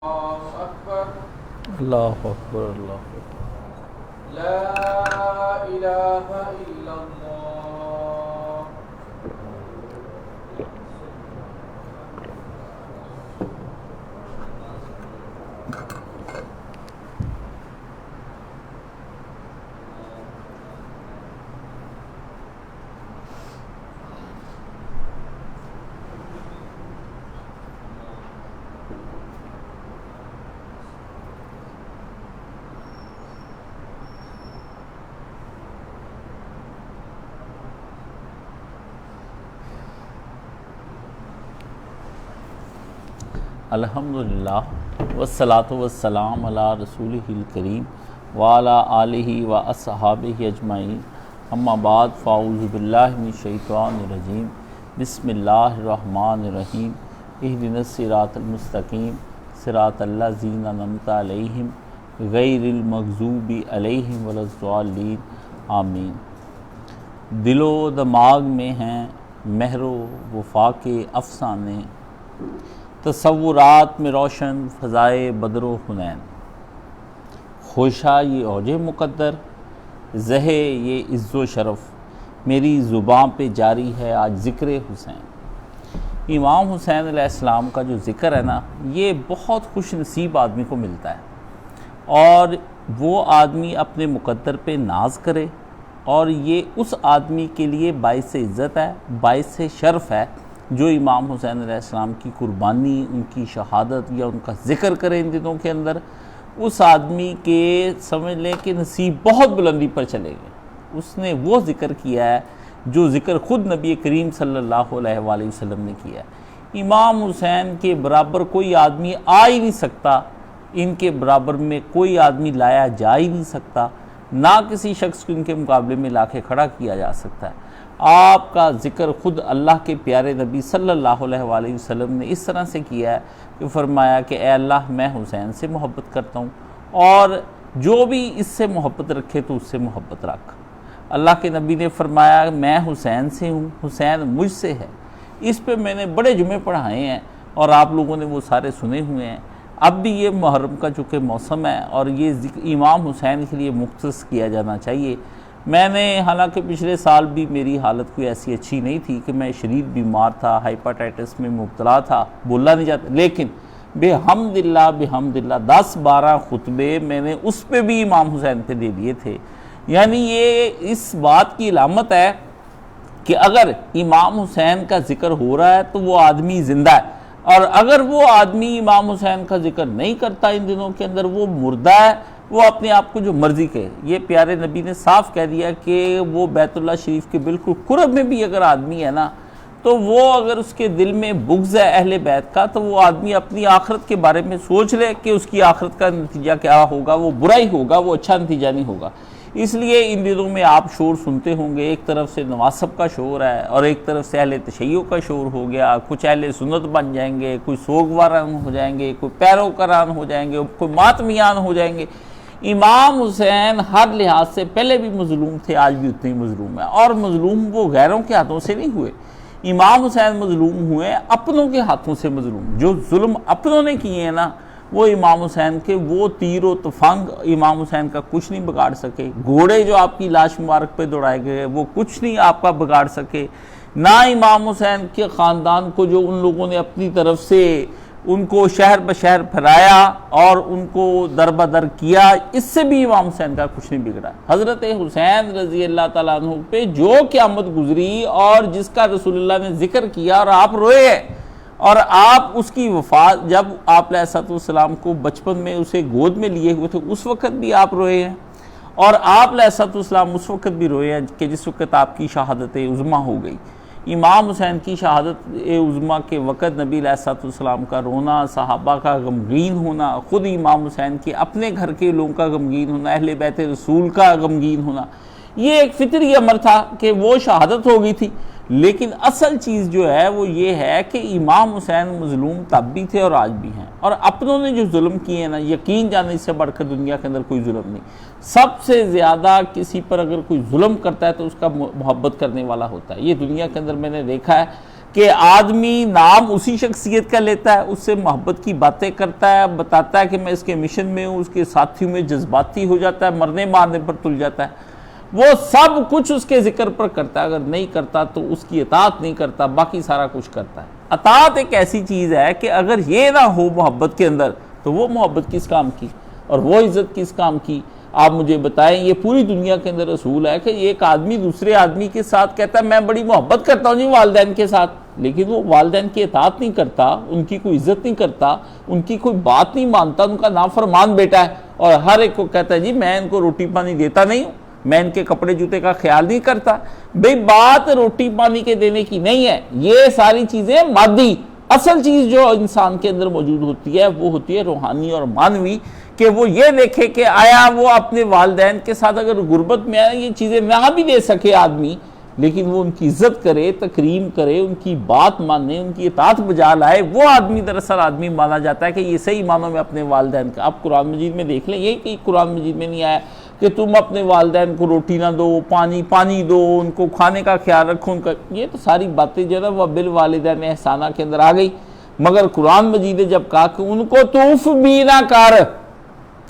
الله أكبر. اللہ اکبر اللہ اکبر۔ لا إله إلا الله. الحمدللہ والصلاۃ والسلام علی رسولہ الکریم وعلی آلہ و اصحابہ اجمعین، اما بعد فاعوذ باللہ من الشیطان الرجیم، بسم اللہ الرحمن الرحیم، اہدنا الصراط المستقیم صراط الذین انعمت علیہم غیر المغضوب علیہم ولا الضالین، آمین۔ دل و دماغ میں ہیں مہر و وفا کے افسانے، تصورات میں روشن فضائے بدر و حنین، خوشا یہ اوج مقدر زہے یہ عز و شرف، میری زباں پہ جاری ہے آج ذکر حسین۔ امام حسین علیہ السلام کا جو ذکر ہے نا، یہ بہت خوش نصیب آدمی کو ملتا ہے، اور وہ آدمی اپنے مقدر پہ ناز کرے، اور یہ اس آدمی کے لیے باعث عزت ہے، باعث شرف ہے جو امام حسین علیہ السلام کی قربانی، ان کی شہادت یا ان کا ذکر کرے ان دنوں کے اندر۔ اس آدمی کے سمجھ لیں کہ نصیب بہت بلندی پر چلے گئے۔ اس نے وہ ذکر کیا ہے جو ذکر خود نبی کریم صلی اللہ علیہ وآلہ وسلم نے کیا ہے۔ امام حسین کے برابر کوئی آدمی آ ہی نہیں سکتا، ان کے برابر میں کوئی آدمی لایا جا ہی نہیں سکتا، نہ کسی شخص کو ان کے مقابلے میں لا کے کھڑا کیا جا سکتا ہے۔ آپ کا ذکر خود اللہ کے پیارے نبی صلی اللہ علیہ وآلہ وسلم نے اس طرح سے کیا ہے کہ فرمایا کہ اے اللہ، میں حسین سے محبت کرتا ہوں، اور جو بھی اس سے محبت رکھے تو اس سے محبت رکھ۔ اللہ کے نبی نے فرمایا میں حسین سے ہوں، حسین مجھ سے ہے۔ اس پہ میں نے بڑے جمعے پڑھائے ہیں اور آپ لوگوں نے وہ سارے سنے ہوئے ہیں۔ اب بھی یہ محرم کا چونکہ موسم ہے اور یہ ذکر امام حسین کے لیے مختص کیا جانا چاہیے۔ میں نے حالانکہ پچھلے سال بھی میری حالت کوئی ایسی اچھی نہیں تھی کہ میں شدید بیمار تھا، ہائپاٹائٹس میں مبتلا تھا، بولا نہیں جاتا، لیکن بحمدللہ 10-12 خطبے میں نے اس پہ بھی امام حسین پہ دے دیے تھے۔ یعنی یہ اس بات کی علامت ہے کہ اگر امام حسین کا ذکر ہو رہا ہے تو وہ آدمی زندہ ہے، اور اگر وہ آدمی امام حسین کا ذکر نہیں کرتا ان دنوں کے اندر، وہ مردہ ہے، وہ اپنے آپ کو جو مرضی کہے۔ یہ پیارے نبی نے صاف کہہ دیا کہ وہ بیت اللہ شریف کے بالکل قرب میں بھی اگر آدمی ہے نا، تو وہ اگر اس کے دل میں بغض ہے اہل بیت کا، تو وہ آدمی اپنی آخرت کے بارے میں سوچ لے کہ اس کی آخرت کا نتیجہ کیا ہوگا، وہ برا ہی ہوگا، وہ اچھا نتیجہ نہیں ہوگا۔ اس لیے ان دنوں میں آپ شور سنتے ہوں گے، ایک طرف سے نواسب کا شور ہے اور ایک طرف سے اہل تشیع کا شور ہو گیا، کچھ اہل سنت بن جائیں گے، کوئی سوگواران ہو جائیں گے، کوئی پیروکاران ہو جائیں گے، کوئی ماتمیان ہو جائیں گے۔ امام حسین ہر لحاظ سے پہلے بھی مظلوم تھے، آج بھی اتنے ہی مظلوم ہیں، اور مظلوم وہ غیروں کے ہاتھوں سے نہیں ہوئے۔ امام حسین مظلوم ہوئے اپنوں کے ہاتھوں سے مظلوم، جو ظلم اپنوں نے کیے ہیں نا، وہ امام حسین کے وہ تیر و تفنگ امام حسین کا کچھ نہیں بگاڑ سکے۔ گھوڑے جو آپ کی لاش مبارک پہ دوڑائے گئے وہ کچھ نہیں آپ کا بگاڑ سکے، نہ امام حسین کے خاندان کو جو ان لوگوں نے اپنی طرف سے ان کو شہر بشہر پھرایا اور ان کو در بدر کیا، اس سے بھی امام حسین کا کچھ نہیں بگڑا۔ حضرت حسین رضی اللہ تعالیٰ عنہ پہ جو قیامت گزری اور جس کا رسول اللہ نے ذکر کیا اور آپ روئے، اور آپ اس کی وفات جب آپ علیہ السلام کو بچپن میں اسے گود میں لیے ہوئے تھے اس وقت بھی آپ روئے ہیں، اور آپ علیہ السلام اس وقت بھی روئے ہیں کہ جس وقت آپ کی شہادت عظمیٰ ہو گئی۔ امام حسین کی شہادت عظمیٰ کے وقت نبی علیہ السلام کا رونا، صحابہ کا غمگین ہونا، خود امام حسین کے اپنے گھر کے لوگوں کا غمگین ہونا، اہل بیت رسول کا غمگین ہونا، یہ ایک فطری امر تھا کہ وہ شہادت ہو گئی تھی۔ لیکن اصل چیز جو ہے وہ یہ ہے کہ امام حسین مظلوم تب بھی تھے اور آج بھی ہیں، اور اپنوں نے جو ظلم کیے ہیں نا، یقین جانے اس سے بڑھ کر دنیا کے اندر کوئی ظلم نہیں۔ سب سے زیادہ کسی پر اگر کوئی ظلم کرتا ہے تو اس کا محبت کرنے والا ہوتا ہے۔ یہ دنیا کے اندر میں نے دیکھا ہے کہ آدمی نام اسی شخصیت کا لیتا ہے، اس سے محبت کی باتیں کرتا ہے، بتاتا ہے کہ میں اس کے مشن میں ہوں، اس کے ساتھیوں میں جذباتی ہو جاتا ہے، مرنے مارنے پر تل جاتا ہے، وہ سب کچھ اس کے ذکر پر کرتا ہے، اگر نہیں کرتا تو اس کی اطاعت نہیں کرتا، باقی سارا کچھ کرتا ہے۔ اطاعت ایک ایسی چیز ہے کہ اگر یہ نہ ہو محبت کے اندر تو وہ محبت کس کام کی اور وہ عزت کس کام کی؟ آپ مجھے بتائیں، یہ پوری دنیا کے اندر اصول ہے کہ ایک آدمی دوسرے آدمی کے ساتھ کہتا ہے میں بڑی محبت کرتا ہوں جی والدین کے ساتھ، لیکن وہ والدین کی اطاعت نہیں کرتا، ان کی کوئی عزت نہیں کرتا، ان کی کوئی بات نہیں مانتا، ان کا نافرمان بیٹا ہے، اور ہر ایک کو کہتا ہے جی میں ان کو روٹی پانی دیتا نہیں ہوں، میں ان کے کپڑے جوتے کا خیال نہیں کرتا۔ بھئی بات روٹی پانی کے دینے کی نہیں ہے، یہ ساری چیزیں مادی، اصل چیز جو انسان کے اندر موجود ہوتی ہے وہ ہوتی ہے روحانی اور معنوی، کہ وہ یہ دیکھے کہ آیا وہ اپنے والدین کے ساتھ اگر غربت میں آیا یہ چیزیں نہ بھی دے سکے آدمی، لیکن وہ ان کی عزت کرے، تکریم کرے، ان کی بات مانے، ان کی اطاعت بجا لائے، وہ آدمی دراصل آدمی مانا جاتا ہے کہ یہ صحیح معنوں میں اپنے والدین کا۔ آپ قرآن مجید میں دیکھ لیں، یہ کہ قرآن مجید میں نہیں آیا کہ تم اپنے والدین کو روٹی نہ دو، پانی دو، ان کو کھانے کا خیال رکھو، ان کا، یہ تو ساری باتیں جو ہے نا وہ بالوالدین احسانہ کے اندر آ گئی، مگر قرآن مجید نے جب کہا کہ ان کو توف بھی نہ کر،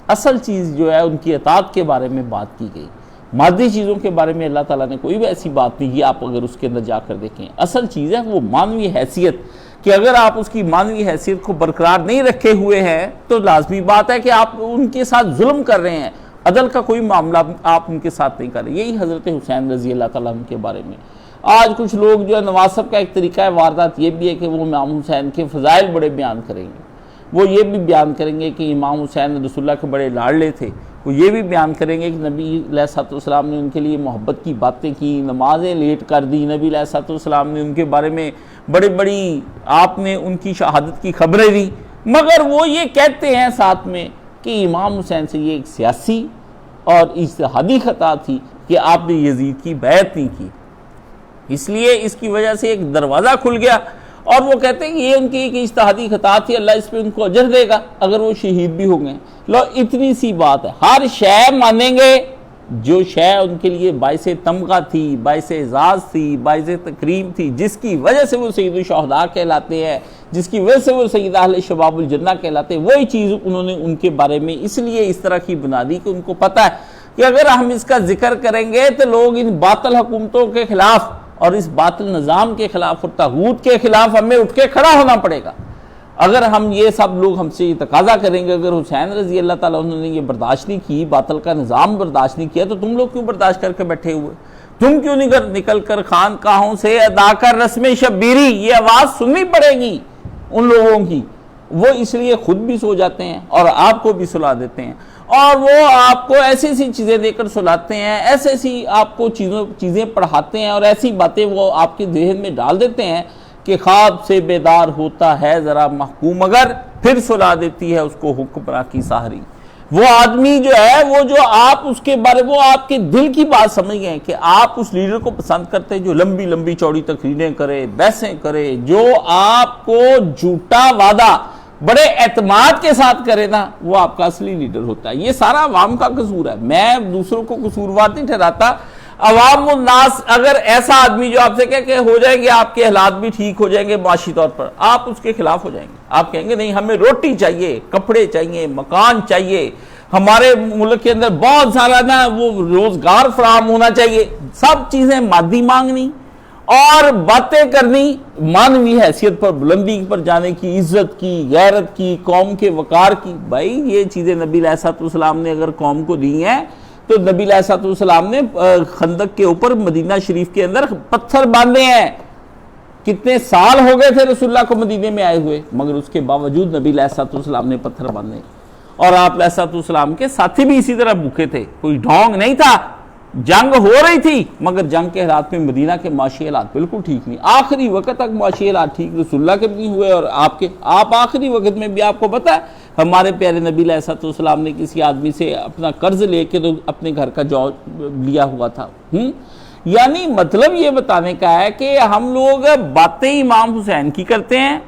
اصل چیز جو ہے ان کی اطاعت کے بارے میں بات کی گئی، مادی چیزوں کے بارے میں اللہ تعالیٰ نے کوئی بھی ایسی بات نہیں کی۔ آپ اگر اس کے اندر جا کر دیکھیں، اصل چیز ہے وہ معنوی حیثیت، کہ اگر آپ اس کی معنوی حیثیت کو برقرار نہیں رکھے ہوئے ہیں تو لازمی بات ہے کہ آپ ان کے ساتھ ظلم کر رہے ہیں، عدل کا کوئی معاملہ آپ ان کے ساتھ نہیں کر رہے۔ یہی حضرت حسین رضی اللہ تعالیٰ عنہ کے بارے میں آج کچھ لوگ جو ہے، نواسب کا ایک طریقہ ہے واردات یہ بھی ہے کہ وہ امام حسین کے فضائل بڑے بیان کریں گے، وہ یہ بھی بیان کریں گے کہ امام حسین رسول اللہ کے بڑے لاڈلے تھے، وہ یہ بھی بیان کریں گے کہ نبی علیہ الصلوۃ والسلام نے ان کے لیے محبت کی باتیں کی، نمازیں لیٹ کر دی، نبی علیہ الصلوۃ والسلام نے ان کے بارے میں بڑی آپ نے ان کی شہادت کی خبریں دی، مگر وہ یہ کہتے ہیں ساتھ میں کہ امام حسین سے یہ ایک سیاسی اور اجتہادی خطا تھی کہ آپ نے یزید کی بیعت نہیں کی، اس لیے اس کی وجہ سے ایک دروازہ کھل گیا، اور وہ کہتے ہیں کہ یہ ان کی ایک اجتہادی خطا تھی، اللہ اس پہ ان کو اجر دے گا اگر وہ شہید بھی ہو گئے۔ لو اتنی سی بات ہے، ہر شے مانیں گے جو شے ان کے لیے باعث تمغہ تھی، باعث اعزاز تھی، باعث تکریم تھی، جس کی وجہ سے وہ سید الشہداء کہلاتے ہیں، جس کی وجہ سے وہ سید اہل شباب الجنہ کہلاتے ہیں، وہی چیز انہوں نے ان کے بارے میں اس لیے اس طرح کی بنا دی کہ ان کو پتہ ہے کہ اگر ہم اس کا ذکر کریں گے تو لوگ ان باطل حکومتوں کے خلاف اور اس باطل نظام کے خلاف اور طاغوت کے خلاف ہمیں اٹھ کے کھڑا ہونا پڑے گا۔ اگر ہم یہ سب لوگ ہم سے یہ تقاضا کریں گے، اگر حسین رضی اللہ تعالیٰ عنہ نے یہ برداشت نہیں کی، باطل کا نظام برداشت نہیں کیا، تو تم لوگ کیوں برداشت کر کے بیٹھے ہوئے؟ تم کیوں نکل کر خانقاہوں سے ادا کر رسم شبیری؟ یہ آواز سننی پڑے گی ان لوگوں کی۔ وہ اس لیے خود بھی سو جاتے ہیں اور آپ کو بھی سلا دیتے ہیں، اور وہ آپ کو ایسی ایسی چیزیں دے کر سلاتے ہیں، ایسی آپ کو چیزیں پڑھاتے ہیں، اور ایسی باتیں وہ آپ کے ذہن میں ڈال دیتے ہیں کہ خواب سے بیدار ہوتا ہے ذرا محکوم، مگر پھر سلا دیتی ہے اس کو حکمراں کی سحری۔ وہ آدمی جو ہے، وہ جو آپ اس کے بارے، وہ آپ کے دل کی بات سمجھ گئے کہ آپ اس لیڈر کو پسند کرتے ہیں جو لمبی لمبی چوڑی تقریریں کرے، بحثیں کرے، جو آپ کو جھوٹا وعدہ بڑے اعتماد کے ساتھ کرے نا، وہ آپ کا اصلی لیڈر ہوتا ہے۔ یہ سارا عوام کا قصور ہے، میں دوسروں کو قصوروار نہیں ٹھہراتا۔ عوام الناس اگر ایسا آدمی جو آپ سے کہے کہ ہو جائیں گے آپ کے حالات بھی ٹھیک ہو جائیں گے معاشی طور پر، آپ اس کے خلاف ہو جائیں گے، آپ کہیں گے نہیں ہمیں روٹی چاہیے، کپڑے چاہیے، مکان چاہیے، ہمارے ملک کے اندر بہت سارا نا وہ روزگار فراہم ہونا چاہیے، سب چیزیں مادی مانگنی اور باتیں کرنی معنوی حیثیت پر، بلندی پر جانے کی، عزت کی، غیرت کی، قوم کے وقار کی۔ بھائی یہ چیزیں نبی علیہ الصلوۃ والسلام نے اگر قوم کو دی ہیں تو نبی علیہ الصلوۃ والسلام نے خندق کے اوپر مدینہ شریف کے اندر پتھر باندھے ہیں۔ کتنے سال ہو گئے تھے رسول اللہ کو مدینے میں آئے ہوئے، مگر اس کے باوجود نبی علیہ الصلوۃ والسلام نے پتھر باندھے، اور آپ علیہ الصلوۃ والسلام کے ساتھی بھی اسی طرح بھوکے تھے، کوئی ڈھونگ نہیں تھا۔ جنگ ہو رہی تھی مگر جنگ کے حالات میں مدینہ کے معاشی حالات بالکل ٹھیک نہیں، آخری وقت تک معاشی حالات ٹھیک رسول اللہ کے بھی ہوئے اور آپ آخری وقت میں بھی، آپ کو پتہ ہے ہمارے پیارے نبی علیہ الصلوۃ والسلام نے کسی آدمی سے اپنا قرض لے کے تو اپنے گھر کا جو لیا ہوا تھا۔ یعنی مطلب یہ بتانے کا ہے کہ ہم لوگ باتیں امام حسین کی کرتے ہیں،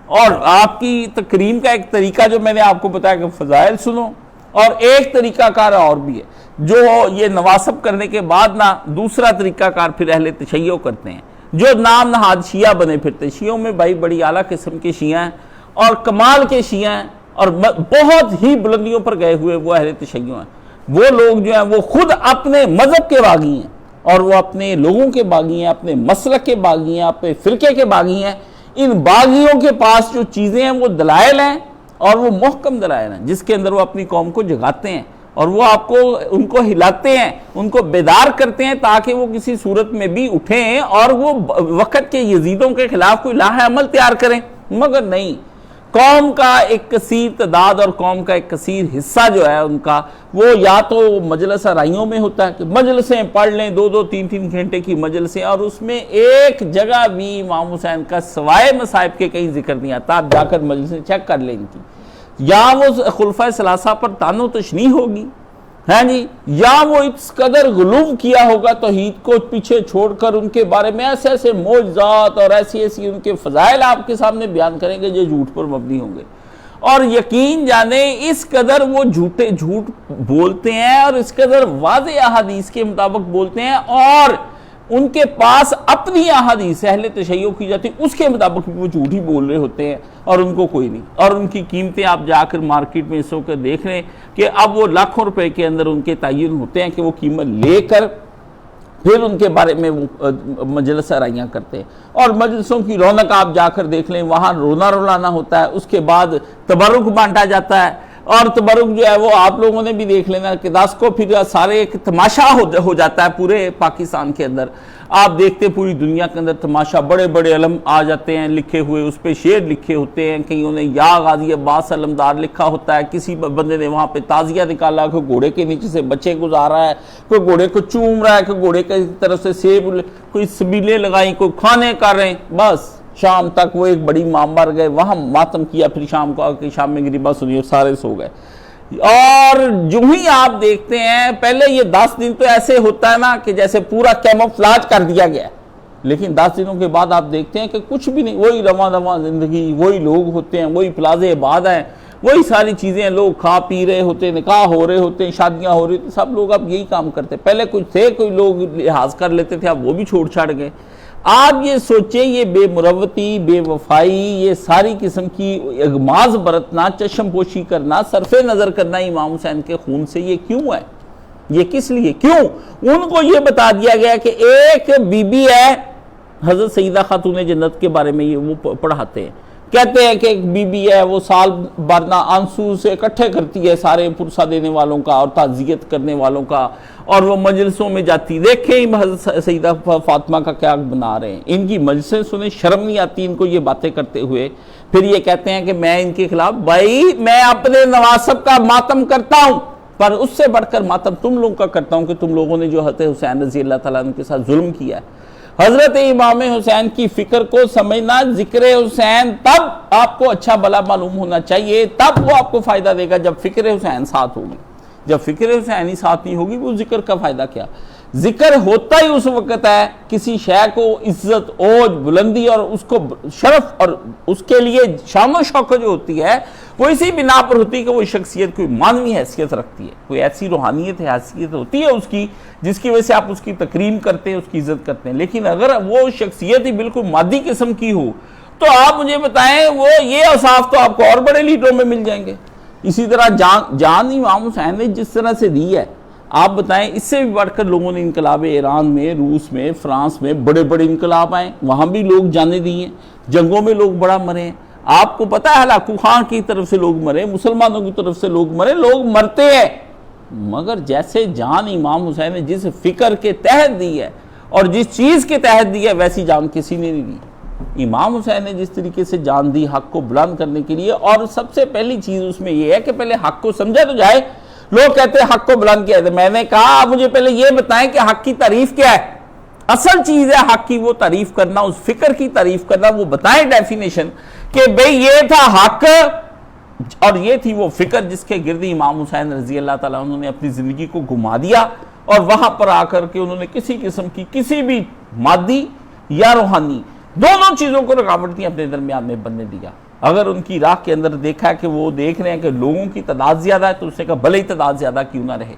اور آپ کی تکریم کا ایک طریقہ جو میں نے آپ کو بتایا کہ فضائل سنو، اور ایک طریقہ کار اور بھی ہے جو یہ نواسب کرنے کے بعد نا دوسرا طریقہ کار پھر اہل تشیع کرتے ہیں، جو نام نہاد شیعہ بنے پھرتے. شیعوں میں بھائی بڑی اعلیٰ قسم کے شیعہ ہیں اور کمال کے شیعہ ہیں اور بہت ہی بلندیوں پر گئے ہوئے وہ اہل تشیع ہیں. وہ لوگ جو ہیں وہ خود اپنے مذہب کے باغی ہیں اور وہ اپنے لوگوں کے باغی ہیں, اپنے مسلک کے باغی ہیں, اپنے فرقے کے باغی ہیں. ان باغیوں کے پاس جو چیزیں ہیں وہ دلائل ہیں اور وہ محکم دلائل ہیں جس کے اندر وہ اپنی قوم کو جگاتے ہیں اور وہ ان کو ہلاتے ہیں, ان کو بیدار کرتے ہیں تاکہ وہ کسی صورت میں بھی اٹھیں اور وہ وقت کے یزیدوں کے خلاف کوئی لاہ عمل تیار کریں. مگر نہیں, قوم کا ایک کثیر تعداد اور قوم کا ایک کثیر حصہ جو ہے ان کا, وہ یا تو مجلس رائیوں میں ہوتا ہے کہ مجلسیں پڑھ لیں 2-2 3-3 گھنٹے کی مجلسیں, اور اس میں ایک جگہ بھی امام حسین کا سوائے مصائب کے کہیں ذکر نہیں آتا. آپ جا کر مجلسیں چیک کر لیں ان کی, یا وہ خلفۂ ثلاثہ پر تان و تشنیع ہوگی, ہاں جی, یا وہ اس قدر غلو کیا ہوگا توحید کو پیچھے چھوڑ کر ان کے بارے میں ایسے ایسے معجزات اور ایسی ایسی ان کے فضائل آپ کے سامنے بیان کریں گے جو جھوٹ پر مبنی ہوں گے. اور یقین جانیں اس قدر وہ جھوٹ بولتے ہیں اور اس قدر واضح احادیث کے مطابق بولتے ہیں, اور ان کے پاس اپنی احادیث اہل تشیع کی جاتی اس کے مطابق بھی وہ جھوٹ ہی بول رہے ہوتے ہیں اور ان کو کوئی نہیں. اور ان کی قیمتیں آپ جا کر مارکیٹ میں اس وقت دیکھ رہے ہیں کہ اب وہ لاکھوں روپے کے اندر ان کے تعین ہوتے ہیں کہ وہ قیمت لے کر پھر ان کے بارے میں مجلس رائیاں کرتے ہیں. اور مجلسوں کی رونق آپ جا کر دیکھ لیں, وہاں رونا رولانا ہوتا ہے, اس کے بعد تبرک بانٹا جاتا ہے, اور تبرک جو ہے وہ آپ لوگوں نے بھی دیکھ لینا کہ 10 کو پھر سارے ایک تماشا ہو جاتا ہے پورے پاکستان کے اندر. آپ دیکھتے پوری دنیا کے اندر تماشا, بڑے بڑے علم آ جاتے ہیں لکھے ہوئے, اس پہ شعر لکھے ہوتے ہیں, کہیں انہیں یا غازی عباس علمدار لکھا ہوتا ہے, کسی بندے نے وہاں پہ تعزیہ نکالا, کوئی گھوڑے کے نیچے سے بچے گزار رہا ہے, کوئی گھوڑے کو چوم رہا ہے, کوئی گھوڑے کی طرف سے سیب, کوئی سبیلیں لگائیں, کوئی کھانے کر رہے ہیں. بس شام تک وہ ایک بڑی ماں مر گئے, وہاں ماتم کیا, پھر شام کو آ کے شام میں غریبہ سنی اور سارے سو گئے. اور جو ہی آپ دیکھتے ہیں پہلے یہ 10 دن تو ایسے ہوتا ہے نا کہ جیسے پورا کیموفلاج کر دیا گیا ہے, لیکن 10 دنوں کے بعد آپ دیکھتے ہیں کہ کچھ بھی نہیں, وہی رواں زندگی, وہی لوگ ہوتے ہیں, وہی پلازے آباد ہیں, وہی ساری چیزیں ہیں, لوگ کھا پی رہے ہوتے ہیں, نکاح ہو رہے ہوتے ہیں, شادیاں ہو رہی ہوتی, سب لوگ اب یہی کام کرتے ہیں. پہلے کچھ تھے, کوئی لوگ لحاظ کر لیتے تھے, اب وہ بھی چھوڑ چھاڑ گئے. آپ یہ سوچیں یہ بے مروتی, بے وفائی, یہ ساری قسم کی اغماض برتنا, چشم پوشی کرنا, صرف نظر کرنا امام حسین کے خون سے, یہ کیوں ہے؟ یہ کس لیے کیوں؟ ان کو یہ بتا دیا گیا کہ ایک بی بی ہے, حضرت سیدہ خاتون جنت کے بارے میں یہ وہ پڑھاتے ہیں, کہتے ہیں کہ ایک بی بی ہے وہ سال بھر آنسو سے اکٹھے کرتی ہے سارے پرسہ دینے والوں کا اور تعزیت کرنے والوں کا, اور وہ مجلسوں میں جاتی. دیکھیں حضرت سیدہ فاطمہ کا کیا بنا رہے ہیں, ان کی مجلسیں سنیں, شرم نہیں آتی ان کو یہ باتیں کرتے ہوئے. پھر یہ کہتے ہیں کہ میں ان کے خلاف, بھائی میں اپنے نواسب کا ماتم کرتا ہوں, پر اس سے بڑھ کر ماتم تم لوگوں کا کرتا ہوں کہ تم لوگوں نے جو حضرت حسین رضی اللہ تعالیٰ عنہ کے ساتھ ظلم کیا ہے. حضرت امام حسین کی فکر کو سمجھنا, ذکر حسین تب آپ کو اچھا بلا معلوم ہونا چاہیے, تب وہ آپ کو فائدہ دے گا جب فکر حسین ساتھ ہوگی. جب فکر حسین ہی ساتھ نہیں ہوگی وہ ذکر کا فائدہ کیا؟ ذکر ہوتا ہی اس وقت ہے کسی شے کو عزت, اوج, بلندی اور اس کو شرف اور اس کے لیے شان و شوکت جو ہوتی ہے وہ اسی بنا پر ہوتی ہے کہ وہ شخصیت کوئی مانوی حیثیت رکھتی ہے, کوئی ایسی روحانیت حیثیت ہوتی ہے اس کی جس کی وجہ سے آپ اس کی تکریم کرتے ہیں, اس کی عزت کرتے ہیں. لیکن اگر وہ شخصیت ہی بالکل مادی قسم کی ہو تو آپ مجھے بتائیں وہ یہ اوصاف تو آپ کو اور بڑے لیڈروں میں مل جائیں گے. اسی طرح جان امام حسین نے جس طرح سے دی ہے, آپ بتائیں اس سے بھی بڑھ کر لوگوں نے انقلاب ایران میں, روس میں, فرانس میں بڑے بڑے انقلاب آئے, وہاں بھی لوگ جانے دیے, جنگوں میں لوگ بڑا مرے ہیں. آپ کو پتہ ہے ہلاکو خان کی طرف سے لوگ مرے, مسلمانوں کی طرف سے لوگ مرے, لوگ مرتے ہیں, مگر جیسے جان امام حسین نے جس فکر کے تحت دی ہے اور جس چیز کے تحت دی ہے ویسی جان کسی نے نہیں دی. امام حسین نے جس طریقے سے جان دی حق کو بلند کرنے کے لیے, اور سب سے پہلی چیز اس میں یہ ہے کہ پہلے حق کو سمجھا تو جائے. لوگ کہتے ہیں حق کو بلند کیا ہے, میں نے کہا آپ مجھے پہلے یہ بتائیں کہ حق کی تعریف کیا ہے. اصل چیز ہے حق کی وہ تعریف کرنا, اس فکر کی تعریف کرنا, وہ بتائیں ڈیفینیشن کہ بھئی یہ تھا حق اور یہ تھی وہ فکر جس کے گرد امام حسین رضی اللہ تعالیٰ انہوں نے اپنی زندگی کو گھما دیا, اور وہاں پر آ کر کے انہوں نے کسی قسم کی کسی بھی مادی یا روحانی دونوں چیزوں کو رکاوٹ نہیں اپنے درمیان میں بننے دیا. اگر ان کی راہ کے اندر دیکھا کہ وہ دیکھ رہے ہیں کہ لوگوں کی تعداد زیادہ ہے تو اس نے کہا بھلے ہی تعداد زیادہ کیوں نہ رہے.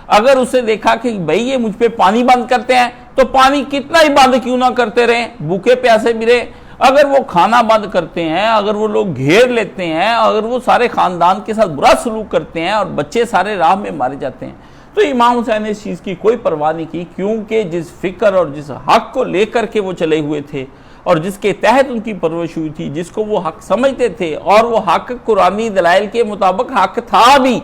اگر اسے دیکھا کہ بھئی یہ مجھ پہ پانی بند کرتے ہیں تو پانی کتنا ہی بند کیوں نہ کرتے رہیں، بھوکے پیاسے بھی رہیں، اگر وہ کھانا بند کرتے ہیں، اگر وہ لوگ گھیر لیتے ہیں، اگر وہ سارے خاندان کے ساتھ برا سلوک کرتے ہیں اور بچے سارے راہ میں مارے جاتے ہیں، تو امام حسین نے اس چیز کی کوئی پرواہ نہیں کی، کیونکہ جس فکر اور جس حق کو لے کر کے وہ چلے ہوئے تھے اور جس کے تحت ان کی پرورش ہوئی تھی، جس کو وہ حق سمجھتے تھے، اور وہ حق قرآنی دلائل کے مطابق حق تھا بھی،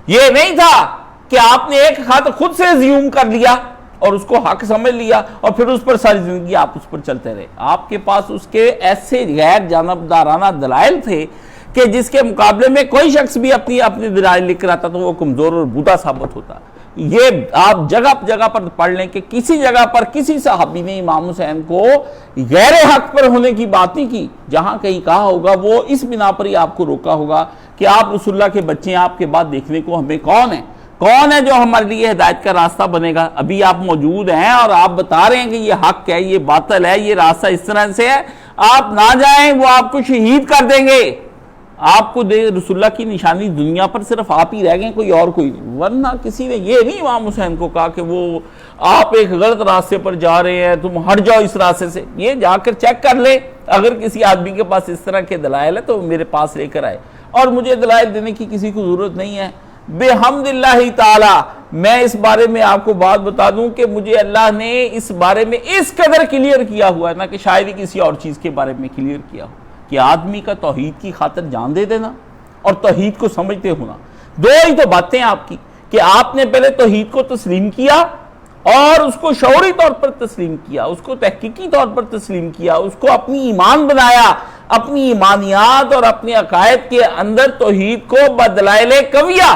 یہ نہیں تھا کہ آپ نے ایک خط خود سے زیوم کر لیا اور اس کو حق سمجھ لیا اور پھر اس پر ساری زندگی آپ اس پر چلتے رہے۔ آپ کے پاس اس کے ایسے غیر جانبدارانہ دلائل تھے کہ جس کے مقابلے میں کوئی شخص بھی اپنی دلائل لے کر آتا تو وہ کمزور اور بوڑھا ثابت ہوتا۔ یہ آپ جگہ پر پڑھ لیں کہ کسی جگہ پر کسی صحابی نے امام حسین کو غیر حق پر ہونے کی بات نہیں کی، جہاں کہیں کہا ہوگا وہ اس بنا پر ہی آپ کو روکا ہوگا کہ آپ رسول اللہ کے بچے ہیں، آپ کے بعد دیکھنے کو ہمیں کون ہے جو ہمارے لیے ہدایت کا راستہ بنے گا؟ ابھی آپ موجود ہیں اور آپ بتا رہے ہیں کہ یہ حق ہے، یہ باطل ہے، یہ راستہ اس طرح سے ہے، آپ نہ جائیں، وہ آپ کو شہید کر دیں گے۔ آپ کو رسول اللہ کی نشانی دنیا پر صرف آپ ہی رہ گئے، کوئی اور کوئی نہیں، ورنہ کسی نے یہ نہیں امام حسین کو کہا کہ وہ آپ ایک غلط راستے پر جا رہے ہیں، تم ہٹ جاؤ اس راستے سے۔ یہ جا کر چیک کر لے، اگر کسی آدمی کے پاس اس طرح کے دلائل ہے تو میرے پاس لے کر آئے، اور مجھے دلائل دینے کی کسی کو ضرورت نہیں ہے۔ بحمد اللہ تعالی میں اس بارے میں آپ کو بات بتا دوں کہ مجھے اللہ نے اس بارے میں اس قدر کلیئر کیا ہوا ہے نہ کہ شاید ہی کسی اور چیز کے بارے میں کلیئر کیا ہو، کہ آدمی کا توحید کی خاطر جان دے دینا اور توحید کو سمجھتے ہونا، دو ہی تو باتیں آپ کی، کہ آپ نے پہلے توحید کو تسلیم کیا اور اس کو شعوری طور پر تسلیم کیا، اس کو تحقیقی طور پر تسلیم کیا، اس کو اپنی ایمان بنایا، اپنی ایمانیات اور اپنے عقائد کے اندر توحید کو بدلائل قویہ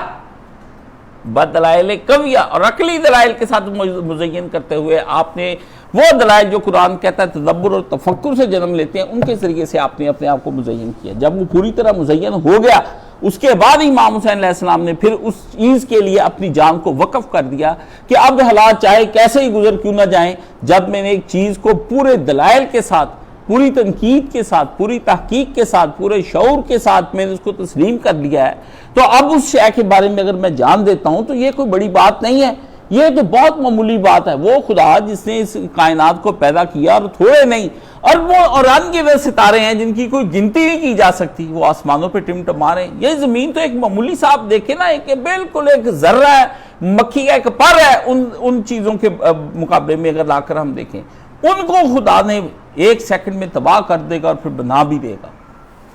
اور عقلی دلائل کے ساتھ مزین کرتے ہوئے آپ نے وہ دلائل جو قرآن کہتا ہے تدبر اور تفکر سے جنم لیتے ہیں، ان کے ذریعے سے آپ نے اپنے آپ کو مزین کیا۔ جب وہ پوری طرح مزین ہو گیا، اس کے بعد امام حسین علیہ السلام نے پھر اس چیز کے لیے اپنی جان کو وقف کر دیا کہ اب حالات چاہے کیسے ہی گزر کیوں نہ جائیں، جب میں نے ایک چیز کو پورے دلائل کے ساتھ، پوری تنقید کے ساتھ، پوری تحقیق کے ساتھ، پورے شعور کے ساتھ میں نے اس کو تسلیم کر لیا ہے، تو اب اس شے کے بارے میں اگر میں جان دیتا ہوں تو یہ کوئی بڑی بات نہیں ہے، یہ تو بہت معمولی بات ہے۔ وہ خدا جس نے اس کائنات کو پیدا کیا، اور تھوڑے نہیں، اور وہ اور انگنت ستارے ہیں جن کی کوئی گنتی نہیں کی جا سکتی، وہ آسمانوں پہ ٹمٹما رہے ہیں، یہ زمین تو ایک معمولی سا آپ دیکھیں نا، ایک بالکل ایک ذرہ ہے، مکھی کا ایک پر ہے، ان چیزوں کے مقابلے میں اگر لا کر ہم دیکھیں، ان کو خدا نے ایک سیکنڈ میں تباہ کر دے گا اور پھر بنا بھی دے گا،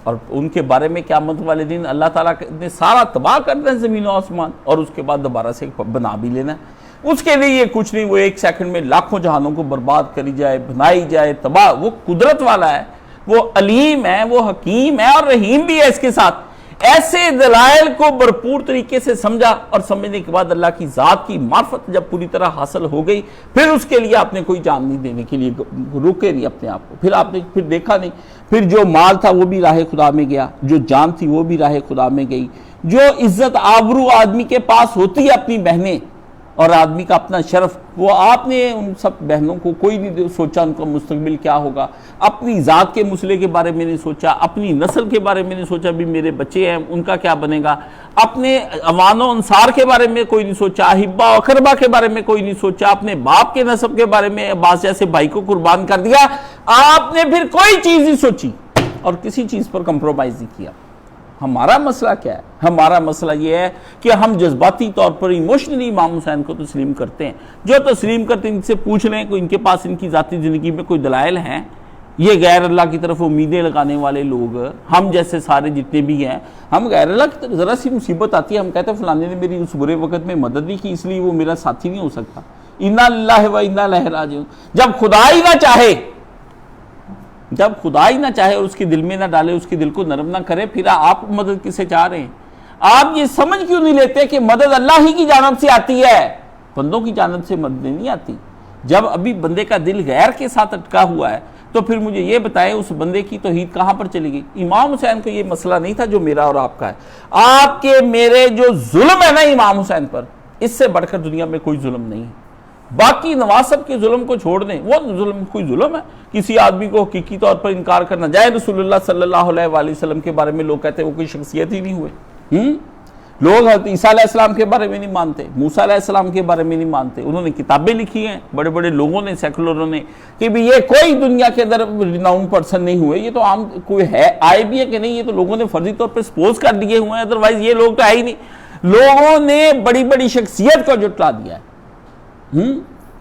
اور ان کے بارے میں قیامت والے دن اللہ تعالیٰ نے سارا تباہ کر دیں زمین و آسمان، اور اس کے بعد دوبارہ سے بنا بھی لینا ہے۔ اس کے لیے یہ کچھ نہیں، وہ ایک سیکنڈ میں لاکھوں جہانوں کو برباد کری جائے، بنائی جائے، تباہ، وہ قدرت والا ہے، وہ علیم ہے، وہ حکیم ہے اور رحیم بھی ہے اس کے ساتھ۔ ایسے دلائل کو بھرپور طریقے سے سمجھا، اور سمجھنے کے بعد اللہ کی ذات کی معرفت جب پوری طرح حاصل ہو گئی، پھر اس کے لیے آپ نے کوئی جان نہیں دینے کے لیے روکے نہیں اپنے آپ کو، پھر آپ نے پھر دیکھا نہیں، پھر جو مال تھا وہ بھی راہ خدا میں گیا، جو جان تھی وہ بھی راہ خدا میں گئی، جو عزت آبرو آدمی کے پاس ہوتی ہے، اپنی بہنیں اور آدمی کا اپنا شرف، وہ آپ نے ان سب بہنوں کو کوئی نہیں سوچا ان کا مستقبل کیا ہوگا، اپنی ذات کے مسئلے کے بارے میں نہیں سوچا، اپنی نسل کے بارے میں نہیں سوچا بھی میرے بچے ہیں ان کا کیا بنے گا، اپنے اوان و انصار کے بارے میں کوئی نہیں سوچا، احبا و اقربا کے بارے میں کوئی نہیں سوچا، اپنے باپ کے نسب کے بارے میں عباس جیسے بھائی کو قربان کر دیا، آپ نے پھر کوئی چیز نہیں سوچی اور کسی چیز پر کمپرومائز نہیں کیا۔ ہمارا مسئلہ کیا ہے؟ ہمارا مسئلہ یہ ہے کہ ہم جذباتی طور پر ایموشنلی امام حسین کو تسلیم کرتے ہیں، جو تسلیم کرتے ہیں ان سے پوچھ لیں کہ ان کے پاس ان کی ذاتی زندگی میں کوئی دلائل ہیں؟ یہ غیر اللہ کی طرف امیدیں لگانے والے لوگ، ہم جیسے سارے جتنے بھی ہیں، ہم غیر اللہ کی طرف ذرا سی مصیبت آتی ہے ہم کہتے ہیں فلانے نے میری اس برے وقت میں مدد نہیں کی اس لیے وہ میرا ساتھی نہیں ہو سکتا، انا للہ و انا الیہ راجعون۔ جب خدا ہی نہ چاہے، جب خدا ہی نہ چاہے اور اس کے دل میں نہ ڈالے، اس کے دل کو نرم نہ کرے، پھر آپ مدد کسے چاہ رہے ہیں؟ آپ یہ سمجھ کیوں نہیں لیتے کہ مدد اللہ ہی کی جانب سے آتی ہے، بندوں کی جانب سے مدد نہیں آتی؟ جب ابھی بندے کا دل غیر کے ساتھ اٹکا ہوا ہے تو پھر مجھے یہ بتائیں اس بندے کی توحید کہاں پر چلی گئی؟ امام حسین کو یہ مسئلہ نہیں تھا جو میرا اور آپ کا ہے۔ آپ کے میرے جو ظلم ہے نا امام حسین پر، اس سے بڑھ کر دنیا میں کوئی ظلم نہیں ہے۔ باقی نواسب کے ظلم کو چھوڑ دیں، وہ ظلم کوئی ظلم ہے، کسی آدمی کو حقیقی طور پر انکار کرنا جائے۔ رسول اللہ صلی اللہ علیہ وآلہ وسلم کے بارے میں لوگ کہتے ہیں وہ کوئی شخصیت ہی نہیں ہوئے، لوگ حضرت عیسیٰ علیہ السلام کے بارے میں نہیں مانتے، موسیٰ علیہ السلام کے بارے میں نہیں مانتے، انہوں نے کتابیں لکھی ہیں بڑے بڑے لوگوں نے، سیکولروں نے، کہ بھی یہ کوئی دنیا کے اندر ریناؤن پرسن نہیں ہوئے، یہ تو عام کوئی ہے آئے بھی ہے کہ نہیں، یہ تو لوگوں نے فرضی طور پہ سپوز کر دیے ہوئے ہیں، ادروائز یہ لوگ تو ہے ہی نہیں۔ لوگوں نے بڑی بڑی شخصیت کو جٹلا دیا ہے،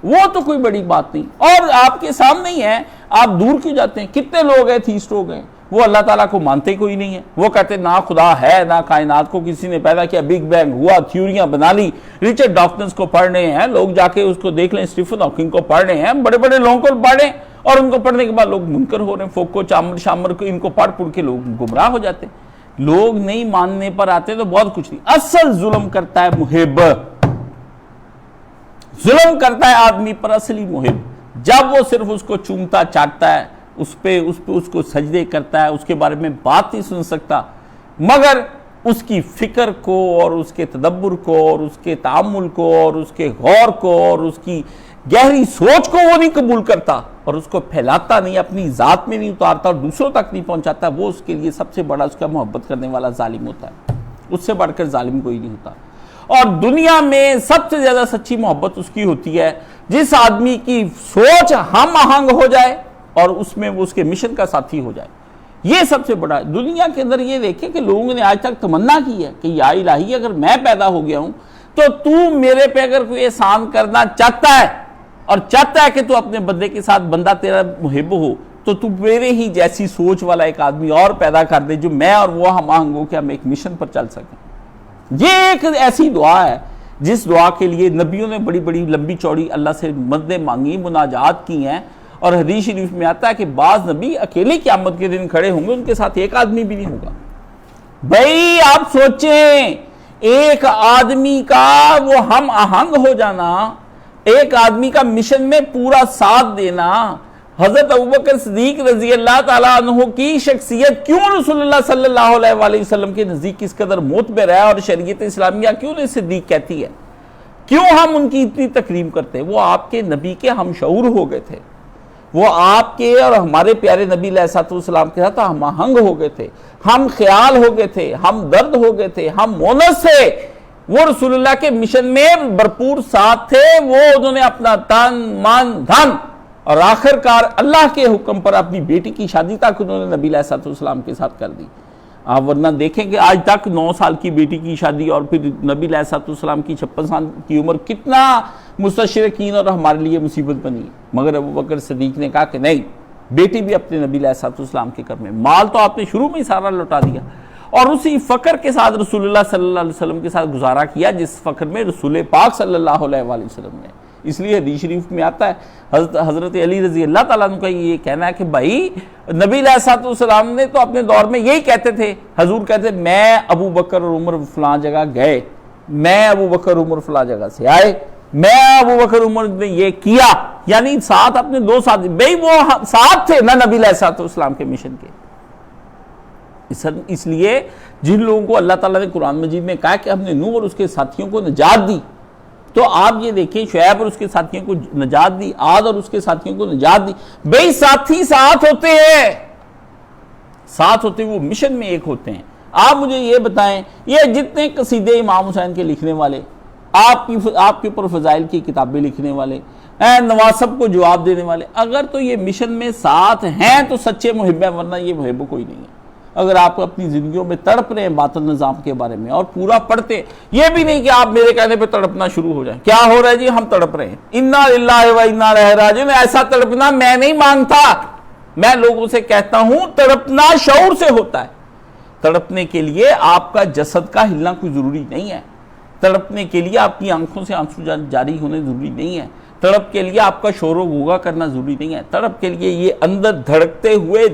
وہ تو کوئی بڑی بات نہیں، اور آپ کے سامنے ہی ہے، آپ دور کیوں جاتے ہیں؟ کتنے لوگ ہیں تھیسٹ ہو گئے، وہ اللہ تعالیٰ کو مانتے کوئی نہیں ہے، وہ کہتے ہیں نہ خدا ہے، نہ کائنات کو کسی نے پیدا کیا، بگ بینگ ہوا، تھیوریاں بنا لی، رچرڈ ڈاکنز کو پڑھ رہے ہیں لوگ، جا کے اس کو دیکھ لیں، اسٹیفن ہاکنگ کو پڑھ رہے ہیں، بڑے بڑے لوگوں کو پڑھ رہے ہیں، اور ان کو پڑھنے کے بعد لوگ منکر ہو رہے ہیں، فوکو چامر شامر کو ان کو پڑھ کے لوگ گمراہ ہو جاتے ہیں۔ لوگ نہیں ماننے پر آتے تو بہت کچھ نہیں۔ اصل ظلم کرتا ہے محب، ظلم کرتا ہے آدمی پر اصلی محب، جب وہ صرف اس کو چومتا چاٹتا ہے، اس کو سجدے کرتا ہے، اس کے بارے میں بات نہیں سن سکتا، مگر اس کی فکر کو اور اس کے تدبر کو اور اس کے تعامل کو اور اس کے غور کو اور اس کی گہری سوچ کو وہ نہیں قبول کرتا، اور اس کو پھیلاتا نہیں، اپنی ذات میں نہیں اتارتا اور دوسروں تک نہیں پہنچاتا، وہ اس کے لیے سب سے بڑا اس کا محبت کرنے والا ظالم ہوتا ہے، اس سے بڑھ کر ظالم کوئی نہیں ہوتا۔ اور دنیا میں سب سے زیادہ سچی محبت اس کی ہوتی ہے جس آدمی کی سوچ ہم آہنگ ہو جائے اور اس میں وہ اس کے مشن کا ساتھی ہو جائے، یہ سب سے بڑا ہے۔ دنیا کے اندر یہ دیکھیں کہ لوگوں نے آج تک تمنا کی ہے کہ یا الہی اگر میں پیدا ہو گیا ہوں تو میرے پہ اگر کوئی احسان کرنا چاہتا ہے اور چاہتا ہے کہ تو اپنے بندے کے ساتھ بندہ تیرا محب ہو، تو میرے ہی جیسی سوچ والا ایک آدمی اور پیدا کر دے جو میں اور وہ ہم آہنگ ہو کہ ہم ایک مشن پر چل سکیں۔ یہ ایک ایسی دعا ہے جس دعا کے لیے نبیوں نے بڑی بڑی لمبی چوڑی اللہ سے مددیں مانگی، مناجات کی ہیں، اور حدیث شریف میں آتا ہے کہ بعض نبی اکیلے قیامت کے دن کھڑے ہوں گے، ان کے ساتھ ایک آدمی بھی نہیں ہوگا۔ بھائی آپ سوچیں، ایک آدمی کا وہ ہم آہنگ ہو جانا، ایک آدمی کا مشن میں پورا ساتھ دینا، حضرت ابوبکر صدیق رضی اللہ تعالیٰ عنہ کی شخصیت کیوں رسول اللہ صلی اللہ علیہ وآلہ وسلم کے نزدیک اس قدر معتبر ہے، اور شریعت اسلامیہ کیوں نے صدیق کہتی ہے، کیوں ہم ان کی اتنی تکریم کرتے ہیں؟ وہ آپ کے نبی کے ہم شعور ہو گئے تھے، وہ آپ کے اور ہمارے پیارے نبی علیہ السلام کے ساتھ ہم آہنگ ہو گئے تھے، ہم خیال ہو گئے تھے، ہم درد ہو گئے تھے، ہم مونس تھے، وہ رسول اللہ کے مشن میں بھرپور ساتھ تھے، وہ انہوں نے اپنا تن من دھن اور آخر کار اللہ کے حکم پر اپنی بیٹی کی شادی تک انہوں نے نبی علیہ السلام کے ساتھ کر دی۔ آپ ورنہ دیکھیں کہ آج تک 9 سال کی بیٹی کی شادی اور پھر نبی علیہ السلام کی 56 سال کی عمر کتنا مستشرقین اور ہمارے لیے مصیبت بنی ہے، مگر ابوبکر صدیق نے کہا کہ نہیں، بیٹی بھی اپنے نبی علیہ السلام کے گھر میں، مال تو آپ نے شروع میں ہی سارا لوٹا دیا، اور اسی فخر کے ساتھ رسول اللہ صلی اللہ علیہ وسلم کے ساتھ گزارا کیا جس فخر میں رسول پاک صلی اللہ علیہ وآلہ وسلم نے۔ اس لیے حدیث شریف میں آتا ہے حضرت علی رضی اللہ تعالیٰ عنہ کا یہ کہنا ہے کہ بھائی نبی علیہ السلام نے تو اپنے دور میں یہی کہتے تھے، حضور کہتے میں ابو بکر اور عمر فلاں جگہ گئے، میں ابو بکر عمر فلاں جگہ سے آئے، میں ابو بکر عمر نے یہ کیا، یعنی ساتھ اپنے 2 ساتھ، بھائی وہ ساتھ تھے نہ نبی علیہ السلام کے مشن کے۔ اس لیے جن لوگوں کو اللہ تعالیٰ نے قرآن مجید میں کہا کہ ہم نے نوح اور اس کے ساتھیوں کو نجات دی، تو آپ یہ دیکھیں شعیب اور اس کے ساتھیوں کو نجات دی، عاد اور اس کے ساتھیوں کو نجات دی، بھئی ساتھی ساتھ ہوتے ہیں، ساتھ ہوتے ہیں، وہ مشن میں ایک ہوتے ہیں۔ آپ مجھے یہ بتائیں، یہ جتنے قصیدے امام حسین کے لکھنے والے، آپ کے اوپر فضائل کی کتابیں لکھنے والے، نواسب کو جواب دینے والے، اگر تو یہ مشن میں ساتھ ہیں تو سچے محب ہیں، ورنہ یہ محب کوئی نہیں ہے۔ اگر آپ اپنی زندگیوں میں تڑپ رہے ہیں باطل نظام کے بارے میں اور پورا پڑھتے ہیں، یہ بھی نہیں کہ آپ میرے کہنے پہ تڑپنا شروع ہو جائیں، کیا ہو رہا ہے جی، ہم تڑپ رہے ہیں، انا للہ و انا الیہ راجعون، ایسا تڑپنا میں نہیں مانتا، میں لوگوں سے کہتا ہوں تڑپنا شعور سے ہوتا ہے۔ تڑپنے کے لیے آپ کا جسد کا ہلنا کوئی ضروری نہیں ہے، تڑپنے کے لیے آپ کی آنکھوں سے آنسو جاری ہونے ضروری نہیں ہے، تڑپ کے لیے آپ کا شور و غوغا کرنا ضروری نہیں ہے، تڑپ کے لیے یہ اندر دھڑکتے ہوئے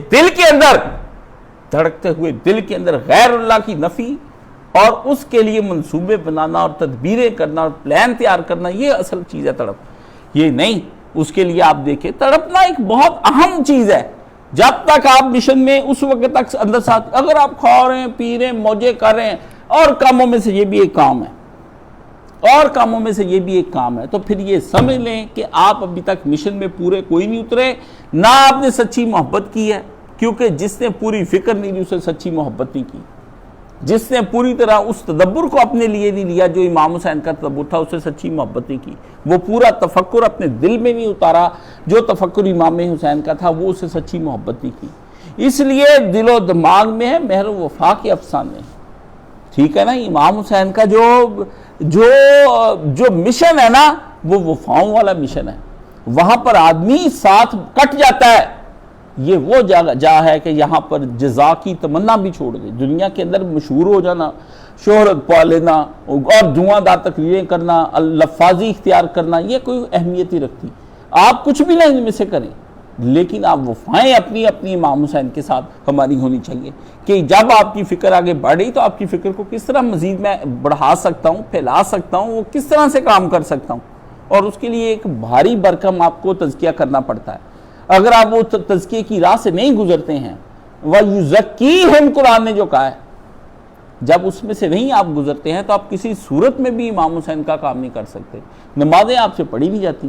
دل کے اندر غیر اللہ کی نفی اور اس کے لیے منصوبے بنانا اور تدبیریں کرنا اور پلان تیار کرنا، یہ اصل چیز ہے تڑپ، یہ نہیں۔ اس کے لیے آپ دیکھیں تڑپنا ایک بہت اہم چیز ہے، جب تک آپ مشن میں اس وقت تک اندر ساتھ، اگر آپ کھا رہے ہیں پی رہے ہیں موجے کر رہے ہیں اور کاموں میں سے یہ بھی ایک کام ہے، تو پھر یہ سمجھ لیں کہ آپ ابھی تک مشن میں پورے کوئی نہیں اترے، نہ آپ نے سچی محبت کی ہے، کیونکہ جس نے پوری فکر نہیں لی اسے سچی محبت نہیں کی۔ جس نے پوری طرح اس تدبر کو اپنے لیے نہیں لیا جو امام حسین کا تدبر تھا، اسے سچی محبت نہیں کی، وہ پورا تفکر اپنے دل میں نہیں اتارا جو تفکر امام حسین کا تھا، وہ اسے سچی محبت نہیں کی۔ اس لیے دل و دماغ میں ہے مہر و وفا کے افسانے، ٹھیک ہے نا۔ امام حسین کا جو مشن ہے نا وہ وفاؤں والا مشن ہے، وہاں پر آدمی ساتھ کٹ جاتا ہے۔ یہ وہ جگہ ہے کہ یہاں پر جزا کی تمنا بھی چھوڑ دے، دنیا کے اندر مشہور ہو جانا، شہرت پا لینا اور دھواں دار تقریریں کرنا، لفاظی اختیار کرنا، یہ کوئی اہمیت ہی رکھتی۔ آپ کچھ بھی نہ ان میں سے کریں، لیکن آپ وفائیں اپنی امام حسین کے ساتھ ہماری ہونی چاہیے کہ جب آپ کی فکر آگے بڑھ رہی تو آپ کی فکر کو کس طرح مزید میں بڑھا سکتا ہوں، پھیلا سکتا ہوں، وہ کس طرح سے کام کر سکتا ہوں، اور اس کے لیے ایک بھاری بھرکم آپ کو تزکیہ کرنا پڑتا ہے۔ اگر آپ وہ تزکیے کی راہ سے نہیں گزرتے ہیں، وَيُزَكِّيهِمْ قرآن نے جو کہا ہے، جب اس میں سے نہیں آپ گزرتے ہیں تو آپ کسی صورت میں بھی امام حسین کا کام نہیں کر سکتے۔ نمازیں آپ سے پڑھی بھی جاتی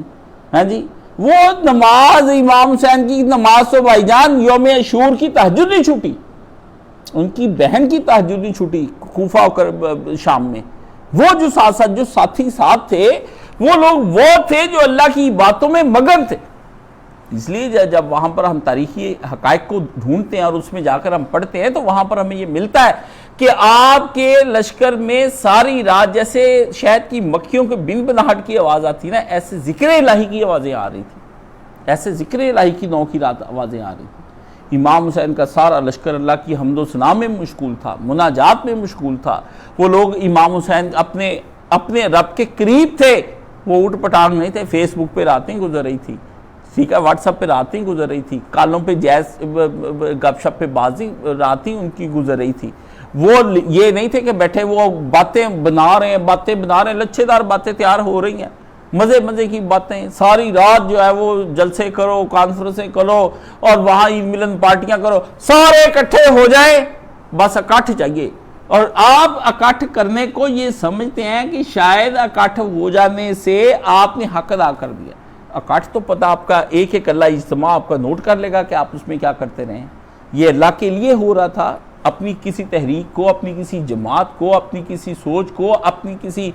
ہیں جی، وہ نماز امام حسین کی نماز تو بھائی جان یوم عاشور کی تہجد نہیں چھوٹی، ان کی بہن کی تہجد نہیں چھوٹی کوفہ شام میں۔ وہ جو ساتھی ساتھ تھے وہ لوگ وہ تھے جو اللہ کی باتوں میں مگن تھے۔ اس لیے جب وہاں پر ہم تاریخی حقائق کو ڈھونڈتے ہیں اور اس میں جا کر ہم پڑھتے ہیں تو وہاں پر ہمیں یہ ملتا ہے کہ آپ کے لشکر میں ساری رات جیسے شہد کی مکھیوں کے بن بناہٹ کی آواز آتی نا، ایسے ذکر الہی کی آوازیں آ رہی تھی، ایسے ذکر الہی کی نو کی رات آوازیں آ رہی تھی۔ امام حسین کا سارا لشکر اللہ کی حمد و ثنا میں مشغول تھا، مناجات میں مشغول تھا۔ وہ لوگ امام حسین اپنے رب کے قریب تھے، وہ اٹھ پٹانگ نہیں تھے۔ فیس بک پہ راتیں گزر رہی تھی، ٹھیک ہے، واٹس ایپ پہ راتیں گزر رہی تھی، کالوں پہ جیز گپ شپ پہ بازی راتیں ان کی گزر رہی تھی۔ وہ یہ نہیں تھے کہ بیٹھے وہ باتیں بنا رہے ہیں، لچھے دار باتیں تیار ہو رہی ہیں، مزے کی باتیں، ساری رات جو ہے وہ جلسے کرو، کانفرنسیں کرو اور وہاں عید ملن پارٹیاں کرو، سارے اکٹھے ہو جائیں، بس اکٹھ چاہیے۔ اور آپ اکٹھ کرنے کو یہ سمجھتے ہیں کہ شاید اکٹھ ہو جانے سے آپ نے حق ادا کر دیا۔ اکٹھ تو پتہ آپ کا ایک اللہ اجتماع آپ کا نوٹ کر لے گا کہ آپ اس میں کیا کرتے رہے ہیں۔ یہ اللہ کے لیے ہو رہا تھا، اپنی کسی تحریک کو، اپنی کسی جماعت کو، اپنی کسی سوچ کو، اپنی کسی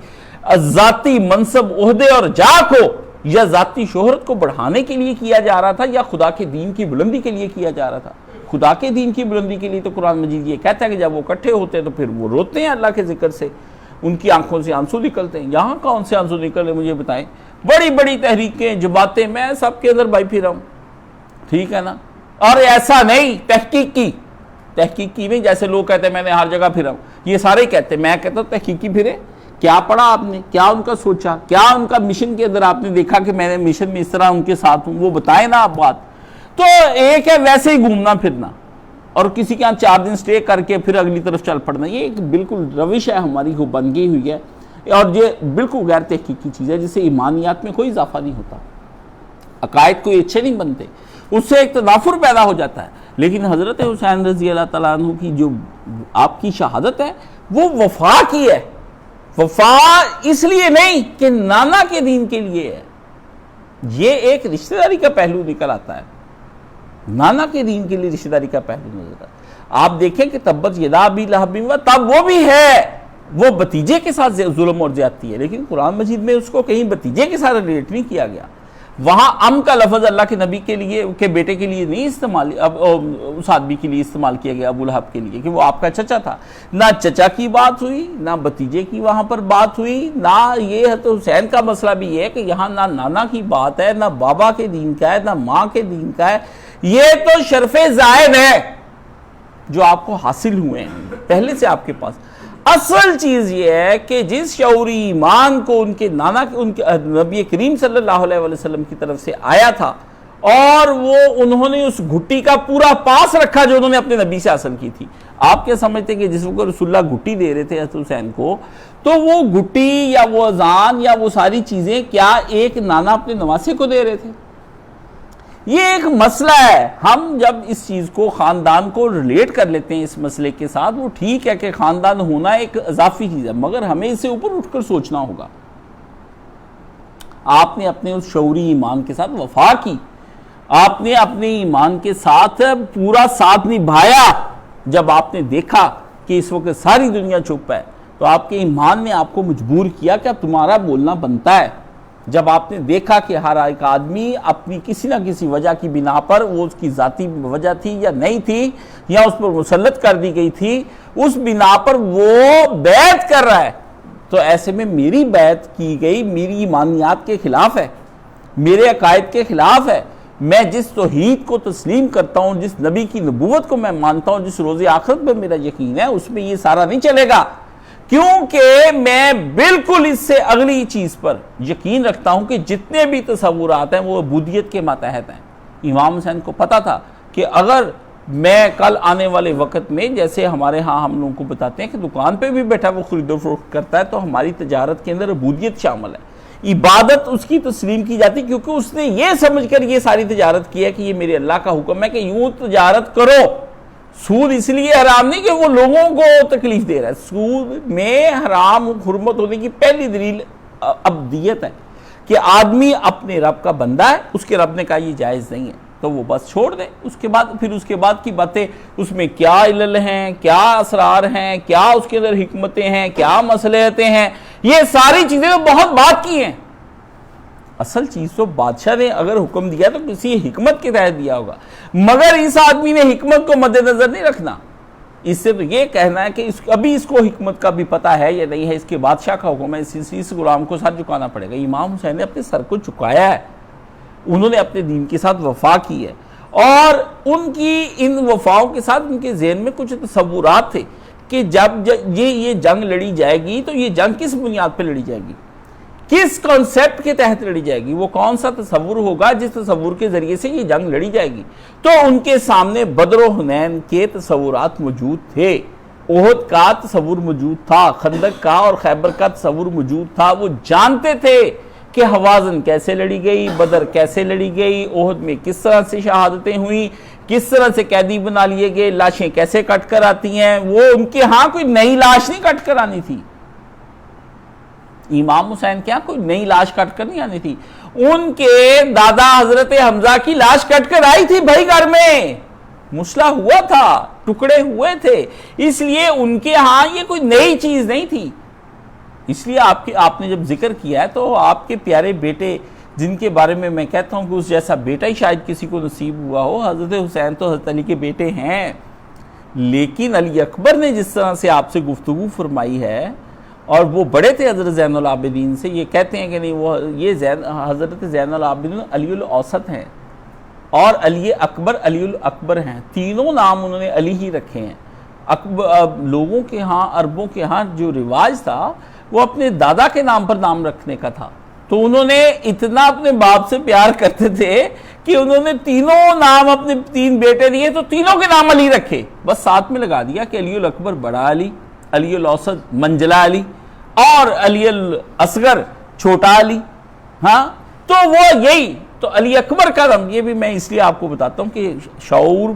ذاتی منصب عہدے اور جاہ کو یا ذاتی شہرت کو بڑھانے کے لیے کیا جا رہا تھا یا خدا کے دین کی بلندی کے لیے کیا جا رہا تھا۔ خدا کے دین کی بلندی کے لیے تو قرآن مجید یہ کہتا ہے کہ جب وہ اکٹھے ہوتے ہیں تو پھر وہ روتے ہیں اللہ کے ذکر سے، ان کی آنکھوں سے آنسو نکلتے ہیں۔ یہاں کون سے آنسو نکل رہے مجھے بتائیں؟ بڑی تحریکیں، جماعتیں، میں سب کے اندر بائی پھر رہا ہوں، ٹھیک ہے نا۔ اور ایسا نہیں، تحقیقی نہیں، جیسے لوگ کہتے ہیں میں نے ہر جگہ پھرا ہوں، یہ سارے کہتے ہیں، میں کہتا ہوں تحقیقی پھرے۔ کیا پڑھا آپ نے؟ کیا ان کا سوچا؟ کیا ان کا مشن کے اندر آپ نے دیکھا کہ میں نے مشن میں اس طرح ان کے ساتھ ہوں؟ وہ بتائیں نا آپ بات۔ تو ایک ہے ویسے ہی گھومنا پھرنا اور کسی کے یہاں 4 دن سٹے کر کے پھر اگلی طرف چل پڑنا، یہ ایک بالکل روش ہے ہماری کو بن گئی ہوئی ہے، اور یہ بالکل غیر تحقیقی چیز ہے جس سے ایمانیات میں کوئی اضافہ نہیں ہوتا، عقائد کوئی اچھے نہیں بنتے، اس سے ایک تنافر پیدا ہو جاتا ہے۔ لیکن حضرت حسین رضی اللہ تعالیٰ عنہ کی جو آپ کی شہادت ہے وہ وفا کی ہے۔ وفا اس لیے نہیں کہ نانا کے دین کے لیے ہے، یہ ایک رشتہ داری کا پہلو نکل آتا ہے، نانا کے دین کے لیے رشتہ داری کا پہلو نظر آتا ہے۔ آپ دیکھیں کہ تبت یدا ابی لہب تب وہ بھی ہے، وہ بتیجے کے ساتھ ظلم اور زیادتی ہے، لیکن قرآن مجید میں اس کو کہیں بتیجے کے ساتھ ریلیٹ نہیں کیا گیا۔ وہاں کا لفظ اللہ کے نبی کے لیے کے بیٹے کے لیے نہیں استعمال، اس آدمی کے لیے استعمال کیا گیا ابو لہب کے لیے کہ وہ آپ کا چچا تھا۔ نہ چچا کی بات ہوئی، نہ بتیجے کی وہاں پر بات ہوئی، نہ یہ ہے تو حسین کا مسئلہ بھی یہ ہے کہ یہاں نہ نانا کی بات ہے، نہ بابا کے دین کا ہے، نہ ماں کے دین کا ہے، یہ تو شرف زائد ہے جو آپ کو حاصل ہوئے ہیں پہلے سے آپ کے پاس۔ اصل چیز یہ ہے کہ جس شعوری ایمان کو ان کے نانا ان کے نبی کریم صلی اللہ علیہ وسلم کی طرف سے آیا تھا، اور وہ انہوں نے اس گھٹی کا پورا پاس رکھا جو انہوں نے اپنے نبی سے حاصل کی تھی۔ آپ کیا سمجھتے کہ جس وقت رسول اللہ گھٹی دے رہے تھے حضرت حسین کو، تو وہ گھٹی یا وہ اذان یا وہ ساری چیزیں کیا ایک نانا اپنے نواسے کو دے رہے تھے؟ یہ ایک مسئلہ ہے۔ ہم جب اس چیز کو خاندان کو ریلیٹ کر لیتے ہیں اس مسئلے کے ساتھ، وہ ٹھیک ہے کہ خاندان ہونا ایک اضافی چیز ہے، مگر ہمیں اسے اوپر اٹھ کر سوچنا ہوگا۔ آپ نے اپنے اس شعوری ایمان کے ساتھ وفا کی، آپ نے اپنے ایمان کے ساتھ پورا ساتھ نبھایا جب آپ نے دیکھا کہ اس وقت ساری دنیا چپ ہے، تو آپ کے ایمان نے آپ کو مجبور کیا کہ اب تمہارا بولنا بنتا ہے۔ جب آپ نے دیکھا کہ ہر ایک آدمی اپنی کسی نہ کسی وجہ کی بنا پر، وہ اس کی ذاتی وجہ تھی یا نہیں تھی، یا اس پر مسلط کر دی گئی تھی، اس بنا پر وہ بیعت کر رہا ہے، تو ایسے میں میری بیعت کی گئی میری ایمانیات کے خلاف ہے، میرے عقائد کے خلاف ہے۔ میں جس توحید کو تسلیم کرتا ہوں، جس نبی کی نبوت کو میں مانتا ہوں، جس روز آخرت پر میرا یقین ہے، اس میں یہ سارا نہیں چلے گا، کیونکہ میں بالکل اس سے اگلی چیز پر یقین رکھتا ہوں کہ جتنے بھی تصورات ہیں وہ عبودیت کے ماتحت ہیں۔ امام حسین کو پتا تھا کہ اگر میں کل آنے والے وقت میں، جیسے ہمارے ہاں ہم لوگوں کو بتاتے ہیں کہ دکان پہ بھی بیٹھا وہ خرید و فروخت کرتا ہے، تو ہماری تجارت کے اندر عبودیت شامل ہے، عبادت اس کی تسلیم کی جاتی، کیونکہ اس نے یہ سمجھ کر یہ ساری تجارت کی ہے کہ یہ میرے اللہ کا حکم ہے کہ یوں تجارت کرو۔ سود اس لیے حرام نہیں کہ وہ لوگوں کو تکلیف دے رہا ہے، سود میں حرام حرمت ہونے کی پہلی دلیل عبدیت ہے کہ آدمی اپنے رب کا بندہ ہے، اس کے رب نے کہا یہ جائز نہیں ہے تو وہ بس چھوڑ دے۔ اس کے بعد کی باتیں، اس میں کیا علل ہیں، کیا اسرار ہیں، کیا اس کے اندر حکمتیں ہیں، کیا مصلحتیں ہیں، یہ ساری چیزیں تو بہت بات کی ہیں۔ اصل چیز تو بادشاہ نے اگر حکم دیا تو کسی حکمت کے تحت دیا ہوگا، مگر اس آدمی نے حکمت کو مد نظر نہیں رکھنا۔ اس سے تو یہ کہنا ہے کہ ابھی اس کو حکمت کا بھی پتہ ہے یا نہیں ہے، اس کے بادشاہ کا حکم ہے، اس غلام کو سر جھکانا پڑے گا۔ امام حسین نے اپنے سر کو جھکایا ہے، انہوں نے اپنے دین کے ساتھ وفا کی ہے، اور ان کی ان وفاؤں کے ساتھ ان کے ذہن میں کچھ تصورات تھے کہ جب یہ جنگ لڑی جائے گی تو یہ جنگ کس بنیاد پہ لڑی جائے گی، کس کانسیپٹ کے تحت لڑی جائے گی، وہ کون سا تصور ہوگا جس تصور کے ذریعے سے یہ جنگ لڑی جائے گی۔ تو ان کے سامنے بدر و حنین کے تصورات موجود تھے، احد کا تصور موجود تھا، خندق کا اور خیبر کا تصور موجود تھا۔ وہ جانتے تھے کہ حوازن کیسے لڑی گئی، بدر کیسے لڑی گئی، احد میں کس طرح سے شہادتیں ہوئیں، کس طرح سے قیدی بنا لیے گئے، لاشیں کیسے کٹ کر آتی ہیں۔ وہ ان کے ہاں کوئی نئی لاش نہیں کٹ کر آنی تھی، امام حسین کیا کوئی نئی لاش کٹ کر نہیں آنی تھی، ان کے دادا حضرت حمزہ کی لاش کٹ کر آئی تھی بھائی، گھر میں مسلح ہوا تھا، ٹکڑے ہوئے تھے، اس لیے ان کے ہاں یہ کوئی نئی چیز نہیں تھی۔ اس لیے آپ نے جب ذکر کیا ہے تو آپ کے پیارے بیٹے، جن کے بارے میں میں کہتا ہوں کہ اس جیسا بیٹا ہی شاید کسی کو نصیب ہوا ہو، حضرت حسین تو حضرت علی کے بیٹے ہیں، لیکن علی اکبر نے جس طرح سے آپ سے گفتگو فرمائی ہے، اور وہ بڑے تھے حضرت زین العابدین سے، یہ کہتے ہیں کہ نہیں حضرت زین العابدین علی الاوسط ہیں، اور علی اکبر علی الاکبر ہیں، تینوں نام انہوں نے علی ہی رکھے ہیں۔ لوگوں کے ہاں، عربوں کے ہاں جو رواج تھا وہ اپنے دادا کے نام پر نام رکھنے کا تھا، تو انہوں نے اتنا اپنے باپ سے پیار کرتے تھے کہ انہوں نے تینوں نام، اپنے تین بیٹے دیے تو تینوں کے نام علی رکھے، بس ساتھ میں لگا دیا کہ علی الاکبر بڑا علی، علی الاوسط منجلا علی، اور علی الاصغر چھوٹا علی۔ ہاں تو وہ یہی تو علی اکبر کا نام، یہ بھی میں اس لیے آپ کو بتاتا ہوں کہ شعور،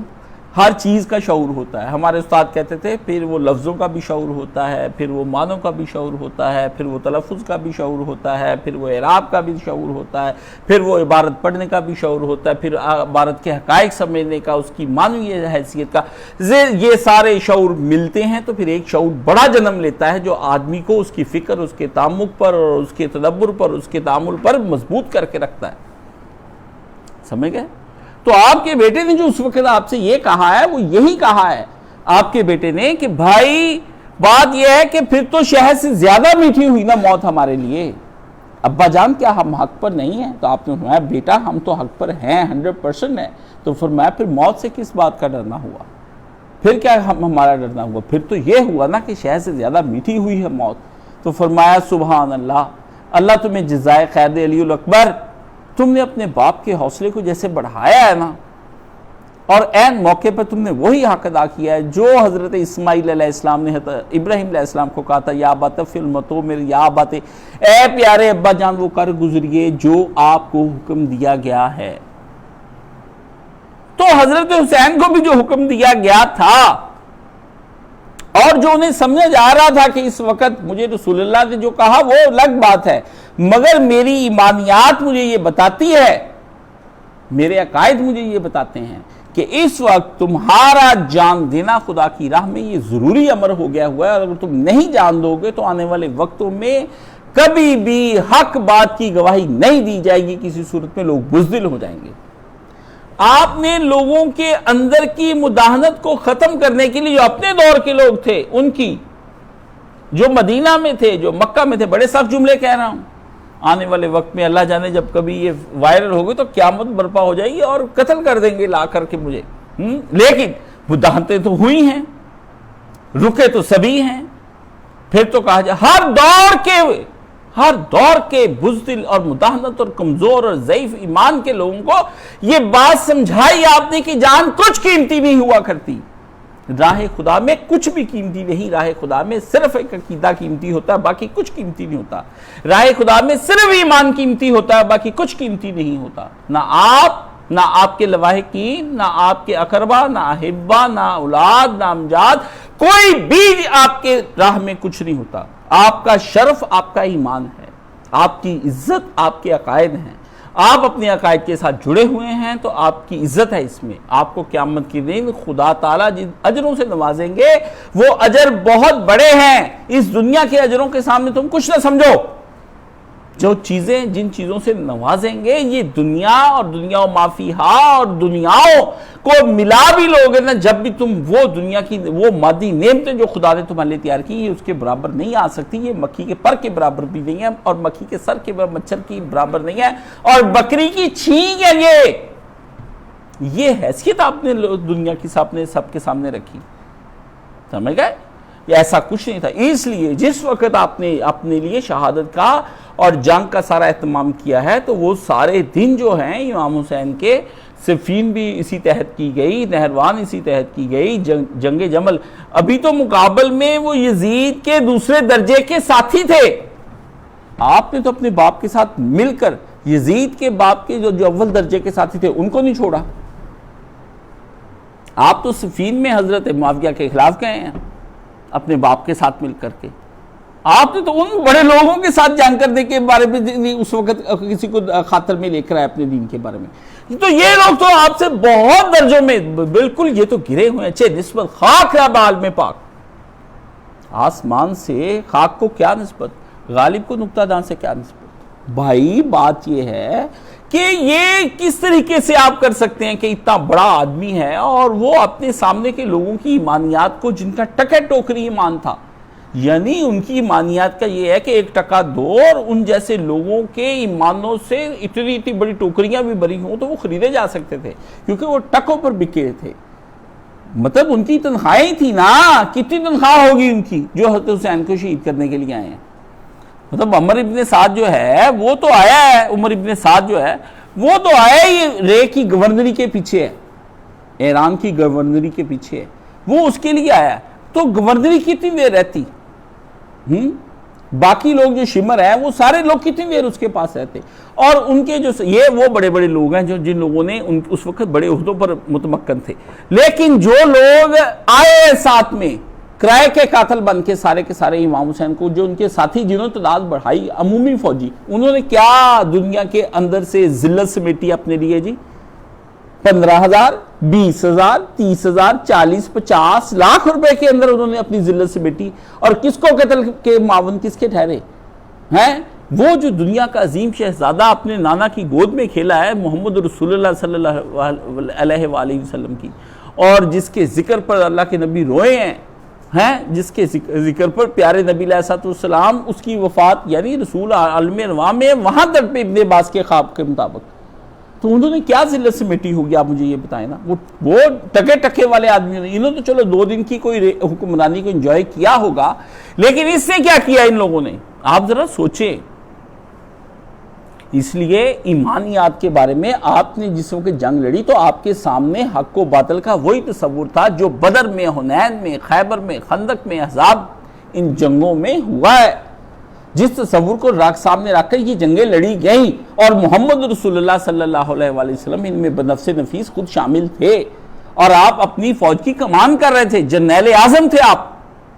ہر چیز کا شعور ہوتا ہے۔ ہمارے استاد کہتے تھے پھر وہ لفظوں کا بھی شعور ہوتا ہے، پھر وہ معنوں کا بھی شعور ہوتا ہے، پھر وہ تلفظ کا بھی شعور ہوتا ہے، پھر وہ اعراب کا بھی شعور ہوتا ہے، پھر وہ عبارت پڑھنے کا بھی شعور ہوتا ہے، پھر عبارت کے حقائق سمجھنے کا، اس کی معنوی حیثیت کا، یہ سارے شعور ملتے ہیں تو پھر ایک شعور بڑا جنم لیتا ہے جو آدمی کو اس کی فکر، اس کے تعمق پر اور اس کے تدبر پر، اس کے تعامل پر مضبوط کر کے رکھتا ہے۔ سمجھ گئے؟ تو آپ کے بیٹے نے جو اس وقت آپ سے یہ کہا ہے وہ یہی کہا ہے آپ کے بیٹے نے کہ بھائی بات یہ ہے کہ پھر تو شہد سے زیادہ میٹھی ہوئی نا موت ہمارے لیے، ابا جان کیا ہم حق پر نہیں ہیں؟ تو آپ نے فرمایا بیٹا ہم تو حق پر ہیں، 100% ہیں۔ تو فرمایا پھر موت سے کس بات کا ڈرنا ہوا، پھر کیا ہمارا ڈرنا ہوا، پھر تو یہ ہوا نا کہ شہد سے زیادہ میٹھی ہوئی ہے موت۔ تو فرمایا سبحان اللہ، اللہ تمہیں جزائے خیر دے علی الاکبر، تم نے اپنے باپ کے حوصلے کو جیسے بڑھایا ہے نا، اور عین موقع پر تم نے وہی حق ادا کیا ہے جو حضرت اسماعیل علیہ السلام نے ابراہیم علیہ السلام کو کہا تھا، یا ابت افعل ما تؤمر، یا ابت، اے پیارے ابا جان وہ کر گزریے جو آپ کو حکم دیا گیا ہے۔ تو حضرت حسین کو بھی جو حکم دیا گیا تھا اور جو انہیں سمجھ آ رہا تھا کہ اس وقت مجھے رسول اللہ نے جو کہا وہ الگ بات ہے، مگر میری ایمانیات مجھے یہ بتاتی ہے، میرے عقائد مجھے یہ بتاتے ہیں کہ اس وقت تمہارا جان دینا خدا کی راہ میں یہ ضروری امر ہو گیا ہوا ہے، اور اگر تم نہیں جان دو گے تو آنے والے وقتوں میں کبھی بھی حق بات کی گواہی نہیں دی جائے گی، کسی صورت میں لوگ بزدل ہو جائیں گے۔ آپ نے لوگوں کے اندر کی مداہنت کو ختم کرنے کے لیے جو اپنے دور کے لوگ تھے ان کی، جو مدینہ میں تھے، جو مکہ میں تھے، بڑے سخت جملے کہہ رہا ہوں، آنے والے وقت میں اللہ جانے جب کبھی یہ وائرل ہوگی تو قیامت برپا ہو جائے گی اور قتل کر دیں گے لا کر کے مجھے، لیکن مداہنتیں تو ہوئی ہیں، رکے تو سبھی ہیں۔ پھر تو کہا جائے ہر دور کے بزدل اور مداہنت اور کمزور اور ضعیف ایمان کے لوگوں کو یہ بات سمجھائی آپ نے کہ جان کچھ قیمتی نہیں ہوا کرتی، راہ خدا میں کچھ بھی قیمتی نہیں، راہ خدا میں صرف ایک عقیدہ قیمتی ہوتا ہے، باقی کچھ قیمتی نہیں ہوتا، راہ خدا میں صرف ایمان قیمتی ہوتا ہے، باقی کچھ قیمتی نہیں ہوتا، نہ آپ کے لواحقین، نہ آپ کے اقربا، نہ احبا، نہ اولاد، نہ امجاد، کوئی بھی آپ کے راہ میں کچھ نہیں ہوتا۔ آپ کا شرف آپ کا ایمان ہے، آپ کی عزت آپ کے عقائد ہیں، آپ اپنے عقائد کے ساتھ جڑے ہوئے ہیں تو آپ کی عزت ہے اس میں۔ آپ کو قیامت کے دن خدا تعالیٰ جن اجروں سے نوازیں گے وہ اجر بہت بڑے ہیں، اس دنیا کے اجروں کے سامنے تم کچھ نہ سمجھو۔ جن چیزوں سے نوازیں گے یہ دنیا اور دنیا و مافیہا اور دنیاؤں کو ملا بھی لوگے نا، جب بھی تم وہ دنیا کی وہ مادی نعمتیں جو خدا نے تمہارے لیے تیار کی، یہ اس کے برابر نہیں آ سکتی، یہ مکھی کے پر کے برابر بھی نہیں ہے، اور مکھی کے سر کے مچھر کی برابر نہیں ہے، اور بکری کی چھینک ہے یہ حیثیت آپ نے دنیا کی سب کے سامنے رکھی، سمجھ گئے؟ ایسا کچھ نہیں تھا۔ اس لیے جس وقت آپ نے اپنے لیے شہادت کا اور جنگ کا سارا اہتمام کیا ہے تو وہ سارے دن جو ہیں امام حسین کے، صفین بھی اسی تحت کی گئی، نہروان اسی تحت کی گئی، جنگ جمل، ابھی تو مقابل میں وہ یزید کے دوسرے درجے کے ساتھی تھے، آپ نے تو اپنے باپ کے ساتھ مل کر یزید کے باپ کے جو اول درجے کے ساتھی تھے ان کو نہیں چھوڑا۔ آپ تو صفین میں حضرت معاویہ کے خلاف گئے ہیں اپنے باپ کے ساتھ مل کر کے، آپ نے تو ان بڑے لوگوں کے ساتھ جان کرنے کے بارے میں اس وقت کسی کو خاطر میں لے کر آئے اپنے دین کے بارے میں، تو یہ لوگ تو آپ سے بہت درجوں میں بالکل یہ تو گرے ہوئے ہیں، نسبت خاک ہے بعالم میں پاک، آسمان سے خاک کو کیا نسبت، غالب کو نقطہ دان سے کیا نسبت۔ بھائی بات یہ ہے کہ یہ کس طریقے سے آپ کر سکتے ہیں کہ اتنا بڑا آدمی ہے اور وہ اپنے سامنے کے لوگوں کی ایمانیات کو، جن کا ٹکے ٹوکری ایمان تھا، یعنی ان کی ایمانیات کا یہ ہے کہ 1 ٹکا دو، اور ان جیسے لوگوں کے ایمانوں سے اتنی بڑی ٹوکریاں بھی بری ہوں تو وہ خریدے جا سکتے تھے کیونکہ وہ ٹکوں پر بکے تھے، مطلب ان کی تنخواہیں تھی نا، کتنی تنخواہ ہوگی ان کی جو حضرت حسین کو شہید کرنے کے لیے آئے ہیں، مطلب عمر ابن سعد جو ہے وہ تو آیا ہے، عمر ابن سعد جو ہے وہ تو آیا یہ رے کی گورنری کے پیچھے ہے، ایران کی گورنری کے پیچھے ہے، وہ اس کے لیے آیا، تو گورنری کتنی دیر رہتی، باقی لوگ جو شمر ہیں وہ سارے لوگ کتنی دیر اس کے پاس رہتے، اور ان کے جو یہ وہ بڑے بڑے لوگ ہیں جن لوگوں نے اس وقت بڑے عہدوں پر متمکن تھے، لیکن جو لوگ آئے ساتھ میں کرائے کے قاتل بن کے سارے امام حسین کو، جو ان کے ساتھی جنہوں نے تعداد بڑھائی، عمومی فوجی، انہوں نے کیا دنیا کے اندر سے ذلت سمیٹی اپنے لیے جی، 15,000 20,000 30,000 40 50 لاکھ روپے کے اندر انہوں نے اپنی ذلت سمیٹی، اور کس کو قتل کے معاون کس کے ٹھہرے ہیں؟ وہ جو دنیا کا عظیم شہزادہ اپنے نانا کی گود میں کھیلا ہے، محمد رسول اللہ صلی اللہ علیہ وآلہ وسلم کی، اور جس کے ذکر پر اللہ کے نبی روئے ہیں، جس کے ذکر پر پیارے نبی علیہ السلام اس کی وفات یعنی رسول عالم ارواح میں وہاں تک پہ ابن عباس کے خواب کے مطابق، تو انہوں نے کیا ذلت سمیٹی ہوگی آپ مجھے یہ بتائیں نا، وہ ٹکے والے آدمی نہیں، انہوں نے تو چلو 2 دن کی کوئی حکمرانی کو انجوائے کیا ہوگا، لیکن اس سے کیا کیا ان لوگوں نے، آپ ذرا سوچیں۔ اس لیے ایمانیات کے بارے میں آپ نے جس وقت جنگ لڑی تو آپ کے سامنے حق و باطل کا وہی تصور تھا جو بدر میں، حنین میں، خیبر میں، خندق میں، احزاب، ان جنگوں میں ہوا ہے، جس تصور کو سامنے رکھ کر یہ جنگیں لڑی گئیں، اور محمد رسول اللہ صلی اللہ علیہ وآلہ وسلم ان میں بنفس نفیس خود شامل تھے، اور آپ اپنی فوج کی کمان کر رہے تھے، جرنیل اعظم تھے آپ،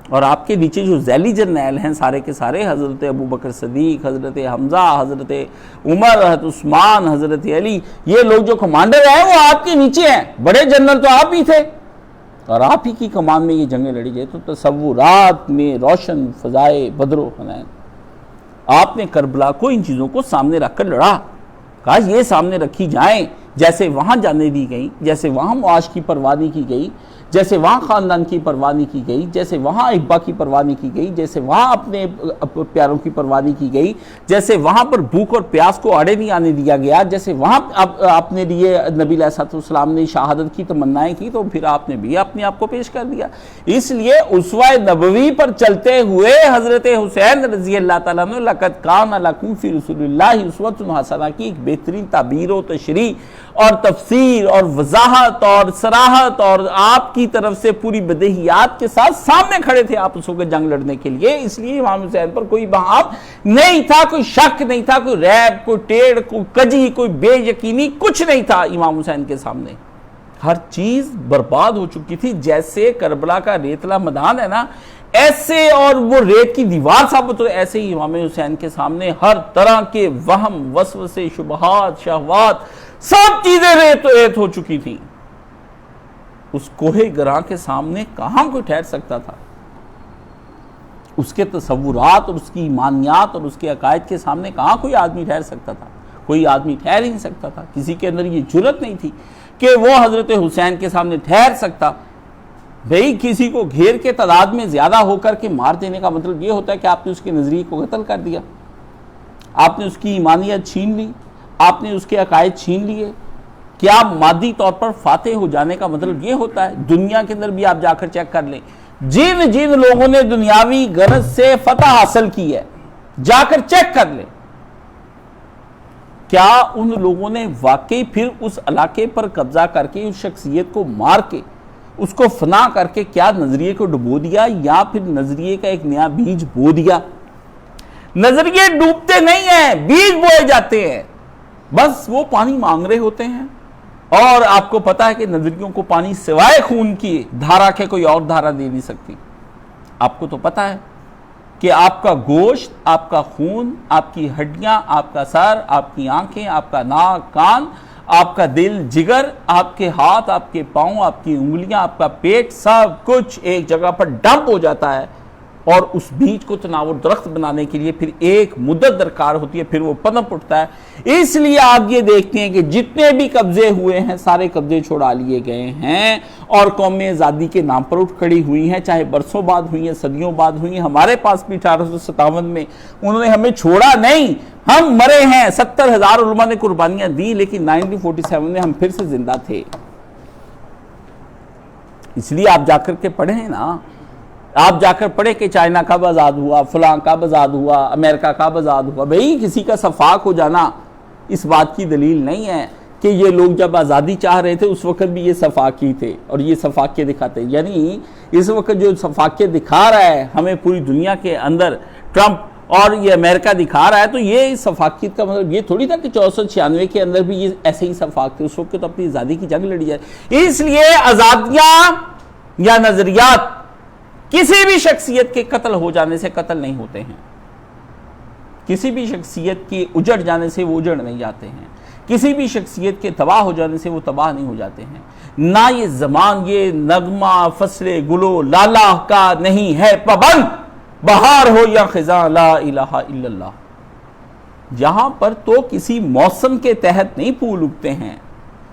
اور آپ کے نیچے جو ذیلی جرنیل ہیں سارے کے سارے، حضرت ابوبکر صدیق، حضرت حمزہ، حضرت عمر، حضرت عثمان، حضرت علی، یہ لوگ جو کمانڈر ہیں وہ آپ کے نیچے ہیں، بڑے جنرل تو آپ ہی تھے، اور آپ ہی کی کمان میں یہ جنگیں لڑی گئی۔ تو تصورات میں روشن فضائے بدر و حنین، آپ نے کربلا کو ان چیزوں کو سامنے رکھ کر لڑا، کاش یہ سامنے رکھی جائیں، جیسے وہاں جانے دی گئی، جیسے وہاں معاش کی پرواہ نہیں کی گئی، جیسے وہاں خاندان کی پرواہ نہیں کی گئی، جیسے وہاں احبا کی پرواہ نہیں کی گئی، جیسے وہاں اپنے پیاروں کی پرواہ نہیں کی گئی، جیسے وہاں پر بھوک اور پیاس کو آڑے نہیں آنے دیا گیا، جیسے وہاں اپنے لیے نبی علیہ السلام نے شہادت کی تمنائیں کی، تو پھر آپ نے بھی اپنے آپ کو پیش کر دیا۔ اس لیے اسوہ نبوی پر چلتے ہوئے حضرت حسین رضی اللہ تعالیٰ عنہ لقد کان لکم فی رسول اللہ اسوۃ حسنہ کی ایک بہترین تعبیر و تشریح اور تفسیر اور وضاحت اور صراحت، اور آپ کی طرف سے پوری بدیہیات کے ساتھ سامنے کھڑے تھے آپ اس وقت جنگ لڑنے کے لیے۔ اس لیے امام حسین پر کوئی بہام نہیں تھا، کوئی شک نہیں تھا، کوئی ریب، کوئی ٹیڑھ، کوئی کجی، کوئی بے یقینی، کچھ نہیں تھا امام حسین کے سامنے۔ ہر چیز برباد ہو چکی تھی، جیسے کربلا کا ریتلا میدان ہے نا، ایسے اور وہ ریت کی دیوار ثابت ہو، ایسے ہی امام حسین کے سامنے ہر طرح کے وہم، وسوسے، شبہات، شہوات، سب چیزیں ریت ہو چکی تھی۔ اس کوہ گراں کے سامنے کہاں کوئی ٹھہر سکتا تھا؟ اس کے تصورات اور اس کی ایمانیات اور اس کے عقائد کے سامنے کہاں کوئی آدمی ٹھہر سکتا تھا؟ کوئی آدمی ٹھہر ہی نہیں سکتا تھا، کسی کے اندر یہ جرت نہیں تھی کہ وہ حضرت حسین کے سامنے ٹھہر سکتا۔ بھئی کسی کو گھیر کے تعداد میں زیادہ ہو کر کے مار دینے کا مطلب یہ ہوتا ہے کہ آپ نے اس کے نظریے کو قتل کر دیا، آپ نے اس کی ایمانیت چھین لی، آپ نے اس کے عقائد چھین لیے۔ کیا مادی طور پر فاتح ہو جانے کا مطلب یہ ہوتا ہے؟ دنیا کے اندر بھی آپ جا کر چیک کر لیں، جن لوگوں نے دنیاوی غرض سے فتح حاصل کی ہے، جا کر چیک کر لیں، کیا ان لوگوں نے واقعی پھر اس علاقے پر قبضہ کر کے اس شخصیت کو مار کے اس کو فنا کر کے کیا نظریے کو ڈبو دیا، یا پھر نظریے کا ایک نیا بیج بو دیا؟ نظریے ڈوبتے نہیں ہیں، بیج بوئے جاتے ہیں، بس وہ پانی مانگ رہے ہوتے ہیں۔ اور آپ کو پتا ہے کہ نظریوں کو پانی سوائے خون کی دھارا کے کوئی اور دھارا دے نہیں سکتی۔ آپ کو تو پتا ہے کہ آپ کا گوشت، آپ کا خون، آپ کی ہڈیاں، آپ کا سر، آپ کی آنکھیں، آپ کا ناک، کان، آپ کا دل، جگر، آپ کے ہاتھ، آپ کے پاؤں، آپ کی انگلیاں، آپ کا پیٹ، سب کچھ ایک جگہ پر ڈمپ ہو جاتا ہے، اور اس بیج کو تناور درخت بنانے کے لیے پھر ایک مدت درکار ہوتی ہے، پھر وہ پنپ اٹھتا ہے۔ اس لیے آپ یہ دیکھتے ہیں کہ جتنے بھی قبضے ہوئے ہیں سارے قبضے چھوڑا لیے گئے ہیں، اور قومیں آزادی کے نام پر اٹھ کھڑی ہوئی ہیں، چاہے برسوں بعد ہوئی ہیں، صدیوں بعد ہوئی ہیں۔ ہمارے پاس بھی 1857 میں انہوں نے ہمیں چھوڑا نہیں، ہم مرے ہیں، 70,000 علماء نے قربانیاں دی، لیکن 1947 میں ہم پھر سے زندہ تھے۔ اس لیے آپ جا کر کے پڑھیں نا، آپ جا کر پڑھیں کہ چائنا کب آزاد ہوا، فلاں کب آزاد ہوا، امریکہ کب آزاد ہوا۔ بھئی کسی کا صفاق ہو جانا اس بات کی دلیل نہیں ہے کہ یہ لوگ جب آزادی چاہ رہے تھے اس وقت بھی یہ صفاقی تھے اور یہ صفاقے دکھاتے، یعنی اس وقت جو صفاقے دکھا رہا ہے ہمیں پوری دنیا کے اندر ٹرمپ اور یہ امریکہ دکھا رہا ہے، تو یہ صفاقیت کا مطلب یہ تھوڑی تھا کہ 64-96 کے اندر بھی یہ ایسے ہی صفاق تھے، اس وقت تو اپنی آزادی کی جنگ لڑی جائے۔ اس لیے آزادیاں یا نظریات کسی بھی شخصیت کے قتل ہو جانے سے قتل نہیں ہوتے ہیں، کسی بھی شخصیت کے اجڑ جانے سے وہ اجڑ نہیں جاتے ہیں، کسی بھی شخصیت کے تباہ ہو جانے سے وہ تباہ نہیں ہو جاتے ہیں۔ نہ یہ زمان یہ نغمہ فصل گلو لالا کا نہیں ہے پابند، بہار ہو یا خزاں لا الہ الا اللہ۔ یہاں پر تو کسی موسم کے تحت نہیں پھول اگتے ہیں،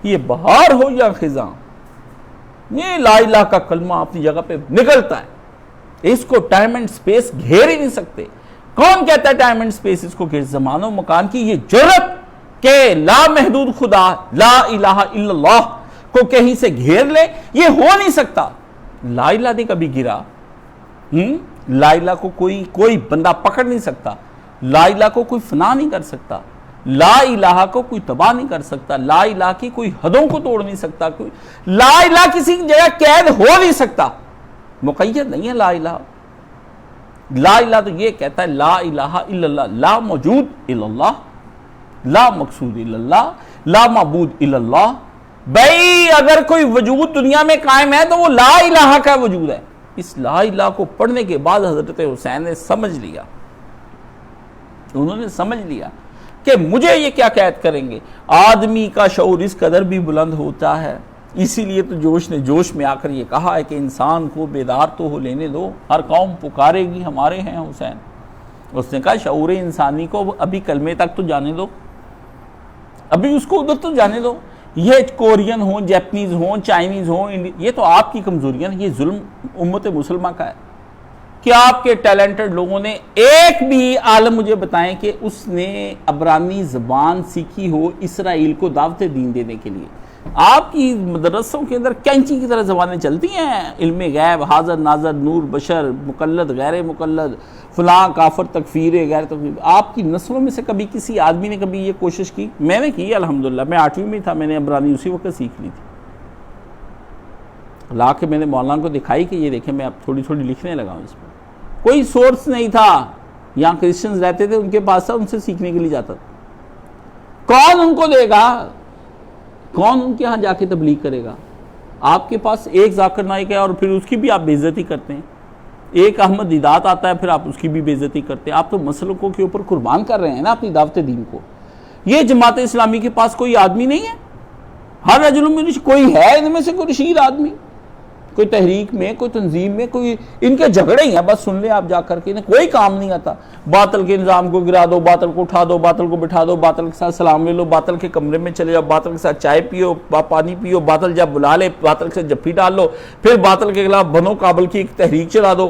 یہ بہار ہو یا خزاں، یہ لا الہ کا کلمہ اپنی جگہ پہ نکلتا ہے، اس کو ٹائم اینڈ سپیس گھیر ہی نہیں سکتے۔ کون کہتا ہے ٹائم اینڈ سپیس اس کو گھیر؟ زمان و مکان کی یہ جرت کہ لا محدود خدا لا الہ الا اللہ کو کہیں سے گھیر لے، یہ ہو نہیں سکتا۔ لا الہ نے کبھی گرا؟ لا الہ کو کوئی بندہ پکڑ نہیں سکتا، لا الہ کو کوئی فنا نہیں کر سکتا، لا الہ کو کوئی تباہ نہیں کر سکتا، لا الہ کی کوئی حدوں کو توڑ نہیں سکتا، لا الہ کسی جگہ قید ہو نہیں سکتا، مقید نہیں ہے لا الہ۔ لا الہ تو یہ کہتا ہے لا الہ الا اللہ، لا موجود الا اللہ، لا مقصود الا اللہ، لا معبود الا اللہ۔ بھئی اگر کوئی وجود دنیا میں قائم ہے تو وہ لا الہ کا وجود ہے، اس لا الہ کو پڑھنے کے بعد حضرت حسین نے سمجھ لیا، انہوں نے سمجھ لیا کہ مجھے یہ کیا قید کریں گے۔ آدمی کا شعور اس قدر بھی بلند ہوتا ہے، اسی لیے تو جوش نے جوش میں آ کر یہ کہا ہے کہ انسان کو بیدار تو ہو لینے دو، ہر قوم پکارے گی ہمارے ہیں حسین۔ اس نے کہا شعور انسانی کو ابھی کلمے تک تو جانے دو، ابھی اس کو ادھر تو جانے دو۔ یہ کورین ہوں، جیپنیز ہوں، چائنیز ہوں، یہ تو آپ کی کمزوریاں، یہ ظلم امت مسلمہ کا ہے کہ آپ کے ٹیلنٹڈ لوگوں نے ایک بھی عالم مجھے بتائیں کہ اس نے عبرانی زبان سیکھی ہو اسرائیل کو دعوت دین دینے کے لیے۔ آپ کی مدرسوں کے اندر کینچی کی طرح زبانیں چلتی ہیں، علم غیب، حاضر ناظر، نور بشر، مقلد غیر مقلد، فلاں کافر تکفیر غیر تکفیر۔ آپ کی نسلوں میں سے کبھی کسی آدمی نے کبھی یہ کوشش کی؟ میں نے کی الحمدللہ، میں 8ویں میں تھا، میں نے عبرانی اسی وقت سیکھ لی تھی، لا کے میں نے مولانا کو دکھائی کہ یہ دیکھیں میں اب تھوڑی تھوڑی لکھنے لگا ہوں اس پر۔ کوئی سورس نہیں تھا، یہاں کرسچنز رہتے تھے ان کے پاس تھا، ان سے سیکھنے کے لیے جاتا تھا۔ کون ان کو دے گا؟ کون ان کے ہاں جا کے تبلیغ کرے گا؟ آپ کے پاس ایک ذاکر نائک ہے اور پھر اس کی بھی آپ بے عزتی کرتے ہیں، ایک احمد دیدات آتا ہے پھر آپ اس کی بھی بے عزتی کرتے ہیں۔ آپ تو مسلکوں کے اوپر قربان کر رہے ہیں نا اپنی دعوت دین کو۔ یہ جماعت اسلامی کے پاس کوئی آدمی نہیں ہے؟ ہر رجل من کوئی ہے ان میں سے کوئی رشید آدمی؟ کوئی تحریک میں، کوئی تنظیم میں، کوئی ان کے جھگڑے ہی ہیں، بس سن لیں آپ جا کر کے، انہیں کوئی کام نہیں آتا۔ باطل کے نظام کو گرا دو، باطل کو اٹھا دو، باطل کو بٹھا دو، باطل کے ساتھ سلام لے لو، باطل کے کمرے میں چلے جاؤ، باطل کے ساتھ چائے پیو، پانی پیو، باطل جب بلا لے باطل سے جپھی ڈال لو، پھر باطل کے خلاف بنو کابل کی ایک تحریک چلا دو۔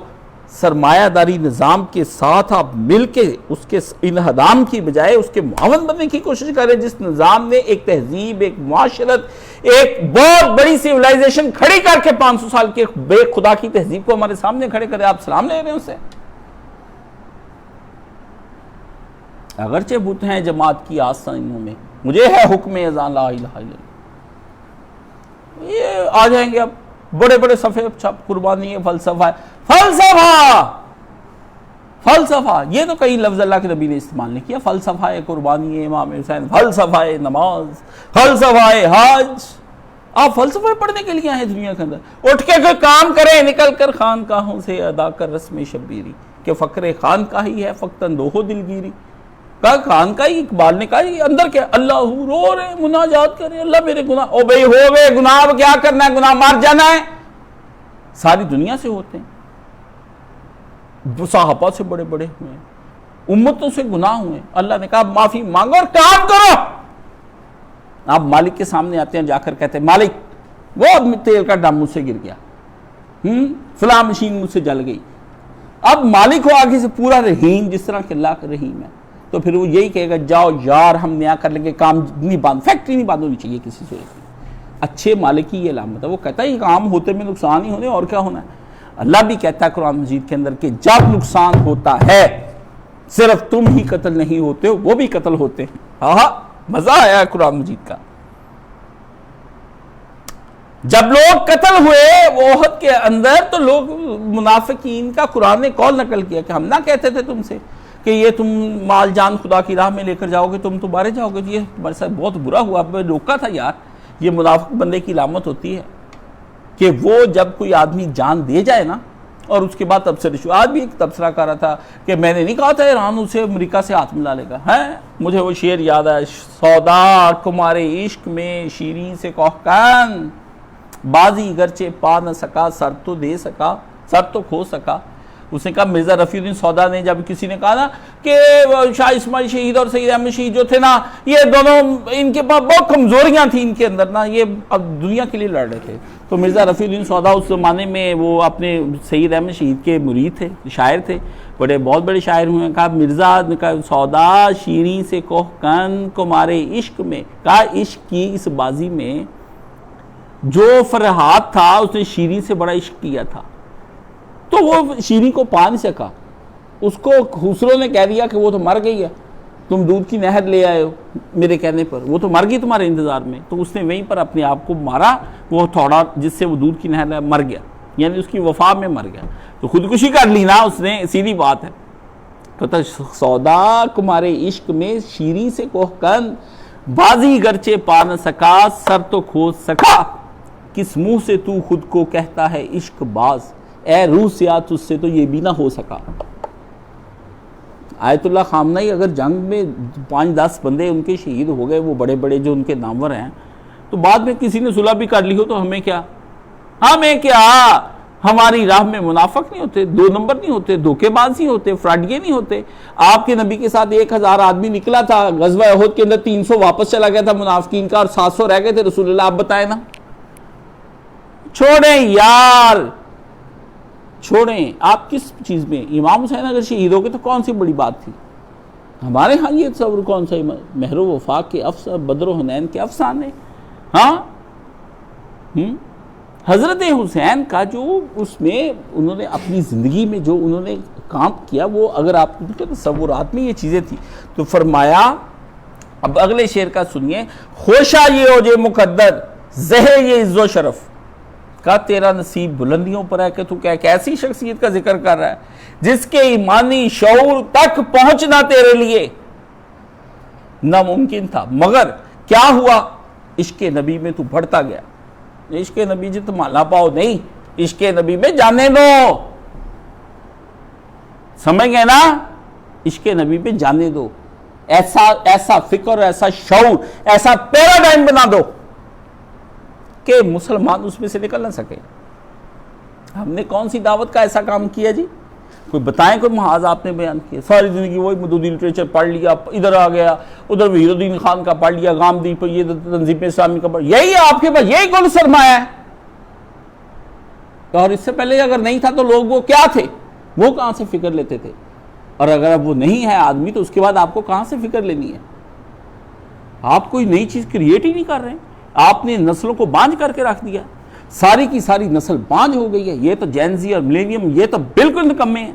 سرمایہ داری نظام کے ساتھ آپ مل کے اس کے انہدام کی بجائے اس کے معاون بننے کی کوشش کریں، جس نظام نے ایک تہذیب، ایک معاشرت، ایک بہت بڑی سیولائزیشن کھڑی کر کے 500 سال کے بے خدا کی تہذیب کو ہمارے سامنے کھڑے کرے، آپ سلام لے رہے ہیں اسے۔ اگرچہ بت ہیں جماعت کی آستینوں میں، مجھے ہے حکم اذان لا الہ الا اللہ۔ یہ آ جائیں گے اب بڑے بڑے صفحے چھپ، قربانی ہے، فلسفہ ہے، فلسفہ یہ تو کئی لفظ اللہ کے نبی نے استعمال نہیں کیا۔ فلسفہ ہے قربانی ہے امام حسین، فلسفہ ہے نماز، فلسفہ ہے حج۔ آپ فلسفہ پڑھنے کے لیے آئے دنیا کے اندر؟ اٹھ کے کوئی کام کریں، نکل کر خانقاہوں سے ادا کر رسم شبیری، کہ فقر خانقاہی ہے فقط اندوہ دلگیری۔ کہا خانقاہی، اقبال نے کہا یہ اندر کیا؟ اللہ رو رہے، مناجات کریں، اللہ میرے گناہ، او بھئی ہو گئے گناہ، کیا کرنا ہے، گناہ مار جانا ہے۔ ساری دنیا سے ہوتے ہیں، صحابہ سے بڑے بڑے ہوئے ہیں، امتوں سے گناہ ہوئے، اللہ نے کہا معافی مانگو اور کام کرو۔ آپ مالک کے سامنے آتے ہیں، جا کر کہتے ہیں مالک وہ تیل کا ڈرم مجھ سے گر گیا، فلاں مشین مجھ سے جل گئی۔ اب مالک ہو آگے سے پورا رحیم، جس طرح کہ اللہ کا رحیم ہے، تو پھر وہ یہی کہے گا جاؤ یار ہم نیا کر لیں گے، کام نہیں بند، فیکٹری نہیں بند ہونی چاہیے کسی صورت میں۔ اچھے مالک کی یہ علامت ہے، وہ کہتا ہے یہ کام ہوتے میں نقصان ہی ہونے، اور کیا ہونا ہے۔ اللہ بھی کہتا ہے قرآن مجید کے اندر کہ جب نقصان ہوتا ہے صرف تم ہی قتل نہیں ہوتے ہو، وہ بھی قتل ہوتے ہیں۔ ہاں مزہ آیا ہے قرآن مجید کا۔ جب لوگ قتل ہوئے احد کے اندر تو لوگ منافقین کا قرآن نے قول نقل کیا کہ ہم نہ کہتے تھے تم سے کہ یہ تم مال جان خدا کی راہ میں لے کر جاؤ گے، تم تو مارے جاؤ گے، یہ تمہارے ساتھ بہت برا ہوا، میں روکا تھا یار۔ یہ منافق بندے کی علامت ہوتی ہے کہ وہ جب کوئی آدمی جان دے جائے نا، اور اس کے بعد تبصرہ شروع۔ آج بھی ایک تبصرہ کر رہا تھا کہ میں نے نہیں کہا تھا ایران اسے امریکہ سے ہاتھ ملا لے گا، ہے مجھے وہ شعر یاد ہے، سودا تمہارے عشق میں شیریں سے کوہکن، بازی گرچہ پا نہ سکا سر تو دے سکا، سر تو کھو سکا۔ اس نے کہا مرزا رفیع الدین سودا نے، جب کسی نے کہا نا کہ شاہ اسماعیل شہید اور سید احمد شہید جو تھے نا، یہ دونوں ان کے پاس بہت کمزوریاں تھیں ان کے اندر نا، یہ اب دنیا کے لیے لڑ رہے تھے، تو مرزا رفیع الدین سودا اس زمانے میں وہ اپنے سید احمد شہید کے مرید تھے، شاعر تھے، بڑے بہت بڑے شاعر ہوئے۔ کہا مرزا نے کہا سودا شیریں سے کوہکن تمہارے عشق میں، کہا عشق کی اس بازی میں جو فرحات تھا اس نے شیریں سے بڑا عشق کیا تھا، تو وہ شیریں کو پا نہیں سکا، اس کو خسرو نے کہہ دیا کہ وہ تو مر گئی ہے، تم دودھ کی نہر لے آئے ہو میرے کہنے پر، وہ تو مر گئی تمہارے انتظار میں، تو اس نے وہیں پر اپنے آپ کو مارا، وہ تھوڑا جس سے وہ دودھ کی نہر مر گیا، یعنی اس کی وفا میں مر گیا، تو خودکشی کر لی نا اس نے، سیدھی بات ہے۔ کہتا سودا تمہارے عشق میں شیریں سے کوہکن، بازی گرچہ پا نہ سکا سر تو کھو سکا، کس منہ سے تو خود کو کہتا ہے عشق باز، اے روح سیاہ تجھ سے تو یہ بھی نہ ہو سکا. آیت اللہ خامنہ اگر جنگ میں 5-10 بندے ان کے شہید ہو گئے، وہ بڑے بڑے جو ان کے نامور ہیں، تو بعد میں کسی نے صلح بھی کر لی ہو تو ہمیں کیا؟ ہماری راہ میں منافق نہیں ہوتے، 2 نمبر نہیں ہوتے، دھوکے باز نہیں ہوتے، فراڈیے نہیں ہوتے. آپ کے نبی کے ساتھ 1000 آدمی نکلا تھا غزوہ احد کے اندر، 300 واپس چلا گیا تھا منافقین کا اور 700 رہ گئے تھے. رسول اللہ آپ بتائیں نا. چھوڑیں یار، چھوڑیں. آپ کس چیز میں امام حسین اگر شہید ہو گئے تو کون سی بڑی بات تھی؟ ہمارے ہاں یہ تصور کون سا مہر و وفا کے بدر و حنین کے افسانے. ہاں حضرت حسین کا جو اس میں انہوں نے اپنی زندگی میں جو انہوں نے کام کیا، وہ اگر آپ کے تصورات میں یہ چیزیں تھی تو فرمایا. اب اگلے شعر کا سنیے. خوشا یہ اوج مقدر زہے یہ عز و شرف، کا تیرا نصیب بلندیوں پر ہے کہ تو کیا ایک ایسی شخصیت کا ذکر کر رہا ہے جس کے ایمانی شعور تک پہنچنا تیرے لیے ناممکن تھا، مگر کیا ہوا؟ عشق نبی میں تو بڑھتا گیا. عشق نبی جی تم مالا پاؤ نہیں، عشق نبی میں جانے دو. سمجھ گئے نا؟ عشق نبی میں جانے دو. ایسا فکر، ایسا شعور، ایسا پیراڈائم بنا دو کہ مسلمان اس میں سے نکل نہ سکے. ہم نے کون سی دعوت کا ایسا کام کیا جی؟ کوئی بتائیں کوئی محاذ آپ نے بیان کیا؟ ساری زندگی وہی مدودی لٹریچر پڑھ لیا، ادھر آ گیا، ادھر وحید الدین خان کا پڑھ لیا، گامدی پر یہ تنظیم اسلامی کا پڑھ، یہی آپ کے پاس یہی کل سرمایہ ہے. اور اس سے پہلے اگر نہیں تھا تو لوگ وہ کیا تھے؟ وہ کہاں سے فکر لیتے تھے؟ اور اگر اب وہ نہیں ہے آدمی تو اس کے بعد آپ کو کہاں سے فکر لینی ہے؟ آپ کوئی نئی چیز کریٹ ہی نہیں کر رہے ہیں. آپ نے نسلوں کو بانجھ کر کے رکھ دیا. ساری کی ساری نسل بانجھ ہو گئی ہے. یہ تو جینزی اور ملینیم یہ تو بالکل نکمے ہیں.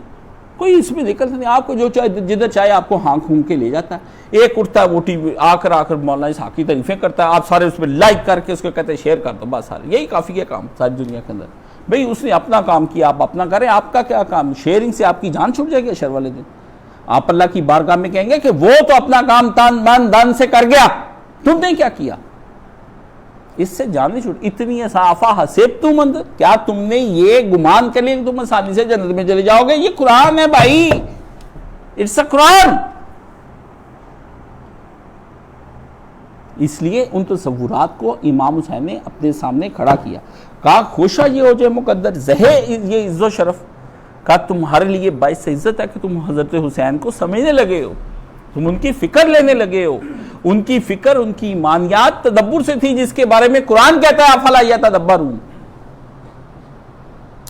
کوئی اس میں دقت نہیں. آپ کو جو چاہے جدھر چاہے آپ کو ہانک ہونک کے لے جاتا ہے. ایک اٹھتا ہے وہ ٹی وی آ کر مولانا اسحاق کی تعریفیں کرتا ہے، آپ سارے اس پہ لائک کر کے اس کو کہتے ہیں شیئر کر دو، بس سارے یہی کافی ہے کام ساری دنیا کے اندر. بھئی اس نے اپنا کام کیا، آپ اپنا کریں. آپ کا کیا کام؟ شیئرنگ سے آپ کی جان چھوٹ جائے گی حشر والے دن. آپ اللہ کی بارگاہ میں کہیں گے کہ وہ تو اپنا کام تن من دن سے کر گیا، تم نے کیا کیا؟ اس سے جانے چھوٹ. اتنی اصافہ حسبتم اندر، کیا تم نے یہ گمان کر لیا کہ تم آسانی سے جنت میں چلے جاؤ گے؟ یہ قرآن ہے بھائی، اٹس اے قرآن. اس لیے ان تصورات کو امام حسین نے اپنے سامنے کھڑا کیا. کہا خوشا یہ ہو جائے مقدر زہے یہ عز و شرف، کہا تمہارے لیے باعث عزت ہے کہ تم حضرت حسین کو سمجھنے لگے ہو، تم ان کی فکر لینے لگے ہو. ان کی فکر، ان کی ایمانیات تدبر سے تھی، جس کے بارے میں قرآن کہتا ہے افلا یتدبرون.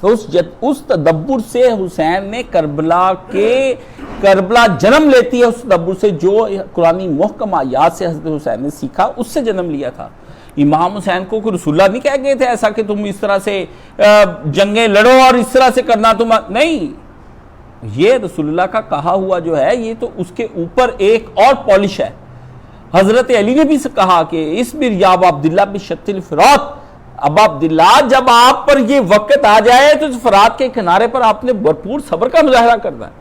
اس تدبر سے حسین نے کربلا جنم لیتی ہے. اس تدبر سے جو قرآنی محکم آیات سے حضرت حسین نے سیکھا، اس سے جنم لیا تھا. امام حسین کو کوئی رسول اللہ نہیں کہہ گئے تھے ایسا کہ تم اس طرح سے جنگیں لڑو اور اس طرح سے کرنا تم نہیں. یہ رسول اللہ کا کہا ہوا جو ہے، یہ تو اس کے اوپر ایک اور پالش ہے. حضرت علی نے بھی کہا کہ اصبر یا ابا عبداللہ بشط الفرات. ابا عبداللہ جب آپ پر یہ وقت آ جائے تو فرات کے کنارے پر آپ نے بھرپور صبر کا مظاہرہ کرنا ہے.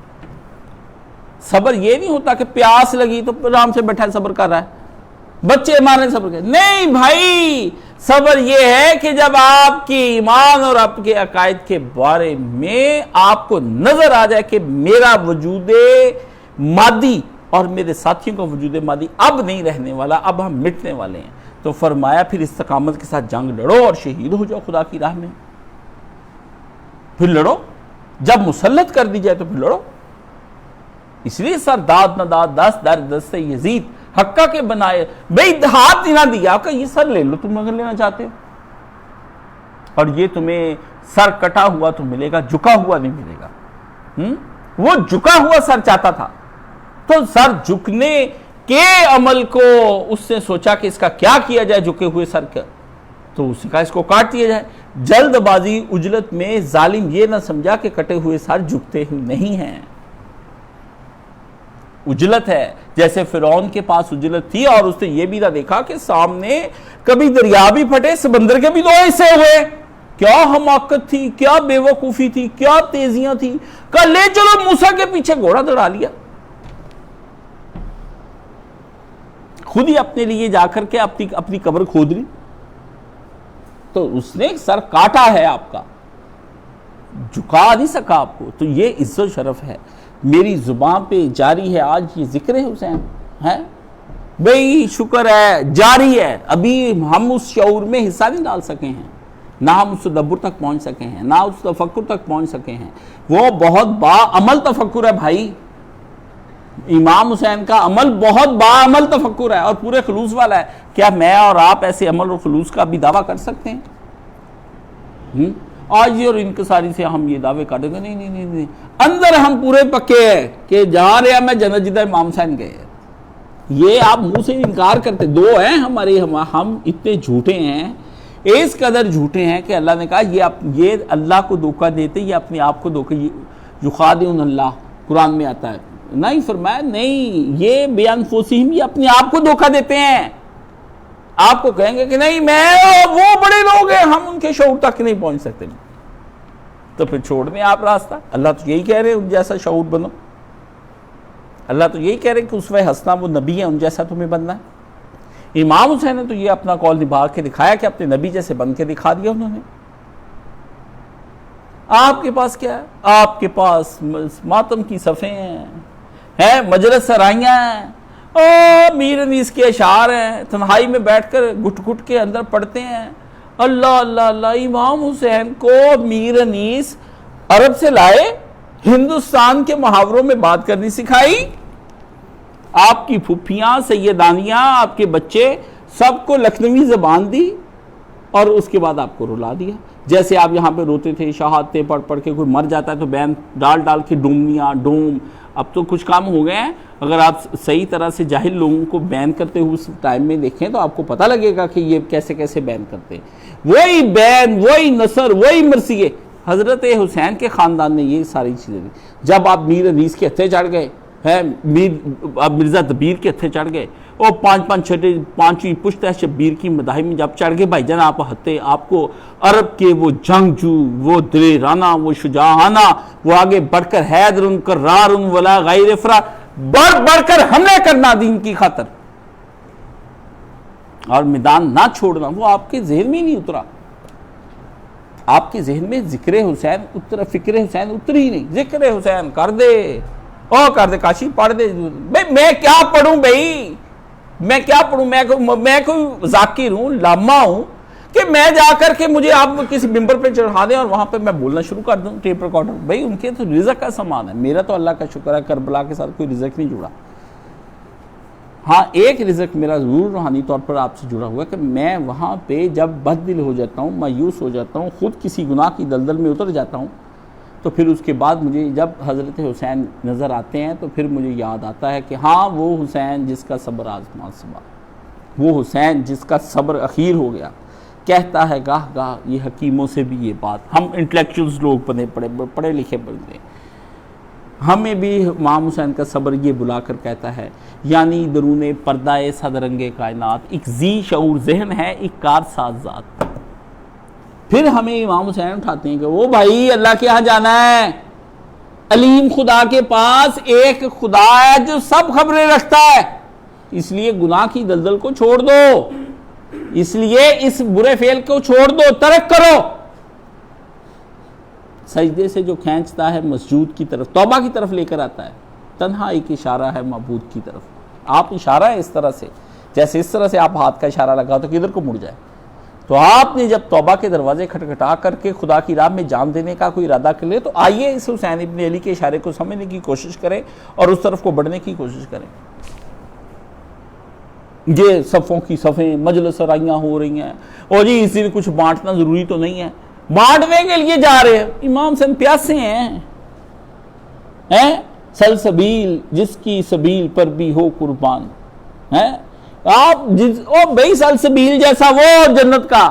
صبر یہ نہیں ہوتا کہ پیاس لگی تو آرام سے بیٹھا صبر کر رہا ہے، بچے مارنے صبر کر. نہیں بھائی، صبر یہ ہے کہ جب آپ کی ایمان اور آپ کے عقائد کے بارے میں آپ کو نظر آ جائے کہ میرا وجود مادی اور میرے ساتھیوں کا وجود مادی اب نہیں رہنے والا، اب ہم مٹنے والے ہیں، تو فرمایا پھر استقامت کے ساتھ جنگ لڑو اور شہید ہو جاؤ خدا کی راہ میں. پھر لڑو، جب مسلط کر دی جائے تو پھر لڑو. اس لیے سر داد نہ داد دست در دست یزید حقہ کے بنائے. بھئی ہاتھ نہ دیا کہ یہ سر لے لو تم اگر لینا چاہتے ہو، اور یہ تمہیں سر کٹا ہوا تو ملے گا، جھکا ہوا نہیں ملے گا. وہ جھکا ہوا سر چاہتا تھا تو سر جھکنے کے عمل کو اس نے سوچا کہ اس کا کیا کیا جائے جھکے ہوئے سر کا، تو اس نے کہا اس کو کاٹ دیا جائے. جلد بازی عجلت میں ظالم یہ نہ سمجھا کہ کٹے ہوئے سر جھکتے ہی نہیں ہیں. اجلت ہے جیسے فرعون کے پاس اجلت تھی، اور اس نے یہ بھی نہ دیکھا کہ سامنے کبھی دریا بھی پھٹے، سمندر کے بھی 2 حصے ہوئے. کیا حماقت تھی، کیا بے وقوفی تھی، کیا تیزیاں تھی. کہا لے چلو موسیٰ کے پیچھے گھوڑا دوڑا لیا. خود ہی اپنے لیے جا کر کے اپنی قبر کھود لی. تو اس نے سر کاٹا ہے آپ کا. جھکا نہیں سکا آپ کو، تو یہ عزت و شرف ہے۔ میری زبان پہ جاری ہے آج یہ ذکر حسین ہے، بھئی شکر ہے جاری ہے۔ ابھی ہم اس شعور میں حصہ نہیں ڈال سکے ہیں، نہ ہم اس تدبر تک پہنچ سکے ہیں، نہ اس تفکر تک پہنچ سکے ہیں۔ وہ بہت باعمل تفکر ہے بھائی، امام حسین کا عمل بہت باعمل تفکر ہے اور پورے خلوص والا ہے۔ کیا میں اور آپ ایسے عمل اور خلوص کا بھی دعویٰ کر سکتے ہیں؟ آج اور انکساری سے ہم یہ دعوے کر دیں گے نہیں، اندر ہم پورے پکے ہیں کہ جہاں رہا میں جنت جدھر امام حسین گئے۔ یہ آپ منہ سے انکار کرتے، دو ہیں ہمارے، ہم اتنے جھوٹے ہیں، اس قدر جھوٹے ہیں کہ اللہ نے کہا یہ اللہ کو دھوکہ دیتے، یہ اپنے آپ کو دھوکہ، یخادعون اللہ قرآن میں آتا ہے، نہیں فرمایا نہیں، یہ بِأَنفُسِهِمْ، یہ اپنے آپ کو دھوکہ دیتے ہیں۔ آپ کو کہیں گے کہ نہیں میں وہ بڑے لوگ ہیں، ہم ان کے شعور تک نہیں پہنچ سکتے، تو پھر چھوڑ دیں آپ راستہ۔ اللہ تو یہی کہہ رہے ہیں ان جیسا شعور بنو، اللہ تو یہی کہہ رہے ہیں کہ اسوہ حسنہ وہ نبی ہیں، ان جیسا تمہیں بننا ہے۔ امام حسین نے تو یہ اپنا قول نبھا کے دکھایا کہ اپنے نبی جیسے بن کے دکھا دیا انہوں نے۔ آپ کے پاس کیا ہے؟ آپ کے پاس ماتم کی صفیں ہیں، مجلس سرائیاں ہیں، میر انیس کے اشعار ہیں، تنہائی میں بیٹھ کر گھٹ گھٹ کے اندر پڑھتے ہیں۔ اللہ اللہ اللہ، امام حسین کو میر انیس عرب سے لائے، ہندوستان کے محاوروں میں بات کرنی سکھائی۔ آپ کی پھپھیاں، سیدانیاں، آپ کے بچے سب کو لکھنوی زبان دی اور اس کے بعد آپ کو رلا دیا۔ جیسے آپ یہاں پہ روتے تھے، شہادتیں پڑھ پڑھ کے، کوئی مر جاتا ہے تو بین ڈال ڈال کے ڈومنیاں ڈوم، اب تو کچھ کام ہو گئے ہیں۔ اگر آپ صحیح طرح سے جاہل لوگوں کو بین کرتے ہوئے اس ٹائم میں دیکھیں تو آپ کو پتہ لگے گا کہ یہ کیسے کیسے بین کرتے ہیں۔ وہی بین، وہی نصر، وہی مرثیے، حضرت حسین کے خاندان نے یہ ساری چیزیں دی۔ جب آپ میر انیس کے ہتھے چڑھ گئے ہیں، مرزا دبیر کے ہتھے چڑھ گئے، اور پانچویں پشت ہے شبیر کی مداحی میں جب چڑھ گئے بھائی جان آپ ہتھے، آپ کو عرب کے وہ جنگجو، وہ دلیرانہ، وہ شجاعانہ، وہ آگے بڑھ کر حیدر کرار ولا غیر فرار، بڑھ کر حملے کرنا دین کی خاطر اور میدان نہ چھوڑنا، وہ آپ کے ذہن میں ہی نہیں اترا۔ آپ کے ذہن میں ذکر حسین اترا، فکر حسین اتری ہی نہیں۔ ذکر حسین کر دے، کر دے، کاشی پڑھ دے۔ بھئی میں کیا پڑھوں بھئی، میں کیا پڑھوں، میں کوئی ذاکر ہوں، لامہ ہوں کہ میں جا کر کے مجھے آپ کسی ممبر پہ چڑھا دیں اور وہاں پہ میں بولنا شروع کر دوں ٹیپ ریکارڈر۔ بھئی ان کے تو رزق کا سامان ہے، میرا تو اللہ کا شکر ہے کربلا کے ساتھ کوئی رزق نہیں جڑا۔ ہاں ایک رزق میرا ضرور روحانی طور پر آپ سے جڑا ہوا ہے کہ میں وہاں پہ جب بد دل ہو جاتا ہوں، مایوس ہو جاتا ہوں، خود کسی گناہ کی دلدل میں اتر جاتا ہوں، تو پھر اس کے بعد مجھے جب حضرت حسین نظر آتے ہیں تو پھر مجھے یاد آتا ہے کہ ہاں وہ حسین جس کا صبر آزما صبا، وہ حسین جس کا صبر اخیر ہو گیا۔ کہتا ہے گاہ گاہ یہ حکیموں سے بھی یہ بات، ہم انٹلیکچوئلز لوگ پڑھے لکھے بنتے ہیں، ہمیں بھی امام حسین کا صبر یہ بلا کر کہتا ہے، یعنی درون پردہ صدرنگ کائنات ایک ذی شعور ذہن ہے، ایک کار ساز ذات۔ پھر ہمیں امام حسین اٹھاتے ہیں کہ وہ بھائی اللہ کے ہاں جانا ہے، علیم خدا کے پاس ایک خدا ہے جو سب خبریں رکھتا ہے، اس لیے گناہ کی دلدل کو چھوڑ دو، اس لیے اس برے فعل کو چھوڑ دو، ترک کرو۔ سجدے سے جو کھینچتا ہے مسجود کی طرف، توبہ کی طرف لے کر آتا ہے، تنہا ایک اشارہ ہے معبود کی طرف۔ آپ اشارہ ہے اس طرح سے، جیسے اس طرح سے آپ ہاتھ کا اشارہ لگا تو کدھر کو مڑ جائے۔ تو آپ نے جب توبہ کے دروازے کھٹکھٹا کر کے خدا کی راہ میں جان دینے کا کوئی ارادہ کر لے تو آئیے اس حسین ابن علی کے اشارے کو سمجھنے کی کوشش کریں اور اس طرف کو بڑھنے کی کوشش کریں۔ یہ صفوں کی صفیں، مجلس سرائیاں ہو رہی ہیں، اور جی اس دن کچھ بانٹنا ضروری تو نہیں ہے، بانٹنے کے لیے جا رہے ہیں۔ امام حسین پیاسے ہیں، سلسبیل جس کی سبیل پر بھی ہو قربان، آپ بھائی سلسبیل جیسا وہ جنت کا،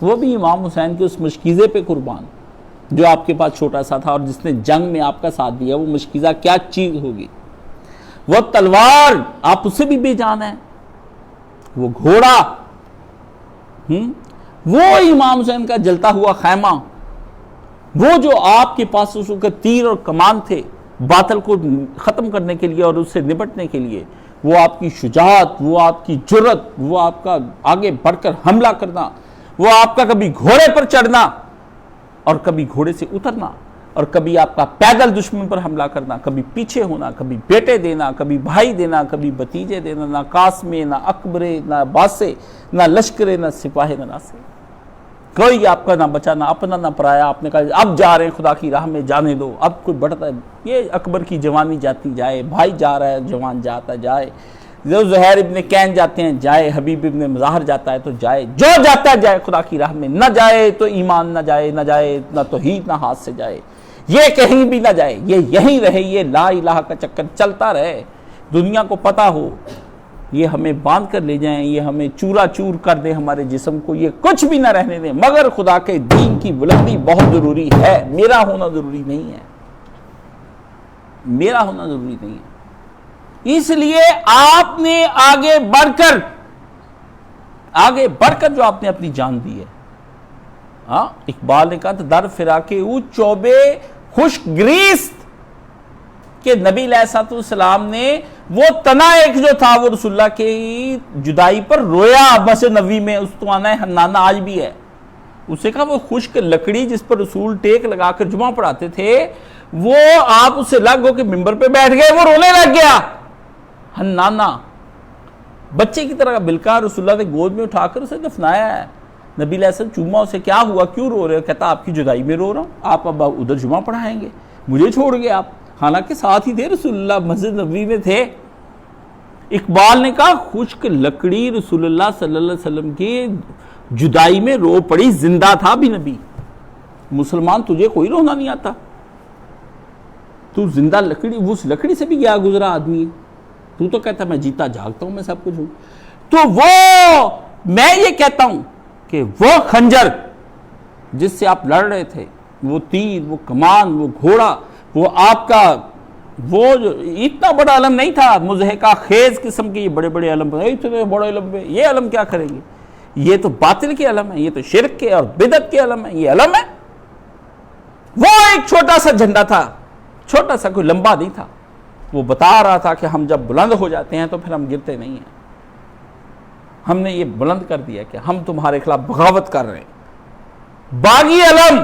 وہ بھی امام حسین کے اس مشکیزے پہ قربان جو آپ کے پاس چھوٹا سا تھا اور جس نے جنگ میں آپ کا ساتھ دیا۔ وہ مشکیزہ کیا چیز ہوگی، وہ تلوار آپ اس سے بھی بے جان ہیں، وہ گھوڑا، وہ امام حسین کا جلتا ہوا خیمہ، وہ جو آپ کے پاس اس وقت تیر اور کمان تھے باطل کو ختم کرنے کے لیے اور اس سے نپٹنے کے لیے، وہ آپ کی شجاعت، وہ آپ کی جرت، وہ آپ کا آگے بڑھ کر حملہ کرنا، وہ آپ کا کبھی گھوڑے پر چڑھنا، اور کبھی گھوڑے سے اترنا، اور کبھی آپ کا پیدل دشمن پر حملہ کرنا، کبھی پیچھے ہونا، کبھی بیٹے دینا، کبھی بھائی دینا، کبھی بتیجے دینا، نہ قاسمے، نہ اکبرے، نہ باسے، نہ لشکرے، نہ سپاہی، نہ ناسے، کوئی آپ کا نہ بچا، نہ اپنا نہ پرایا۔ آپ نے کہا اب جا رہے ہیں خدا کی راہ میں، جانے دو، اب کوئی بڑھتا ہے۔ یہ اکبر کی جوانی جاتی جائے، بھائی جا رہا ہے، جوان جاتا جائے، جو زہیر ابن کین جاتے ہیں جائے، حبیب ابن مظاہر جاتا ہے تو جائے، جو جاتا ہے جائے خدا کی راہ میں، نہ جائے تو ایمان نہ جائے، نہ جائے نہ توحید نہ ہاتھ سے جائے، یہ کہیں بھی نہ جائے، یہ یہیں رہے، یہ لا الہ کا چکر چلتا رہے، دنیا کو پتہ ہو، یہ ہمیں باندھ کر لے جائیں، یہ ہمیں چورا چور کر دیں ہمارے جسم کو، یہ کچھ بھی نہ رہنے دیں، مگر خدا کے دین کی بلندی بہت ضروری ہے، میرا ہونا ضروری نہیں ہے، میرا ہونا ضروری نہیں ہے۔ اس لیے آپ نے آگے بڑھ کر جو آپ نے اپنی جان دی ہے، ہاں اقبال نے کہا در فراق او چوبے خشک گریست، کہ نبی علیہ السلام نے وہ تنا ایک جو تھا وہ رسول اللہ کی جدائی پر رویا، مسجد نبوی میں استوانہ حنانہ آج بھی ہے، اسے کہا وہ خشک لکڑی جس پر رسول ٹیک لگا کر جمعہ پڑھاتے تھے، وہ آپ اسے لگ ہو کہ ممبر پہ بیٹھ گئے، وہ رونے لگ گیا، حنانہ بچے کی طرح بلکہ رسول اللہ نے گود میں اٹھا کر اسے دفنایا ہے۔ نبی علیہ السلام چوما اسے کیا ہوا، کیوں رو رہے ہو؟ کہتا آپ کی جدائی میں رو رہا ہوں، آپ اب ادھر جمعہ پڑھائیں گے، مجھے چھوڑ گئے آپ، حالانکہ ساتھ ہی تھے، رسول اللہ مسجد نبوی میں تھے۔ اقبال نے کہا خشک لکڑی رسول اللہ صلی اللہ علیہ وسلم کی جدائی میں رو پڑی، زندہ تھا بھی نبی۔ مسلمان تجھے کوئی رونا نہیں آتا، تو زندہ لکڑی، اس لکڑی سے بھی گیا گزرا آدمی ہے، تو تو کہتا میں جیتا جاگتا ہوں، میں سب کچھ ہوں۔ تو وہ میں یہ کہتا ہوں کہ وہ خنجر جس سے آپ لڑ رہے تھے، وہ تیر، وہ کمان، وہ گھوڑا، وہ آپ کا وہ جو اتنا بڑا علم نہیں تھا، مضحکہ خیز قسم کے یہ بڑے بڑے علم، اتنے بڑے علم پہ یہ علم کیا کریں گے، یہ تو باطل کے علم ہے، یہ تو شرک کے اور بدعت کے علم ہے، یہ علم ہے۔ وہ ایک چھوٹا سا جھنڈا تھا، چھوٹا سا، کوئی لمبا نہیں تھا، وہ بتا رہا تھا کہ ہم جب بلند ہو جاتے ہیں تو پھر ہم گرتے نہیں ہیں، ہم نے یہ بلند کر دیا کہ ہم تمہارے خلاف بغاوت کر رہے ہیں۔ باغی علم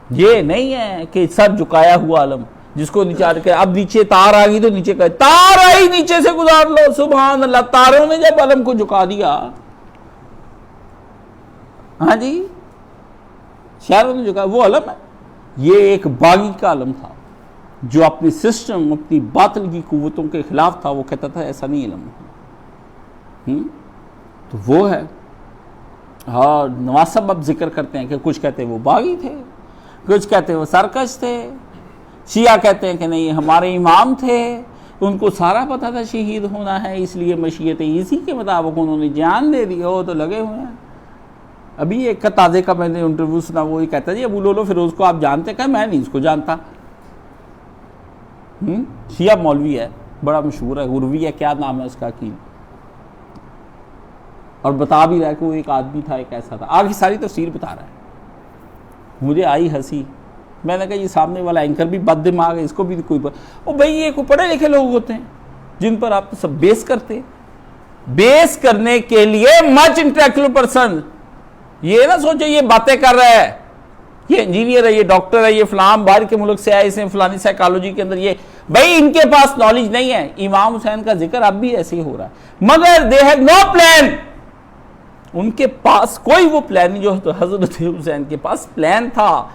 یہ نہیں ہے کہ سر جھکایا ہوا علم جس کو نیچے کے اب نیچے تار آ گئی تو نیچے کہ تار آئی نیچے سے گزار لو، سبحان اللہ، تاروں نے جب علم کو جھکا دیا، ہاں جی شہروں نے جھکا، وہ علم ہے۔ یہ ایک باغی کا علم تھا جو اپنے سسٹم، اپنی باطل کی قوتوں کے خلاف تھا، وہ کہتا تھا ایسا نہیں علم ہے، تو وہ ہے۔ اور نواز صاحب اب ذکر کرتے ہیں کہ کچھ کہتے ہیں وہ باغی تھے، کچھ کہتے ہیں وہ سرکش تھے، شیعہ کہتے ہیں کہ نہیں ہمارے امام تھے، ان کو سارا پتہ تھا شہید ہونا ہے، اس لیے مشیت اسی کے مطابق انہوں نے جان دے دی، وہ تو لگے ہوئے ہیں۔ ابھی ایک کا تازے کا میں نے انٹرویو سنا، وہ یہ کہتا ہے جی ابو لولو فیروز کو آپ جانتے؟ کہ میں نہیں اس کو جانتا، شیعہ مولوی ہے، بڑا مشہور ہے، غروی ہے، کیا نام ہے اس کا کی، اور بتا بھی رہا ہے کہ وہ ایک آدمی تھا، ایک ایسا تھا، آگے ساری تفسیر بتا رہا ہے۔ مجھے آئی ہنسی، میں نے کہا یہ سامنے والا اینکر بھی بد دماغ ہے، اس کو بھی کوئی او بھائی یہ کوئی پڑھے لکھے لوگ ہوتے ہیں جن پر آپ سب بیس کرتے، بیس کرنے کے لیے مچ انٹلیکچوئل پرسن، یہ نہ سوچے یہ باتیں کر رہا ہے، یہ انجینئر ہے، یہ ڈاکٹر ہے، یہ فلاں باہر کے ملک سے آئے، اس نے فلانی سائیکالوجی کے اندر، یہ بھائی ان کے پاس نالج نہیں ہے۔ امام حسین کا ذکر اب بھی ایسے ہی ہو رہا ہے، مگر دے ہیو نو پلان، ان کے پاس کوئی وہ پلان نہیں جو حضرت حسین کے پاس پلان تھا۔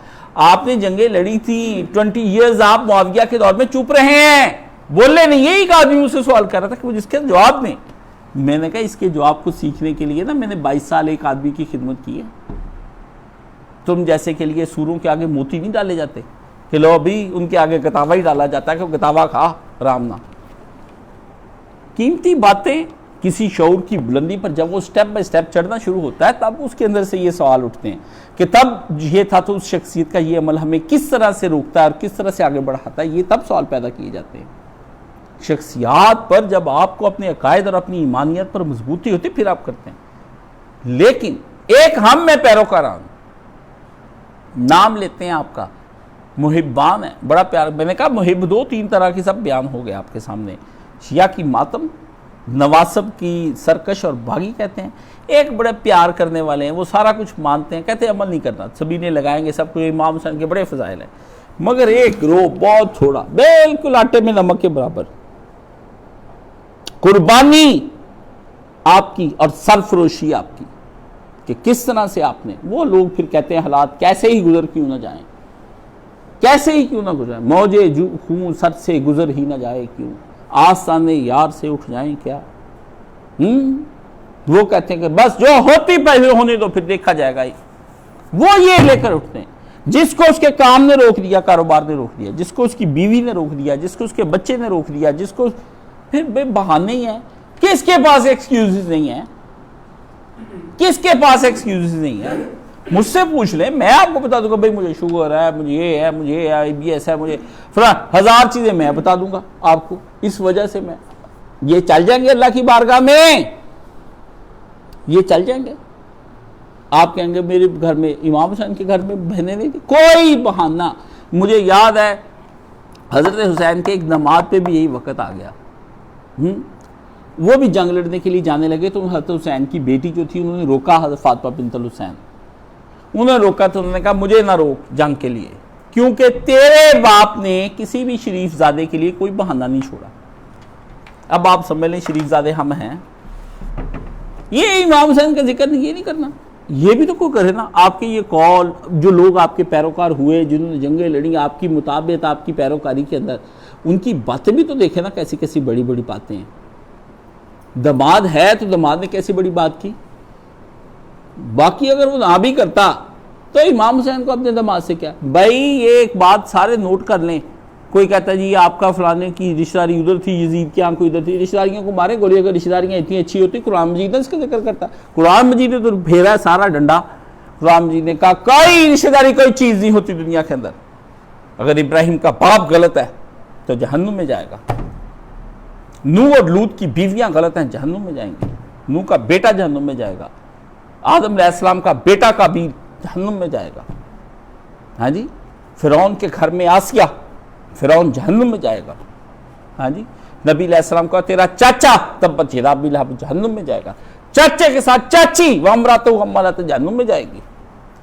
آپ نے جنگیں لڑی تھی 20 ایئرز، آپ معاویہ کے دور میں چپ رہے ہیں، بولے نہیں۔ یہی ایک آدمی مجھ سے سوال کر رہا تھا کہ وہ جس کے جواب نہیں، میں نے کہا اس کے جواب کو سیکھنے کے لیے نا میں نے 22 سال ایک آدمی کی خدمت کی ہے۔ تم جیسے کے لیے سوروں کے آگے موتی نہیں ڈالے جاتے کہ لو ابھی ان کے آگے گتاوا ہی ڈالا جاتا ہے کہ وہ گتاوا کھا رامنا۔ قیمتی باتیں کسی شعور کی بلندی پر جب وہ سٹیپ بائی سٹیپ چڑھنا شروع ہوتا ہے تب اس کے اندر سے یہ سوال اٹھتے ہیں کہ تب یہ تھا تو اس شخصیت کا یہ عمل ہمیں کس طرح سے روکتا ہے اور کس طرح سے آگے بڑھاتا ہے، یہ تب سوال پیدا کیے جاتے ہیں۔ شخصیات پر جب آپ کو اپنے عقائد اور اپنی ایمانیت پر مضبوطی ہوتی پھر آپ کرتے ہیں۔ لیکن ایک ہم میں پیروکاران نام لیتے ہیں آپ کا، محبان ہے، بڑا پیار، میں نے کہا محب 2-3 طرح کی سب بیان ہو گئے آپ کے سامنے، شیعہ کی ماتم، نواسب کی سرکش اور بھاگی کہتے ہیں، ایک بڑے پیار کرنے والے ہیں، وہ سارا کچھ مانتے ہیں، کہتے ہیں عمل نہیں کرنا، سبینے لگائیں گے سب کو، امام حسین کے بڑے فضائل ہیں، مگر ایک گروہ بہت تھوڑا، بالکل آٹے میں نمک کے برابر، قربانی آپ کی اور سرفروشی آپ کی کہ کس طرح سے آپ نے، وہ لوگ پھر کہتے ہیں حالات کیسے ہی گزر کیوں نہ جائیں، کیسے ہی کیوں نہ گزریں، موجے جو خون سر سے گزر ہی نہ جائے کیوں، آستانے یار سے اٹھ جائیں کیا، وہ کہتے ہیں کہ بس جو ہوتی پہلے ہونے دو پھر دیکھا جائے گا ہی، وہ یہ لے کر اٹھتے ہیں، جس کو اس کے کام نے روک دیا، کاروبار نے روک دیا، جس کو اس کی بیوی نے روک دیا، جس کو اس کے بچے نے روک دیا، جس کو پھر بے بہانے ہی ہیں، کس کے پاس ایکسکیوزز نہیں ہیں، کس کے پاس ایکسکیوزز نہیں ہیں، مجھ سے پوچھ لیں، میں آپ کو بتا دوں گا بھئی مجھے شوگر ہے، مجھے یہ ہے، مجھے یہ ہے، بی ایس ہے، مجھے فلاں ہزار چیزیں میں بتا دوں گا آپ کو، اس وجہ سے میں یہ چل جائیں گے اللہ کی بارگاہ میں، یہ چل جائیں گے، آپ کہیں گے میرے گھر میں امام حسین کے گھر میں بہنیں نہیں تھی، کوئی بہانہ، مجھے یاد ہے حضرت حسین کے ایک نماز پہ بھی یہی وقت آ گیا، وہ بھی جنگ لڑنے کے لیے جانے لگے تو حضرت حسین کی بیٹی جو تھی انہوں نے روکا، حضرت فاطمہ بنت الحسین، انہوں نے روکا تو انہوں نے کہا مجھے نہ روک جنگ کے لیے، کیونکہ تیرے باپ نے کسی بھی شریف زادے کے لیے کوئی بہانہ نہیں چھوڑا۔ اب آپ سمجھ لیں شریف زادے ہم ہیں، یہ امام حسین کا ذکر یہ نہیں کرنا، یہ بھی تو کوئی کرے نا، آپ کے یہ قول، جو لوگ آپ کے پیروکار ہوئے، جنہوں نے جنگیں لڑیں آپ کی مطابق، آپ کی پیروکاری کے اندر، ان کی باتیں بھی تو دیکھیں نا، کیسی کیسی بڑی بڑی باتیں ہیں۔ دماد ہے تو دماد نے کیسی بڑی بات کی، باقی اگر وہ نہ بھی کرتا تو امام حسین کو اپنے دماد سے کیا، بھائی یہ ایک بات سارے نوٹ کر لیں، کوئی کہتا ہے جی آپ کا فلانے کی رشتہ داری ادھر تھی، یزید کی آنکھ ادھر تھی، رشتہ داریوں کو مارے گولی، اگر رشتہ داریاں اتنی اچھی ہوتی قرآن مجید نے اس کا ذکر کرتا، قرآن مجید نے تو پھیرا ہے سارا ڈنڈا، قرآن مجید نے کہا کوئی رشتہ داری کوئی چیز نہیں ہوتی دنیا کے اندر، اگر ابراہیم کا باپ غلط ہے تو جہنم میں جائے گا، نوح اور لوط کی بیویاں غلط ہیں جہنم میں جائیں گی، نوح کا بیٹا جہنم میں جائے گا، آدم علیہ السلام کا بیٹا قابیل جہنم میں جائے گا، ہاں جی، فرعون کے گھر میں آسیہ، فرعون جہنم میں جائے گا، ہاں جی، نبی علیہ السلام کا تیرا چاچا تبت یدا ابی لہب جہنم میں جائے گا، چاچے کے ساتھ چاچی وامراتہ حمالۃ جہنم میں جائے گی۔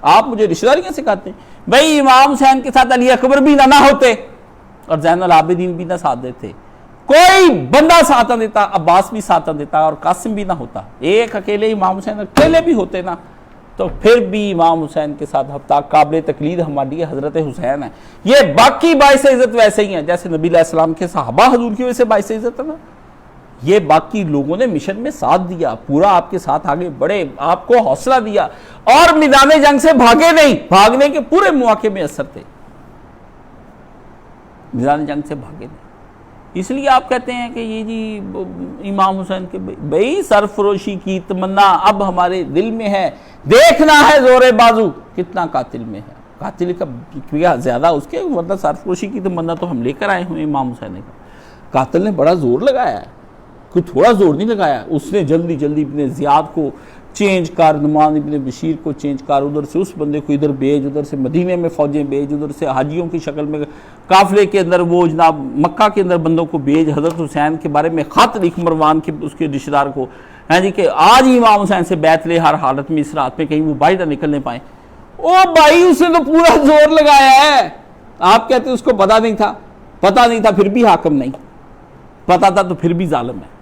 آپ مجھے رشتہ داریاں سکھاتے ہیں، بھائی امام حسین کے ساتھ علی اکبر بھی نہ ہوتے اور زین العابدین بھی نہ ساتھ دیتے، کوئی بندہ ساتھ نہ دیتا، عباس بھی ساتھ نہ دیتا اور قاسم بھی نہ ہوتا، ایک اکیلے امام حسین اکیلے بھی ہوتے نا، تو پھر بھی امام حسین کے ساتھ ہفتہ قابل تقلید ہماری حضرت حسین ہے، یہ باقی باعث عزت ویسے ہی ہیں جیسے نبی علیہ السلام کے صحابہ حضور کی وجہ سے باعث عزت ہے نا، یہ باقی لوگوں نے مشن میں ساتھ دیا، پورا آپ کے ساتھ آگے بڑھے، آپ کو حوصلہ دیا، اور میدان جنگ سے بھاگے نہیں، بھاگنے کے پورے مواقع میں اثر تھے، میدان جنگ سے بھاگے نہیں، اس لیے آپ کہتے ہیں کہ یہ جی امام حسین کے بھئی سرفروشی کی تمنا اب ہمارے دل میں ہے، دیکھنا ہے زور بازو کتنا قاتل میں ہے، قاتل کا زیادہ اس کے، ورنہ سرفروشی کی تمنا تو ہم لے کر آئے ہوئے امام حسین کا، قاتل نے بڑا زور لگایا ہے، کوئی تھوڑا زور نہیں لگایا، اس نے جلدی جلدی ابن زیاد کو چینج کر، نعمان ابن بشیر کو چینج کر، ادھر سے اس بندے کو ادھر بھیج، ادھر سے مدینے میں فوجیں بھیج، ادھر سے حاجیوں کی شکل میں قافلے کے اندر وہ جناب مکہ کے اندر بندوں کو بھیج، حضرت حسین کے بارے میں خط لکھ مروان کے اس کے رشتہ دار کو، ہاں جی، کہ آج ہی امام حسین سے بیعت لے ہر حالت میں، اس رات میں کہیں وہ باہر نہ نکلنے پائیں، او بھائی اس نے تو پورا زور لگایا ہے، آپ کہتے ہیں اس کو پتہ نہیں تھا، پتہ نہیں تھا پھر بھی حاکم نہیں، پتہ تھا تو پھر بھی ظالم ہے،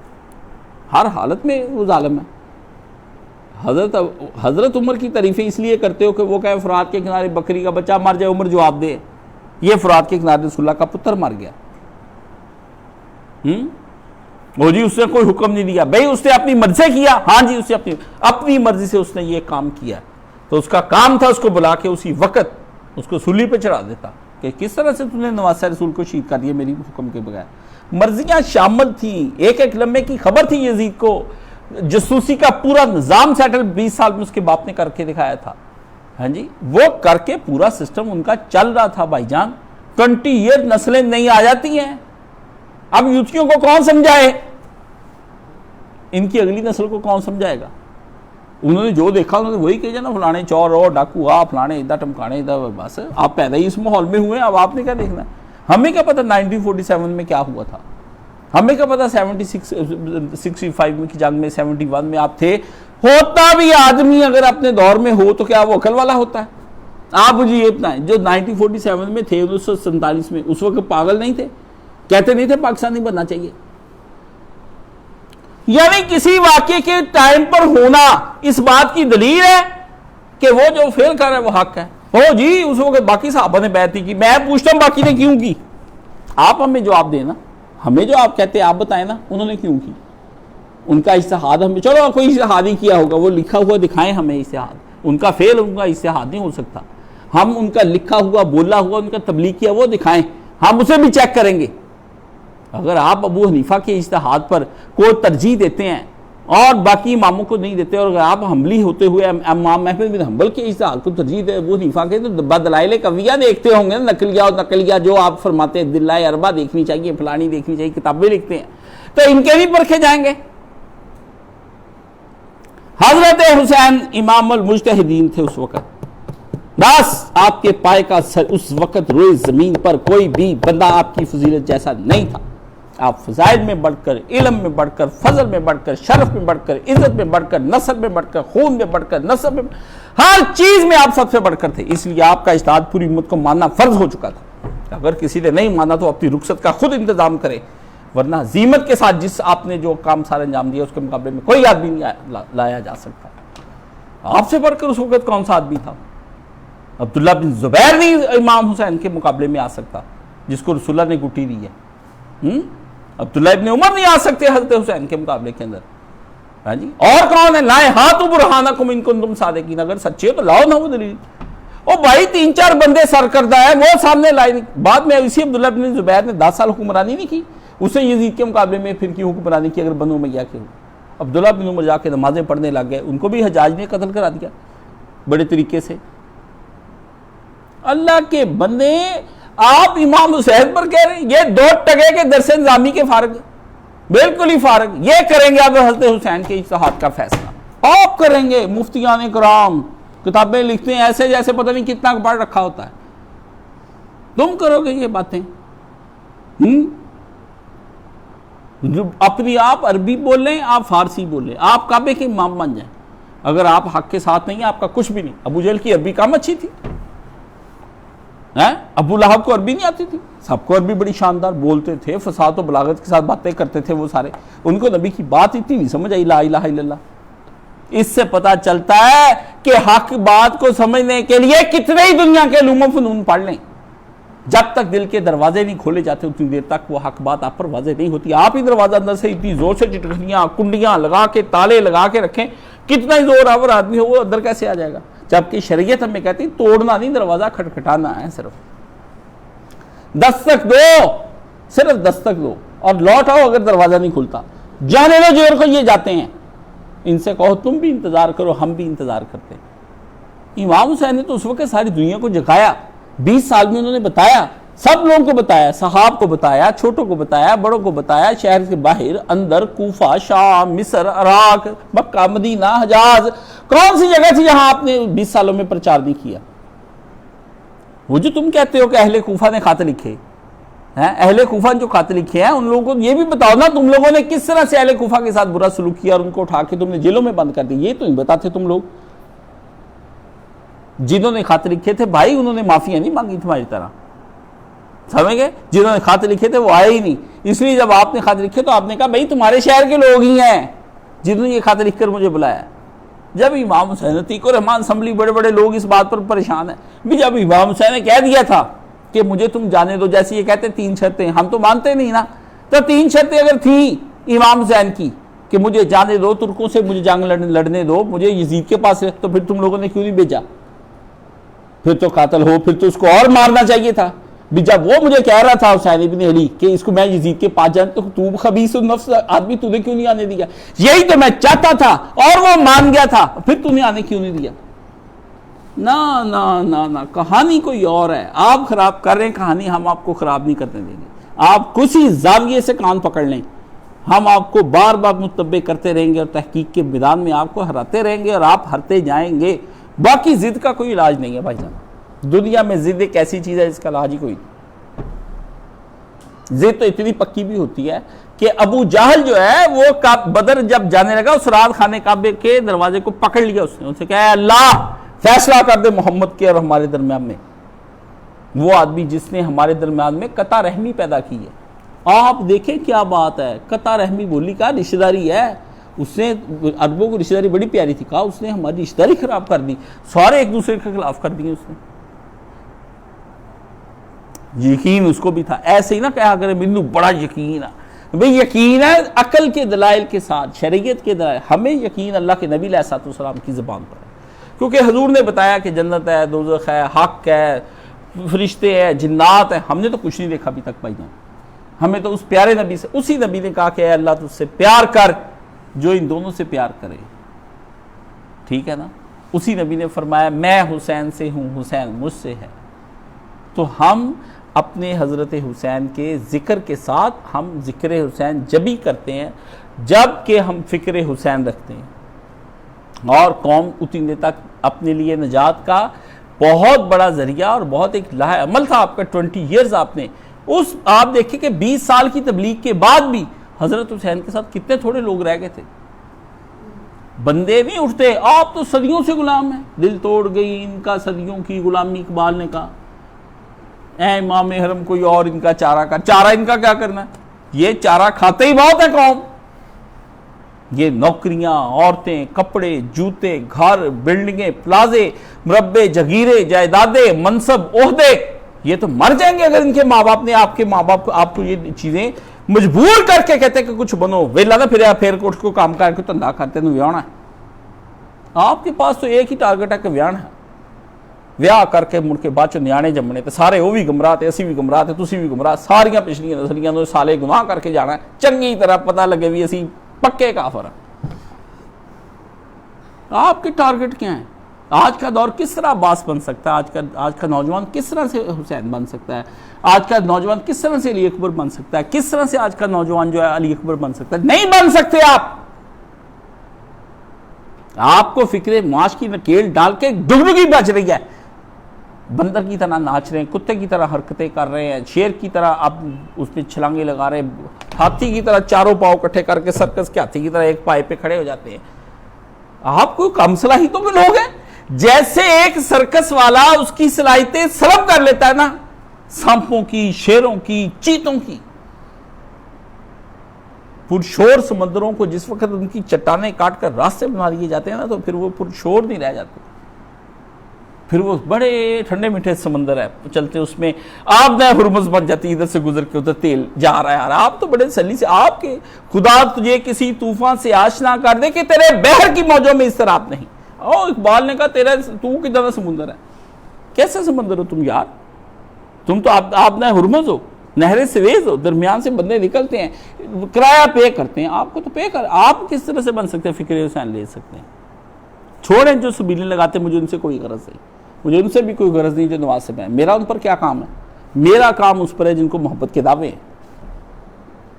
ہر حالت میں وہ ظالم ہے۔ حضرت عمر کی تعریفیں اس لیے کرتے ہو کہ وہ کہے فرات کے کنارے بکری کا بچہ مر جائے عمر جواب دے، یہ فرات کے کنارے رسول اللہ کا پتر مر گیا، وہ جی اس نے کوئی حکم نہیں دیا، بھئی اس نے اپنی مرضی سے کیا، ہاں جی اس نے اپنی مرضی سے اس نے یہ کام کیا، تو اس کا کام تھا اس کو بلا کے اسی وقت اس کو سولی پہ چڑھا دیتا کہ کس طرح سے تم نے نواسہ رسول کو شہید کر دیا میری حکم کے بغیر۔ مرضیاں شامل تھیں، ایک ایک لمحے کی خبر تھی، یزید کو جاسوسی کا پورا نظام سیٹل 20 سال میں اس کے باپ نے کر کے دکھایا تھا، ہاں جی، وہ کر کے پورا سسٹم ان کا چل رہا تھا بھائی جان، 20 ایئر نسلیں نہیں آ جاتی ہیں، اب یوتھیوں کو کون سمجھائے، ان کی اگلی نسل کو کون سمجھائے گا، انہوں نے جو دیکھا انہوں نے وہی کہا نا، فلانے چور اور ڈاکو فلانے ادھر ٹمکانے ادھر، بس آپ پیدا ہی اس ماحول میں ہوئے، اب آپ نے کیا دیکھنا ہے، ہمیں کیا پتہ 1947 میں کیا ہوا تھا، ہمیں کیا پتا 65 میں کی جنگ میں 71 میں آپ تھے. ہوتا بھی آدمی اگر اپنے دور میں ہو تو کیا وہ عقل والا ہوتا ہے؟ آپ مجھے یہ بتائیں جو 1947 میں تھے 1947 میں اس وقت پاگل نہیں تھے؟ کہتے نہیں تھے پاکستانی بننا چاہیے؟ یعنی کسی واقعے کے ٹائم پر ہونا اس بات کی دلیل ہے کہ وہ جو فیل کر رہا ہے وہ حق ہے. ہو جی اس وقت باقی صحابہ نے بیعت کی. میں پوچھتا ہوں باقی نے کیوں کی؟ آپ ہمیں جواب دیں نا. ہمیں جو آپ کہتے ہیں آپ بتائیں نا انہوں نے کیوں کی. ان کا اجتہاد ہمیں چلو کوئی اجتہاد ہی کیا ہوگا وہ لکھا ہوا دکھائیں ہمیں اجتہاد. ان کا فیل ان کا اجتہاد نہیں ہو سکتا. ہم ان کا لکھا ہوا بولا ہوا ان کا تبلیغ کیا وہ دکھائیں, ہم اسے بھی چیک کریں گے. اگر آپ ابو حنیفہ کے اجتہاد پر کوئی ترجیح دیتے ہیں اور باقی اماموں کو نہیں دیتے, اور اگر آپ حنبلی ہوتے ہوئے امام احمد بن حنبل کے اجتہاد کو ترجیح دے ابو حنیفہ کے, تو بدلائل قویہ دیکھتے ہوں گے, نقلیہ اور نقلیہ جو آپ فرماتے ہیں دلائل اربع دیکھنی چاہیے, فلانی دیکھنی چاہیے, کتابیں لکھتے ہیں, تو ان کے بھی پرکھے جائیں گے. حضرت حسین امام المجتہدین تھے اس وقت. بس آپ کے پائے کا سر اس وقت روئے زمین پر کوئی بھی بندہ آپ کی فضیلت جیسا نہیں تھا. آپ فضائل میں بڑھ کر, علم میں بڑھ کر, فضل میں بڑھ کر, شرف میں بڑھ کر, عزت میں بڑھ کر, نسب میں بڑھ کر, خون میں بڑھ کر, نسب میں ہر چیز میں آپ سب سے بڑھ کر تھے. اس لیے آپ کا اجتہاد پوری امت کو ماننا فرض ہو چکا تھا. اگر کسی نے نہیں مانا تو اپنی رخصت کا خود انتظام کرے, ورنہ عظیمت کے ساتھ جس آپ نے جو کام سارے انجام دیا اس کے مقابلے میں کوئی آدمی نہیں لایا جا سکتا. آپ سے بڑھ کر اس وقت کون سا آدمی تھا؟ عبداللہ بن زبیر نہیں امام حسین کے مقابلے میں آ سکتا جس کو رسول اللہ نے گٹی دی ہے. عبداللہ ابن عمر نہیں آ سکتے حضرت حسین کے مقابلے کے اندر. ہاں جی, اور کون ہے؟ لائے ہاتھوں برہانکم ان کنتم صادقین, اگر سچے تو لاؤ نہ وہ دلیل. او بھائی 3-4 بندے سرکردہ ہیں وہ سامنے لائے نہیں. بعد میں اسی عبداللہ بن زبیر نے 10 سال حکمرانی نہیں کی, اسے یزید کے مقابلے میں پھر کیوں حکمرانی کی اگر بنو امیہ کے ہو؟ عبداللہ بن عمر جا کے نمازیں پڑھنے لگ گئے, ان کو بھی حجاج نے قتل کرا دیا بڑے طریقے سے. اللہ کے بندے آپ امام حسین پر کہہ رہے ہیں یہ 2 ٹکے کے درس نظامی کے فارغ, بالکل ہی فارغ. یہ کریں گے آپ حضرت حسین کے اجتہاد کا فیصلہ آپ کریں گے. مفتیان کرام کتابیں لکھتے ہیں ایسے جیسے پتہ نہیں کتنا پڑھ رکھا ہوتا ہے. تم کرو گے یہ باتیں؟ اپنی آپ عربی بول لیں, آپ فارسی بول لیں, آپ کعبے کے امام بن جائیں. اگر آپ حق کے ساتھ نہیں ہیں آپ کا کچھ بھی نہیں. ابو جہل کی عربی کم اچھی تھی, ابو لہب کو عربی نہیں آتی تھی, سب کو عربی بڑی شاندار بولتے تھے, فصاحت و بلاغت کے ساتھ باتیں کرتے تھے وہ سارے. ان کو نبی کی بات اتنی نہیں سمجھ آئی لا الہ الا اللہ. اس سے پتہ چلتا ہے کہ حق بات کو سمجھنے کے لیے کتنے ہی دنیا کے علوم و فنون پڑھ لیں, جب تک دل کے دروازے نہیں کھولے جاتے اتنی دیر تک وہ حق بات آپ پر واضح نہیں ہوتی. آپ ہی دروازہ اندر سے اتنی زور سے چٹکیاں کنڈیاں لگا کے تالے لگا کے رکھیں, کتنا ہی زور آور آدمی ہو وہ اندر کیسے آ جائے گا؟ جبکہ شریعت ہمیں کہتی ہے توڑنا نہیں, دروازہ کھٹکھٹانا ہے, صرف دستک دو, صرف دستک دو اور لوٹ آؤ اگر دروازہ نہیں کھلتا. جانے دو جوڑ کو, یہ جاتے ہیں, ان سے کہو تم بھی انتظار کرو ہم بھی انتظار کرتے. امام حسین نے تو اس وقت ساری دنیا کو جگایا. 20 سال میں انہوں نے بتایا, سب لوگوں کو بتایا, صحاب کو بتایا, چھوٹوں کو بتایا, بڑوں کو بتایا, شہر کے باہر, اندر, کوفہ, شام, مصر, عراق, مکہ, مدینہ, حجاز. کون سی جگہ تھی جہاں آپ نے 20 سالوں میں پرچار نہیں کیا؟ وہ جو تم کہتے ہو کہ اہل کوفہ نے خط لکھے ہیں, اہل کوفہ جو خط لکھے ہیں ان لوگوں کو یہ بھی بتاؤ نا تم لوگوں نے کس طرح سے اہل کوفہ کے ساتھ برا سلوک کیا اور ان کو اٹھا کے تم نے جیلوں میں بند کر دی. یہ تو نہیں بتاتے تم لوگ. جنہوں نے خط لکھے تھے بھائی انہوں نے معافیاں نہیں مانگی تمہاری طرح, سمجھ گئے؟ جنہوں نے خط لکھے تھے وہ آئے ہی نہیں. اس لیے جب آپ نے خط لکھے تو آپ نے کہا بھائی تمہارے شہر کے لوگ ہی ہیں جنہوں نے یہ خط لکھ کر مجھے بلایا. جب امام حسین, عتیق الرحمان اسمبلی, بڑے بڑے لوگ اس بات پر پریشان ہیں بھی جب امام حسین نے کہہ دیا تھا کہ مجھے تم جانے دو, جیسے یہ کہتے 3 شرطیں, ہم تو مانتے نہیں نا, تو 3 شرطیں اگر تھیں امام حسین کی کہ مجھے جانے دو, ترکوں سے مجھے جنگ لڑنے دو, مجھے یزید کے پاس رکھ, تو پھر تم لوگوں نے کیوں نہیں بھیجا؟ پھر تو قاتل ہو, پھر تو اس کو اور مارنا چاہیے تھا. بھی جب وہ مجھے کہہ رہا تھا حسین ابن علی کہ اس کو میں یزید کے پاس جاؤں, تو خبیث النفس آدمی تو نے کیوں نہیں آنے دیا؟ یہی تو میں چاہتا تھا اور وہ مان گیا تھا, پھر تو نے آنے کیوں نہیں دیا؟ نا نا نا نا, کہانی کوئی اور ہے, آپ خراب کر رہے ہیں کہانی, ہم آپ کو خراب نہیں کرنے دیں گے. آپ کسی زاویے سے کان پکڑ لیں, ہم آپ کو بار بار متبع کرتے رہیں گے اور تحقیق کے میدان میں آپ کو ہراتے رہیں گے اور آپ ہرتے جائیں گے. باقی ضد کا کوئی علاج نہیں ہے بھائی جان. دنیا میں ضد ایک ایسی چیز ہے جس کا علاج ہی کوئی نہیں. ضد تو اتنی پکی بھی ہوتی ہے کہ ابو جہل جو ہے وہ بدر جب جانے لگا اس رات خانے کعبے کے دروازے کو پکڑ لیا، اس نے ان سے کہا اے اللہ فیصلہ کر دے محمد کے اور ہمارے درمیان میں، وہ آدمی جس نے ہمارے درمیان میں قطع رحمی پیدا کی ہے۔ آپ دیکھیں کیا بات ہے، قطع رحمی بولی کا رشتہ داری ہے، اس نے عربوں کو رشتہ داری بڑی پیاری تھی، کہا اس نے ہماری رشتہ داری خراب کر دی، سارے ایک دوسرے کے خلاف کر دیے اس نے۔ یقین اس کو بھی تھا، ایسے ہی نہ کہا کرے مینوں بڑا یقین ہے، بھئی یقین ہے عقل کے دلائل کے ساتھ، شریعت کے دلائل، ہمیں یقین اللہ کے نبی علیہ السلام کی زبان پر ہے، کیونکہ حضور نے بتایا کہ جنت ہے، دوزخ ہے، حق ہے، فرشتے ہیں، جنات ہیں، ہم نے تو کچھ نہیں دیکھا ابھی تک بھائی جان، ہمیں تو اس پیارے نبی سے، اسی نبی نے کہا کہ اے اللہ تجھ سے پیار کر جو ان دونوں سے پیار کرے، ٹھیک ہے نا، اسی نبی نے فرمایا میں حسین سے ہوں، حسین مجھ سے ہے، تو ہم اپنے حضرت حسین کے ذکر کے ساتھ ہم ذکر حسین جبھی کرتے ہیں جب کہ ہم فکر حسین رکھتے ہیں، اور قوم اتنے تک اپنے لیے نجات کا بہت بڑا ذریعہ اور بہت ایک لاہ عمل تھا آپ کا 20 ایئرز آپ نے اس، آپ دیکھیں کہ 20 سال کی تبلیغ کے بعد بھی حضرت حسین کے ساتھ کتنے تھوڑے لوگ رہ گئے تھے، بندے نہیں اٹھتے، آپ تو صدیوں سے غلام ہیں، دل توڑ گئی ان کا صدیوں کی غلامی، اقبال نے کہا اے امام حرم کوئی اور ان کا چارہ کر، چارہ ان کا کیا کرنا ہے، یہ چارہ کھاتے ہی بہت ہے قوم، یہ نوکریاں، عورتیں، کپڑے، جوتے، گھر، بلڈنگیں، پلازے، مربع، جگیرے، جائیدادیں، منصب، عہدے، یہ تو مر جائیں گے اگر ان کے ماں باپ نے، آپ کے ماں باپ آپ کو یہ چیزیں مجبور کر کے کہتے کہ کچھ بنو، ویلا نہ پھر کوٹ کو کام کر کے تندہ کرتے ہیں، ویاہنا ہے، آپ کے پاس تو ایک ہی ٹارگٹ ہے کہ ویاہنا ہے، ਵਿਆਹ ਕਰਕੇ ਮੁੜ ਕੇ ਬਾਅਦ ਚ ਨਿਆਣੇ ਜੰਮਣੇ ਤੇ ਸਾਰੇ ਉਹ ਵੀ ਗਮਰਾਹ ਤੇ ਅਸੀਂ ਵੀ ਗਮਰਾਹ ਤੇ ਤੁਸੀਂ ਵੀ ਗਮਰਾਹ, ਸਾਰੀਆਂ ਪਿਛਲੀਆਂ ਨਸਲੀਆਂ ਨੂੰ ਸਾਲੇ ਗੁਨਾਹ ਕਰਕੇ ਜਾਣਾ, ਚੰਗੀ ਤਰ੍ਹਾਂ ਪਤਾ ਲੱਗੇ ਵੀ ਅਸੀਂ ਪੱਕੇ ਕਾਫਰ ہیں۔ آپ کے ٹارگٹ کیا ہیں؟ آج کا دور کس طرح عباس بن سکتا ہے، آج کا نوجوان کس طرح سے حسین بن سکتا ہے، آج کا نوجوان کس طرح سے علی اکبر بن سکتا ہے، کس طرح سے آج کا نوجوان جو ہے علی اکبر بن سکتا ہے، نہیں بن سکتے آپ کو فکر معاش کی نکیل ڈال کے ڈگڈگی بچ رہی ہے، بندر کی طرح ناچ رہے ہیں، کتے کی طرح حرکتیں کر رہے ہیں، شیر کی طرح آپ اس پہ چھلانگے لگا رہے ہیں، ہاتھی کی طرح چاروں پاؤں کٹھے کر کے سرکس کے ہاتھی کی طرح ایک پائے پہ کھڑے ہو جاتے ہیں۔ آپ کو کم صلاحیتوں کے لوگ ہیں، جیسے ایک سرکس والا اس کی صلاحیتیں سلب کر لیتا ہے نا، سانپوں کی، شیروں کی، چیتوں کی، پرشور سمندروں کو جس وقت ان کی چٹانیں کاٹ کر راستے بنا لیے جاتے ہیں نا، تو پھر وہ پرشور نہیں رہ جاتے، پھر وہ بڑے ٹھنڈے میٹھے سمندر ہے چلتے، اس میں آپ نہ ہرمز بن جاتی، ادھر سے گزر کے ادھر تیل جا رہا ہے، آپ تو بڑے سلی سے، آپ کے خدا تجھے کسی طوفان سے آشنا کر دے کہ تیرے بحر کی موجوں میں اضطراب نہیں۔ اقبال نے کہا تو کدھر سمندر ہے، کیسے سمندر ہو تم یار، تم تو آپ نہ ہرمز ہو، نہر سویز ہو، درمیان سے بندے نکلتے ہیں، کرایہ پے کرتے ہیں، آپ کو تو پے کر، آپ کس طرح سے بن سکتے ہیں، فکر حسین لے سکتے ہیں؟ چھوڑیں جو سبیلیں لگاتے، مجھے ان سے کوئی غرض نہیں، مجھے ان سے بھی کوئی غرض نہیں جو نواز سے ہیں، میرا ان پر کیا کام ہے؟ میرا کام اس پر ہے جن کو محبت کے دعوے ہیں،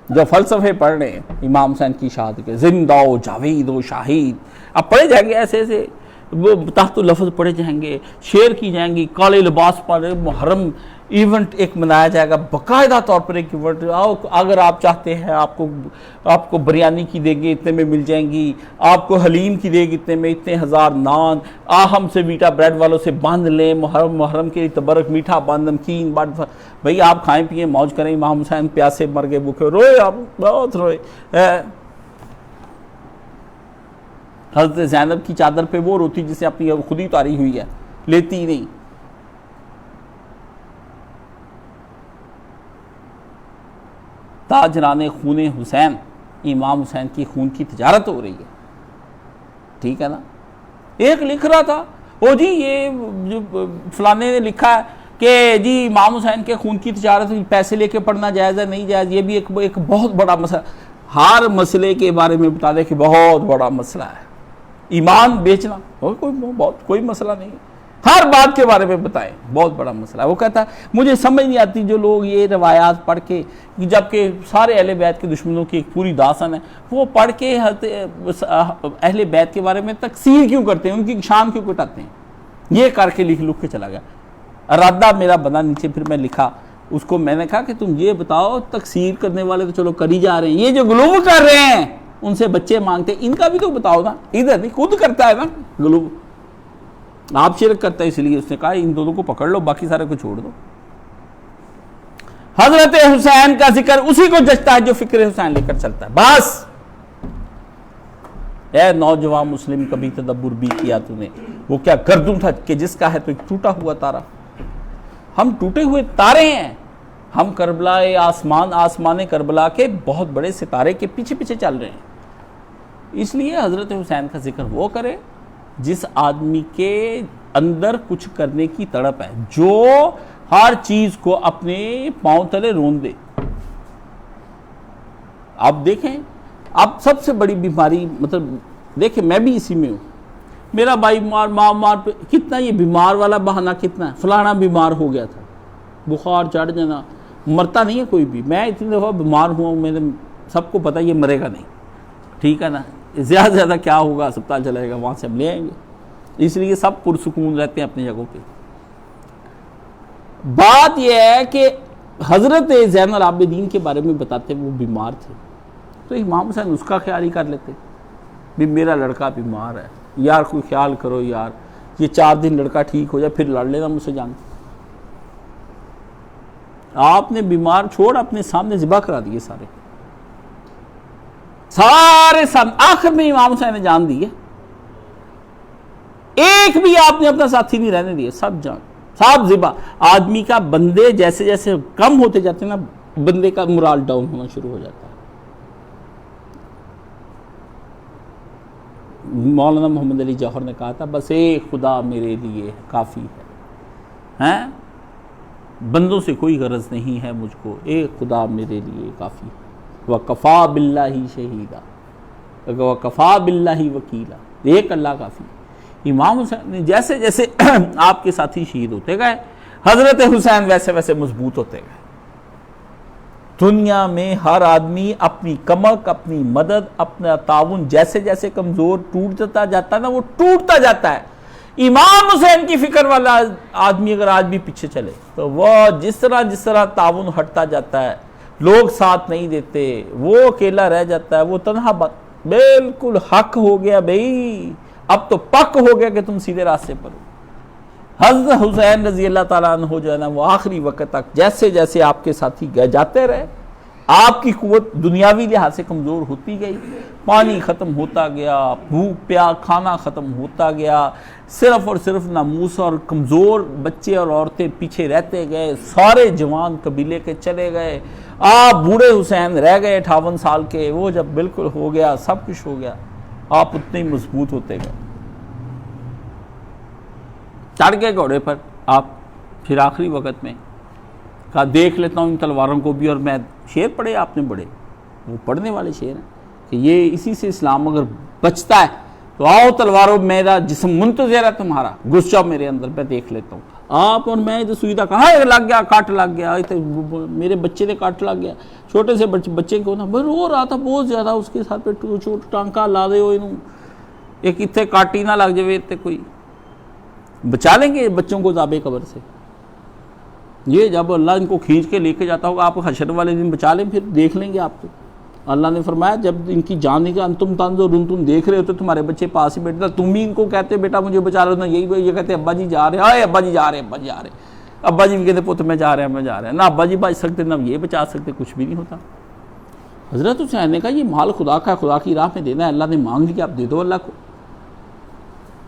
جو فلسفے پڑھ رہے ہیں امام حسین کی شہادت کے، زندہ و جاوید و شاہید، اب پڑھے جائیں گے ایسے ایسے، وہ تحت لفظ پڑھے جائیں گے، شعر کی جائیں گی، کالے لباس پر محرم ایونٹ ایک منایا جائے گا، باقاعدہ طور پر ایک ایونٹ، اگر آپ چاہتے ہیں آپ کو بریانی کی دیں گے اتنے میں مل جائیں گی، آپ کو حلیم کی دے گی اتنے میں، اتنے ہزار نان، ہم سے میٹھا بریڈ والوں سے باندھ لیں، محرم کے لیے تبرک میٹھا باندھ، نمکین باندھ، بھئی آپ کھائیں پیئیں موج کریں، امام حسین پیاسے مر گئے بھوکے، روئے آپ بہت روئے، حضرت زینب کی چادر پہ وہ روتی جسے اپنی خود ہی اتاری ہوئی ہے، لیتی نہیں۔ تاجران خون حسین، امام حسین کی خون کی تجارت ہو رہی ہے، ٹھیک ہے نا۔ ایک لکھ رہا تھا او جی یہ جو فلانے نے لکھا ہے کہ جی امام حسین کے خون کی تجارت پیسے لے کے پڑھنا جائز ہے نہیں جائز، یہ بھی ایک بہت بڑا مسئلہ، ہر مسئلے کے بارے میں بتا دے کہ بہت بڑا مسئلہ ہے، ایمان بیچنا کوئی مسئلہ نہیں ہے، ہر بات کے بارے میں بتائیں، بہت بڑا مسئلہ ہے۔ وہ کہتا ہے مجھے سمجھ نہیں آتی جو لوگ یہ روایات پڑھ کے، جبکہ سارے اہل بیت کے دشمنوں کی ایک پوری داستان ہے، وہ پڑھ کے اہل بیت کے بارے میں تکثیر کیوں کرتے ہیں، ان کی شان کیوں کٹاتے ہیں؟ یہ کر کے لکھ کے چلا گیا، ارادہ میرا بنا نیچے، پھر میں لکھا اس کو میں نے کہا کہ تم یہ بتاؤ تکثیر کرنے والے تو چلو کر ہی جا رہے ہیں، یہ جو غلو کر رہے ہیں ان سے بچے مانگتے ہیں، ان کا بھی تو بتاؤ نا، ادھر نہیں خود کرتا ہے نا غلو، آپ شرک کرتا ہے، اس لیے اس نے کہا ان دونوں کو پکڑ لو باقی سارے کو چھوڑ دو۔ حضرت حسین کا ذکر اسی کو جچتا ہے جو فکر حسین لے کر چلتا ہے۔ بس اے نوجوان مسلم کبھی تدبر بھی کیا تو نے، وہ کیا گردوں تھا کہ جس کا ہے تو ایک ٹوٹا ہوا تارا۔ ہم ٹوٹے ہوئے تارے ہیں، ہم کربلا آسمان کربلا کے بہت بڑے ستارے کے پیچھے پیچھے چل رہے ہیں۔ اس لیے حضرت حسین کا ذکر وہ کرے جس آدمی کے اندر کچھ کرنے کی تڑپ ہے، جو ہر چیز کو اپنے پاؤں تلے رون دے۔ اب دیکھیں، اب سب سے بڑی بیماری، مطلب دیکھیں میں بھی اسی میں ہوں، میرا بھائی بیمار، ماں بیمار، کتنا یہ بیمار والا بہانہ کتنا ہے، فلانا بیمار ہو گیا تھا، بخار چڑھ جانا، مرتا نہیں ہے کوئی بھی، میں اتنی دفعہ بیمار ہوا ہوں، میں نے سب کو پتہ یہ مرے گا نہیں، ٹھیک ہے نا، زیادہ سے زیادہ کیا ہوگا، اسپتال چلے گا، وہاں سے ہم لے آئیں گے، اس لیے سب پرسکون رہتے ہیں اپنی جگہوں پہ۔ بات یہ ہے کہ حضرت زین العابدین کے بارے میں بتاتے وہ بیمار تھے، تو امام حسین اس کا خیال ہی کر لیتے، بھی میرا لڑکا بیمار ہے، یار کوئی خیال کرو یار، یہ 4 دن لڑکا ٹھیک ہو جائے پھر لڑ لینا مجھ سے جان۔ آپ نے بیمار چھوڑ اپنے سامنے ذبح کرا دیے سارے سامنے، آخر میں امام حسین نے جان دی ہے، ایک بھی آپ نے اپنا ساتھی نہیں رہنے دیا، سب جان، سب ذبح۔ آدمی کا بندے جیسے جیسے کم ہوتے جاتے ہیں نا، بندے کا مورال ڈاؤن ہونا شروع ہو جاتا ہے۔ مولانا محمد علی جوہر نے کہا تھا بس ایک خدا میرے لیے کافی ہے، بندوں سے کوئی غرض نہیں ہے مجھ کو، ایک خدا میرے لیے کافی ہے، وَكَفَى بِاللَّهِ شَهِيدًا وَكَفَى بِاللَّهِ وَكِيلًا، ایک اللہ کافی۔ امام حسین نے جیسے جیسے آپ کے ساتھی شہید ہوتے گئے، حضرت حسین ویسے ویسے مضبوط ہوتے گئے۔ دنیا میں ہر آدمی اپنی کمک، اپنی مدد، اپنا تعاون جیسے جیسے کمزور ٹوٹتا جاتا ہے نا، وہ ٹوٹتا جاتا ہے۔ امام حسین کی فکر والا آدمی اگر آج بھی پیچھے چلے تو وہ جس طرح تعاون ہٹتا جاتا ہے، لوگ ساتھ نہیں دیتے، وہ اکیلا رہ جاتا ہے، وہ تنہا بالکل حق ہو گیا بھئی، اب تو پک ہو گیا کہ تم سیدھے راستے پر ہو۔ حضرت حسین رضی اللہ تعالیٰ عنہ جو ہے نا، وہ آخری وقت تک جیسے جیسے آپ کے ساتھی جاتے رہے، آپ کی قوت دنیاوی لحاظ سے کمزور ہوتی گئی، پانی ختم ہوتا گیا، بھوک پیاس کھانا ختم ہوتا گیا، صرف اور صرف ناموس اور کمزور بچے اور عورتیں پیچھے رہتے گئے، سارے جوان قبیلے کے چلے گئے، آپ بوڑھے حسین رہ گئے 58 سال کے، وہ جب بالکل ہو گیا، سب کچھ ہو گیا، آپ اتنے ہی مضبوط ہوتے گئے، چڑھ گئے گھوڑے پر آپ۔ پھر آخری وقت میں کہا دیکھ لیتا ہوں ان تلواروں کو بھی، اور میں شعر پڑھے آپ نے بڑے، وہ پڑھنے والے شعر ہیں کہ یہ اسی سے اسلام اگر بچتا ہے تو آؤ تلواروں، میرا جسم منتظر ہے تمہارا، گھس جاؤ میرے اندر، میں دیکھ لیتا ہوں۔ آپ اور میں سوئی تھا، کہاں لگ گیا، کاٹ لگ گیا، میرے بچے نے کاٹ لگ گیا، چھوٹے سے بچے کو نا رو رہا تھا بہت زیادہ، اس کے ساتھ پہ ٹانکا لا دے ہو، ایک اتنے کاٹی نہ لگ جائے، اتنے کوئی بچا لیں گے بچوں کو عذاب قبر سے۔ یہ جب اللہ ان کو کھینچ کے لے کے جاتا ہوگا، آپ حشر والے دن بچا لیں، پھر دیکھ لیں گے آپ کو۔ اللہ نے فرمایا جب ان کی جان نکلا، انتم تنظرون، تم دیکھ رہے ہوتے، تمہارے بچے پاس ہی بیٹھتا، تم ہی ان کو کہتے بیٹا مجھے بچا لو نا، یہی یہ کہتے ابا جی جا رہے ہیں، ابا جی جا رہے ہیں، ابا جی جا رہے ہیں، ابا جی بھی کہتے پوت میں جا رہے ہیں، میں جا رہے ہیں، نہ ابا جی بچ سکتے، نہ یہ بچا سکتے، کچھ بھی نہیں ہوتا۔ حضرت حسین نے کہا یہ مال خدا کا ہے، خدا کی راہ میں دینا ہے، اللہ نے مانگ لیا، آپ دے دو اللہ کو،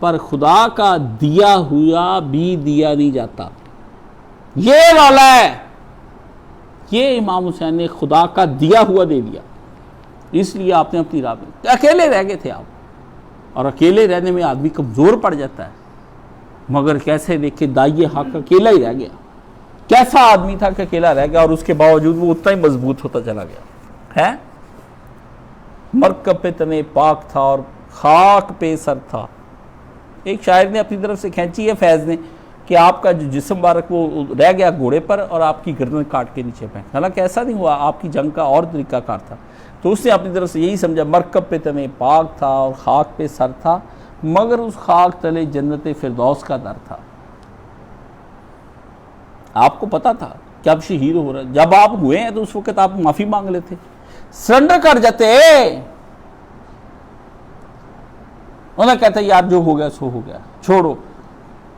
پر خدا کا دیا ہوا بھی دیا نہیں جاتا، یہ رولا ہے۔ یہ امام حسین نے خدا کا دیا ہوا دے دیا، اس لیے آپ نے اپنی راہ میں اکیلے رہ گئے تھے آپ، اور اکیلے رہنے میں آدمی کمزور پڑ جاتا ہے، مگر کیسے دیکھے دائی حق اکیلا ہی رہ گیا، کیسا آدمی تھا کہ اکیلا رہ گیا، اور اس کے باوجود وہ اتنا ہی مضبوط ہوتا چلا گیا ہے۔ مرکب پہ تنے پاک تھا اور خاک پہ سر تھا۔ ایک شاعر نے اپنی طرف سے کھینچی ہے فیض نے کہ آپ کا جو جسم مبارک وہ رہ گیا گھوڑے پر اور آپ کی گردن کاٹ کے نیچے پہ، حالانکہ ایسا نہیں ہوا، آپ کی جنگ کا اور طریقہ کار تھا، تو اس نے اپنی طرف سے یہی سمجھا مرکب پہ تنے پاک تھا اور خاک پہ سر تھا، مگر اس خاک تلے جنت فردوس کا در تھا۔ آپ کو پتا تھا کہ آپ شہید ہو رہے ہیں. جب آپ ہوئے ہیں تو اس وقت آپ معافی مانگ لیتے, سرنڈر کر جاتے. انہیں کہتے یار جو ہو گیا سو ہو گیا, چھوڑو.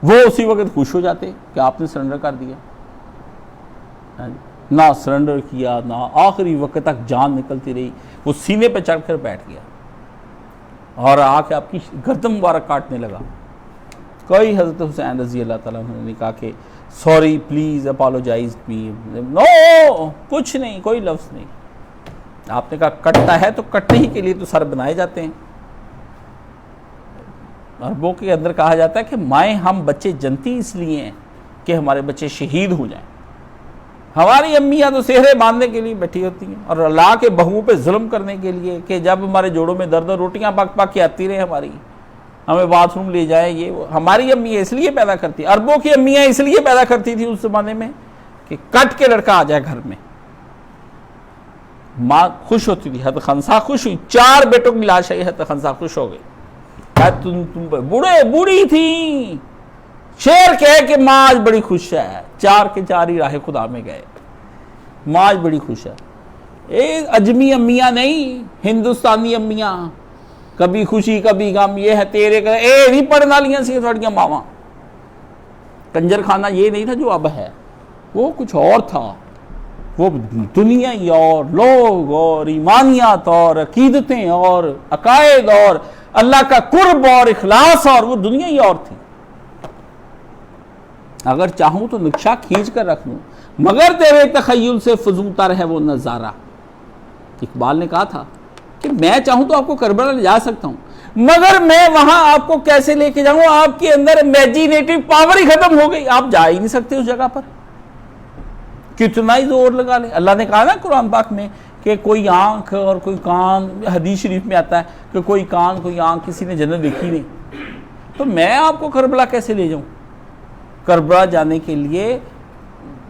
وہ اسی وقت خوش ہو جاتے کہ آپ نے سرنڈر کر دیا. نہ سرنڈر کیا, نہ آخری وقت تک جان نکلتی رہی. وہ سینے پہ چڑھ کر بیٹھ گیا اور آ کے آپ کی گردن مبارک کاٹنے لگا. کوئی حضرت حسین رضی اللہ تعالیٰ عنہ نے کہا کہ سوری پلیز اپالوجائز می, نو, کچھ نہیں, کوئی لفظ نہیں. آپ نے کہا کٹتا ہے تو کٹنے ہی کے لیے تو سر بنائے جاتے ہیں. عربوں کے اندر کہا جاتا ہے کہ مائیں ہم بچے جنتی اس لیے ہیں کہ ہمارے بچے شہید ہو جائیں. ہماری امیاں تو سہرے باندھنے کے لیے بیٹھی ہوتی ہیں اور اللہ کے بہوؤں پہ ظلم کرنے کے لیے کہ جب ہمارے جوڑوں میں درد, روٹیاں پک پک کے آتی رہے ہماری, ہمیں باتھ روم لے جائیں. یہ ہماری امیاں اس لیے پیدا کرتی, عربوں کی امیاں اس لیے پیدا کرتی تھی اس زمانے میں کہ کٹ کے لڑکا آ جائے گھر میں. ماں خوش ہوتی تھی, حضرت خنسا خوش ہوئی, 4 بیٹوں کی لاش آئی, حضرت خنسا خوش ہو گئی. تم بوڑھی تھی, شیر کہے کہ ماں آج بڑی خوش ہے. 4 کے 4 ہی راہ خدا میں گئے. ماں آج بڑی خوش ہے. اجمی امیاں نہیں, ہندوستانی امیاں, کبھی خوشی کبھی غم, یہ ہے تیرے کا نہیں پڑھنا لیاں سی تھوڑیاں ماواں. کنجر خانہ یہ نہیں تھا جو اب ہے, وہ کچھ اور تھا. وہ دنیا اور لوگ اور ایمانیات اور عقیدتیں اور عقائد اور اللہ کا قرب اور اخلاص, اور وہ دنیا ہی اور تھی. اگر چاہوں تو نقشہ کھینچ کر رکھ لوں, مگر تیرے تخیل سے فزونتر ہے وہ نظارہ. اقبال نے کہا تھا کہ میں چاہوں تو آپ کو کربلا لے جا سکتا ہوں, مگر میں وہاں آپ کو کیسے لے کے جاؤں, آپ کے اندر امیجینیٹو پاور ہی ختم ہو گئی, آپ جا ہی نہیں سکتے اس جگہ پر. کتنا ہی زور لگا لیں. اللہ نے کہا نا قرآن پاک میں کہ کوئی آنکھ اور کوئی کان, حدیث شریف میں آتا ہے کہ کوئی کان کوئی آنکھ کسی نے جنت دیکھی نہیں, تو میں آپ کو کربلا کیسے لے جاؤں. کربلا جانے کے لیے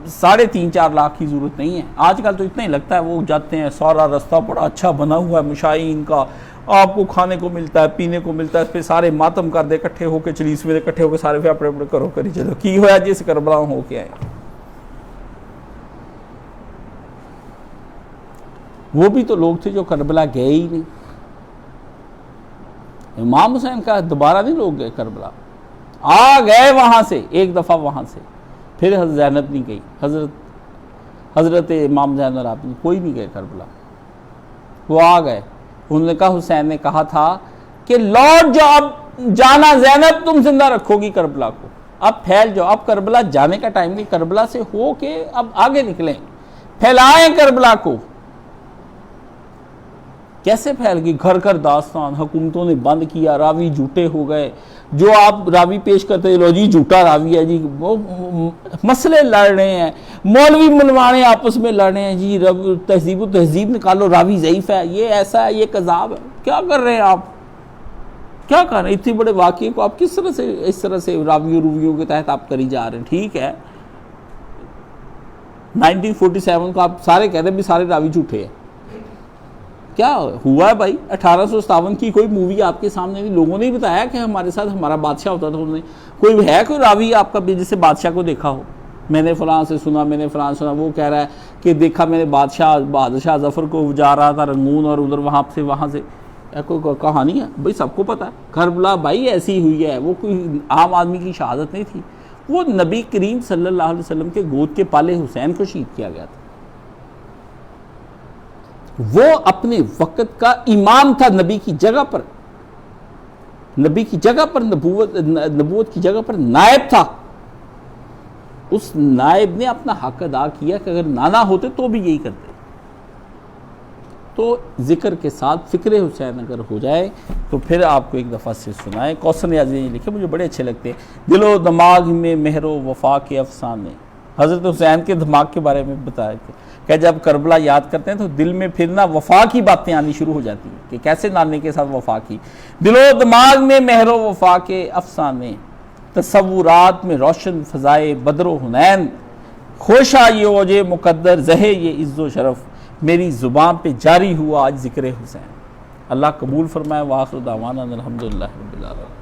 3.5-4 لاکھ کی ضرورت نہیں ہے. آج کل تو اتنا ہی لگتا ہے, وہ جاتے ہیں, سارا رستہ بڑا اچھا بنا ہوا ہے مشائین کا, آپ کو کھانے کو ملتا ہے, پینے کو ملتا ہے, پھر سارے ماتم کر دے اکٹھے ہو کے, 40 میں اکٹھے ہو کے سارے پھر اپنے کرو کری چلو کی ہوا جس کربلا ہو کے آئے. وہ بھی تو لوگ تھے جو کربلا گئے ہی نہیں. امام حسین کا دوبارہ نہیں لوگ گئے کربلا, آ گئے وہاں سے ایک دفعہ وہاں سے, پھر حضرت زینب نہیں گئی, حضرت امام زین العابدین کوئی نہیں گئے کربلا. وہ آ گئے, انہوں نے کہا, حسین نے کہا تھا کہ لوٹ جاؤ, اب جانا زینب تم زندہ رکھو گی کربلا کو, اب پھیل جاؤ. اب کربلا جانے کا ٹائم نہیں, کربلا سے ہو کے اب آگے نکلیں, پھیلائیں کربلا کو. کیسے پھیل گئی, گھر گھر داستان, حکومتوں نے بند کیا, راوی جھوٹے ہو گئے. جو آپ راوی پیش کرتے لو جی جھوٹا راوی ہے جی, وہ مسئلے لڑ رہے ہیں, مولوی ملوانے آپس میں لڑ رہے ہیں جی, تہذیب و تہذیب نکالو, راوی ضعیف ہے, یہ ایسا ہے, یہ کذاب ہے. کیا کر رہے ہیں آپ, کیا کر رہے ہیں؟ اتنے بڑے واقعے کو آپ کس طرح سے اس طرح سے راویوں رویوں کے تحت آپ کری جا رہے ہیں. ٹھیک ہے 1947 کو آپ سارے کہتے ہیں بھی سارے راوی جھوٹے ہیں. کیا ہوا ہے بھائی, 1857 کی کوئی مووی آپ کے سامنے نہیں, لوگوں نے ہی بتایا کہ ہمارے ساتھ ہمارا بادشاہ ہوتا تھا. انہوں نے کوئی ہے کوئی راوی آپ کا جس سے بادشاہ کو دیکھا ہو, میں نے فلاں سے سنا, میں نے فلاں سنا, وہ کہہ رہا ہے کہ دیکھا میں نے بادشاہ ظفر کو جا رہا تھا رنگون, اور ادھر وہاں سے کوئی کہانی ہے بھائی, سب کو پتا ہے. کربلا بھائی ایسی ہوئی ہے, وہ کوئی عام آدمی کی شہادت نہیں تھی, وہ نبی کریم صلی اللہ علیہ وسلم کے گود کے پالے حسین کو شہید کیا گیا تھا. وہ اپنے وقت کا امام تھا, نبی کی جگہ پر, نبوت کی جگہ پر نائب تھا. اس نائب نے اپنا حق ادا کیا کہ اگر نانا ہوتے تو بھی یہی کرتے. تو ذکر کے ساتھ فکر حسین اگر ہو جائے تو پھر آپ کو ایک دفعہ سے سنائے. کوثر نیازی نے لکھے, مجھے بڑے اچھے لگتے ہیں, دل و دماغ میں مہر و وفا کے افسانے. حضرت حسین کے دماغ کے بارے میں بتایا کہ جب کربلا یاد کرتے ہیں تو دل میں پھر نہ وفا کی باتیں آنی شروع ہو جاتی ہیں کہ کیسے نانے کے ساتھ وفا کی. دل و دماغ میں مہر و وفا کے افسانے, تصورات میں روشن فضائے بدر و حنین. خوشا یہ اوج مقدر, زہے یہ عز و شرف, میری زبان پہ جاری ہوا آج ذکر حسین. اللہ قبول فرمائے. وآخر دعوانا الحمدللہ رب العالمین.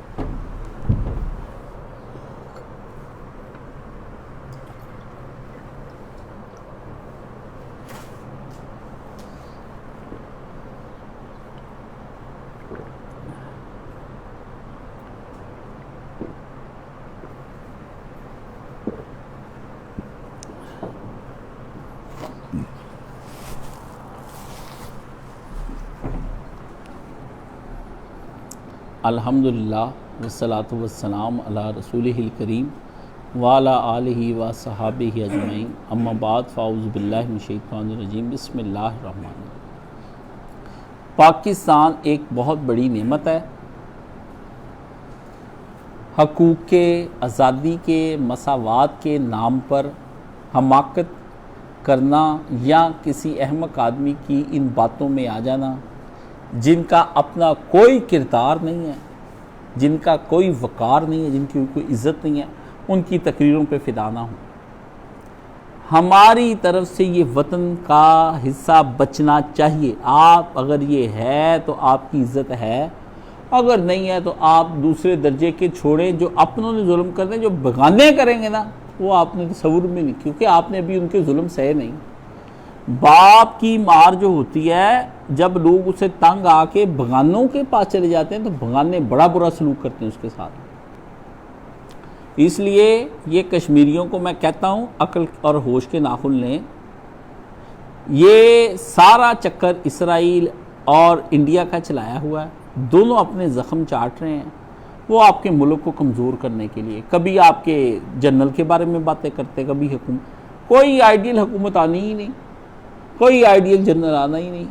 الحمدللہ والصلاۃ والسلام علی رسولہ الکریم وعلی آلہ و صحابہ اجمعین، اما بعد فاعوذ باللہ من الشیطان الرجیم، بسم اللہ الرحمن الرحیم۔ پاکستان ایک بہت بڑی نعمت ہے۔ حقوق کے، آزادی کے، مساوات کے نام پر حماقت کرنا یا کسی احمق آدمی کی ان باتوں میں آ جانا، جن کا اپنا کوئی کردار نہیں ہے، جن کا کوئی وقار نہیں ہے، جن کی کوئی عزت نہیں ہے، ان کی تقریروں پہ فدا نہ ہوں۔ ہماری طرف سے یہ وطن کا حصہ بچنا چاہیے۔ آپ اگر یہ ہے تو آپ کی عزت ہے، اگر نہیں ہے تو آپ دوسرے درجے کے چھوڑیں۔ جو اپنوں نے ظلم کرنے، جو بغانے کریں گے نا، وہ آپ نے تصور میں نہیں، کیونکہ آپ نے ابھی ان کے ظلم سہے نہیں۔ باپ کی مار جو ہوتی ہے، جب لوگ اسے تنگ آ کے بغانوں کے پاس چلے جاتے ہیں تو بغانے بڑا برا سلوک کرتے ہیں اس کے ساتھ۔ اس لیے یہ کشمیریوں کو میں کہتا ہوں، عقل اور ہوش کے ناخن لیں۔ یہ سارا چکر اسرائیل اور انڈیا کا چلایا ہوا ہے، دونوں اپنے زخم چاٹ رہے ہیں۔ وہ آپ کے ملک کو کمزور کرنے کے لیے کبھی آپ کے جنرل کے بارے میں باتیں کرتے، کبھی حکومت، کوئی آئیڈیل حکومت آنی ہی نہیں، کوئی آئیڈیل جنرل آنا ہی نہیں،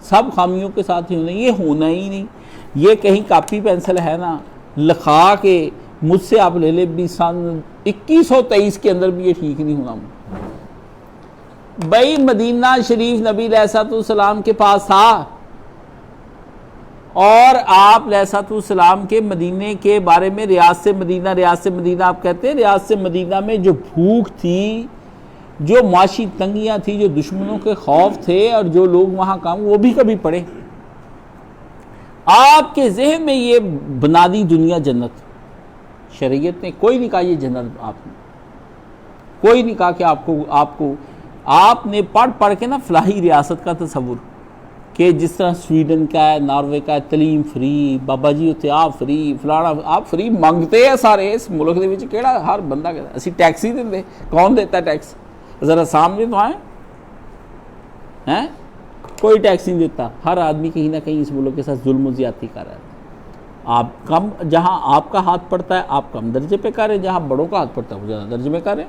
سب خامیوں کے ساتھ ہی ہونا، یہ ہونا ہی نہیں۔ یہ کہیں کاپی پینسل ہے نا، لکھا کے مجھ سے آپ لے لے بھی سن 2123 کے اندر بھی یہ ٹھیک نہیں ہونا۔ بھائی مدینہ شریف نبی علیہ السلام کے پاس تھا، اور آپ علیہ السلام کے مدینے کے بارے میں ریاض سے مدینہ آپ کہتے ہیں۔ ریاض سے مدینہ میں جو بھوک تھی، جو معاشی تنگیاں تھی، جو دشمنوں کے خوف تھے، اور جو لوگ وہاں کام، وہ بھی کبھی پڑھے۔ آپ کے ذہن میں یہ بنا دی دنیا جنت، شریعت نے کوئی نہیں کہا یہ جنت، آپ نے کوئی نہیں کہا کہ آپ نے پڑھ کے نا فلاحی ریاست کا تصور، کہ جس طرح سویڈن کا ہے، ناروے کا ہے، تعلیم فری، بابا جی اتنے آپ فری، فلانا آپ فری منگتے ہیں سارے اس ملک دے وچ، کیڑا ہر بندہ کہتا ہے اسی ٹیکس ہی دیں، کون دیتا ہے ٹیکس؟ ذرا سامنے تو آئیں، کوئی ٹیکس نہیں دیتا، ہر آدمی کہیں نہ کہیں اس ملک کے ساتھ ظلم و زیادتی کر رہا ہے۔ آپ کم، جہاں آپ کا ہاتھ پڑتا ہے آپ کم درجے پہ کریں، جہاں بڑوں کا ہاتھ پڑتا ہے وہ زیادہ درجے میں کریں۔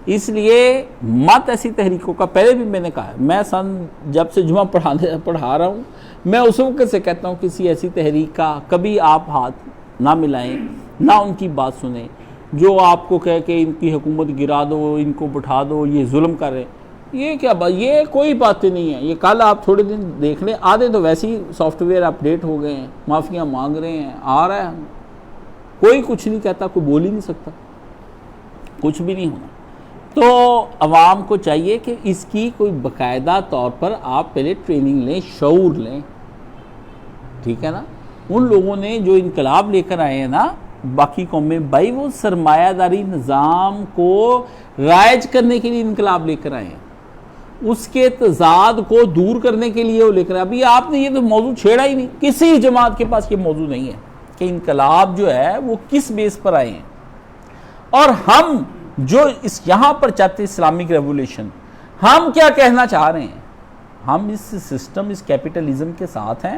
اس لیے مت ایسی تحریکوں کا، پہلے بھی میں نے کہا ہے، میں جب سے جمعہ پڑھا رہا ہوں، میں اس وقت سے کہتا ہوں کسی ایسی تحریک کا کبھی آپ ہاتھ نہ ملائیں، نہ ان کی بات سنیں، جو آپ کو کہے کہ ان کی حکومت گرا دو، ان کو بٹھا دو، یہ ظلم کر رہے ہیں۔ یہ کیا بات، یہ کوئی باتیں نہیں ہیں۔ یہ کل آپ تھوڑے دن دیکھ لیں، آدھے تو ویسے ہی سافٹ ویئر اپڈیٹ ہو گئے ہیں، معافیاں مانگ رہے ہیں، آ رہا ہے، کوئی کچھ نہیں کہتا، کوئی بول ہی نہیں سکتا، کچھ بھی نہیں ہونا۔ تو عوام کو چاہیے کہ اس کی کوئی باقاعدہ طور پر آپ پہلے ٹریننگ لیں، شعور لیں، ٹھیک ہے نا۔ ان لوگوں نے جو انقلاب لے کر آئے ہیں نا باقی قومیں، بھائی وہ سرمایہ داری نظام کو رائج کرنے کے لیے انقلاب لے کر آئے ہیں، اس کے تضاد کو دور کرنے کے لیے وہ لے کر آئے۔ ابھی آپ نے یہ تو موضوع چھیڑا ہی نہیں، کسی جماعت کے پاس یہ موضوع نہیں ہے کہ انقلاب جو ہے وہ کس بیس پر آئے ہیں۔ اور ہم جو اس یہاں پر چاہتے ہیں اسلامک ریولیوشن، ہم کیا کہنا چاہ رہے ہیں؟ ہم اس سسٹم، اس کیپٹلزم کے ساتھ ہیں،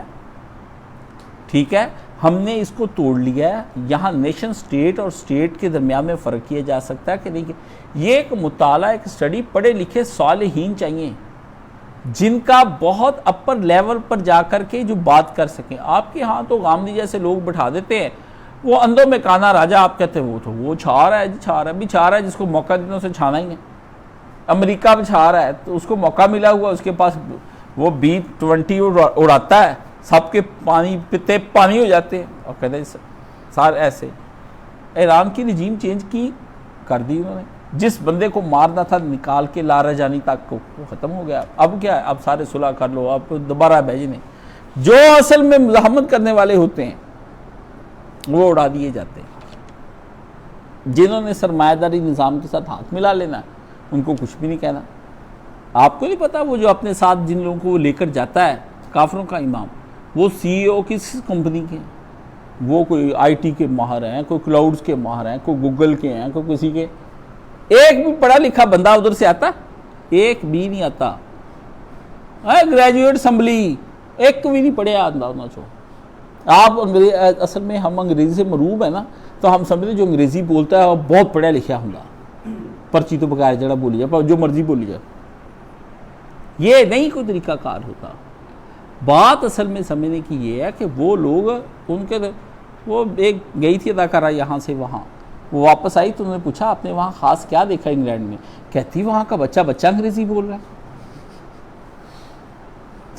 ٹھیک ہے، ہم نے اس کو توڑ لیا ہے۔ یہاں نیشن سٹیٹ اور سٹیٹ کے درمیان میں فرق کیا جا سکتا ہے کہ نہیں؟ یہ ایک مطالعہ، ایک سٹڈی، پڑھے لکھے صالحین چاہیے جن کا بہت اپر لیول پر جا کر کے جو بات کر سکیں۔ آپ کے ہاں تو غامدی جیسے لوگ بٹھا دیتے ہیں، وہ اندھوں میں کانا راجہ آپ کہتے ہیں، وہ چھا رہا ہے جی، چھا رہا ہے بھی، چھا رہا ہے جس کو موقع دینا اسے چھانا ہی ہے۔ امریکہ میں چھا رہا ہے تو اس کو موقع ملا ہوا، اس کے پاس وہ B-20 اڑاتا ہے، سب کے پانی پیتے پانی ہو جاتے ہیں، اور کہتے ہیں سار ایسے۔ ایران کی رجیم چینج کی کر دی انہوں نے، جس بندے کو مارنا تھا نکال کے لارا جانی تک کو، وہ ختم ہو گیا۔ اب کیا ہے، اب سارے صلح کر لو، اب دوبارہ بھیجنے، جو اصل میں مزاحمت کرنے والے ہوتے ہیں وہ اڑا دیے جاتے ہیں۔ جنہوں نے سرمایہ داری نظام کے ساتھ ہاتھ ملا لینا ان کو کچھ بھی نہیں کہنا۔ آپ کو نہیں پتا وہ جو اپنے ساتھ جن لوگوں کو وہ لے کر جاتا ہے، کافروں کا امام، وہ سی ای او کس کمپنی کے ہیں؟ وہ کوئی آئی ٹی کے ماہر ہیں، کوئی کلاؤڈز کے ماہر ہیں، کوئی گوگل کے ہیں، کوئی کسی کے. ایک بھی پڑھا لکھا بندہ ادھر سے آتا؟ ایک بھی نہیں آتا. گریجویٹ اسمبلی ایک بھی نہیں پڑھے آدھا چھو. آپ اصل میں ہم انگریزی سے مروب ہیں نا، تو ہم سمجھتے جو انگریزی بولتا ہے وہ بہت پڑھا لکھا ہوں گا، پرچی تو بغیر جڑا بولی جائے، جو مرضی بولی جائے. یہ نہیں کوئی طریقہ کار ہوتا. بات اصل میں سمجھنے کی یہ ہے کہ وہ لوگ ان کے وہ ایک گئی تھی اداکارہ یہاں سے وہاں، وہ واپس آئی تو انہوں نے پوچھا آپ نے وہاں خاص کیا دیکھا انگلینڈ میں؟ کہتی وہاں کا بچہ انگریزی بول رہا ہے.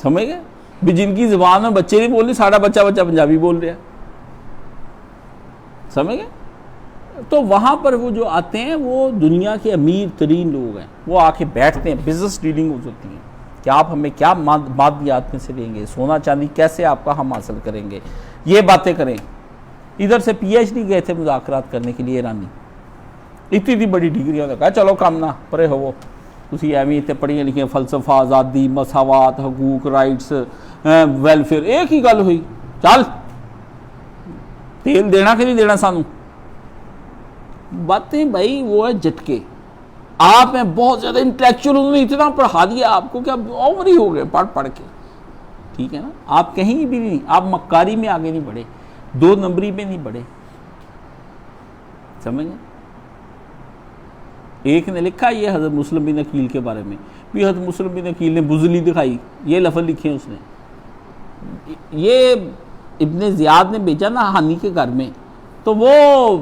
سمجھ گئے بھی جن کی زبان میں بچے نہیں بول رہے، سارا بچہ پنجابی بول رہا ہے. سمجھ گئے؟ تو وہاں پر وہ جو آتے ہیں وہ دنیا کے امیر ترین لوگ ہیں، وہ آ کے بیٹھتے ہیں، بزنس ڈیلنگ ہوتی ہیں کہ آپ ہمیں کیا مادیات میں سے دیں گے، سونا چاندی کیسے آپ کا ہم حاصل کریں گے، یہ باتیں کریں. ادھر سے پی ایچ ڈی گئے تھے مذاکرات کرنے کے لیے ایرانی، اتنی بڑی ڈگریاں نے کہا چلو کام نہ پرے ہو، تسی ایویں اتنے پڑھیے لکھے، فلسفہ، آزادی، مساوات، حقوق، رائٹس، ویلفیئر، ایک ہی گل ہوئی، چل تیل دینا کہ نہیں دینا سانو. باتیں بھائی وہ ہے جھٹکے. آپ ہیں بہت زیادہ انٹلیکچوئل، انہوں نے اتنا پڑھا دیا آپ کو کہ اب اوور ہی ہو گئے پڑھ کے. ٹھیک ہے نا، آپ کہیں بھی نہیں، آپ مکاری میں آگے نہیں بڑھے، 2 نمبری میں نہیں بڑھے. سمجھ گئے؟ ایک نے لکھا یہ حضرت مسلم بن عقیل کے بارے میں بھی، حضرت مسلم بن عقیل نے بزدلی دکھائی، یہ لفظ لکھے ہیں اس نے. یہ ابن زیاد نے بھیجا نا ہانی کے گھر میں، تو وہ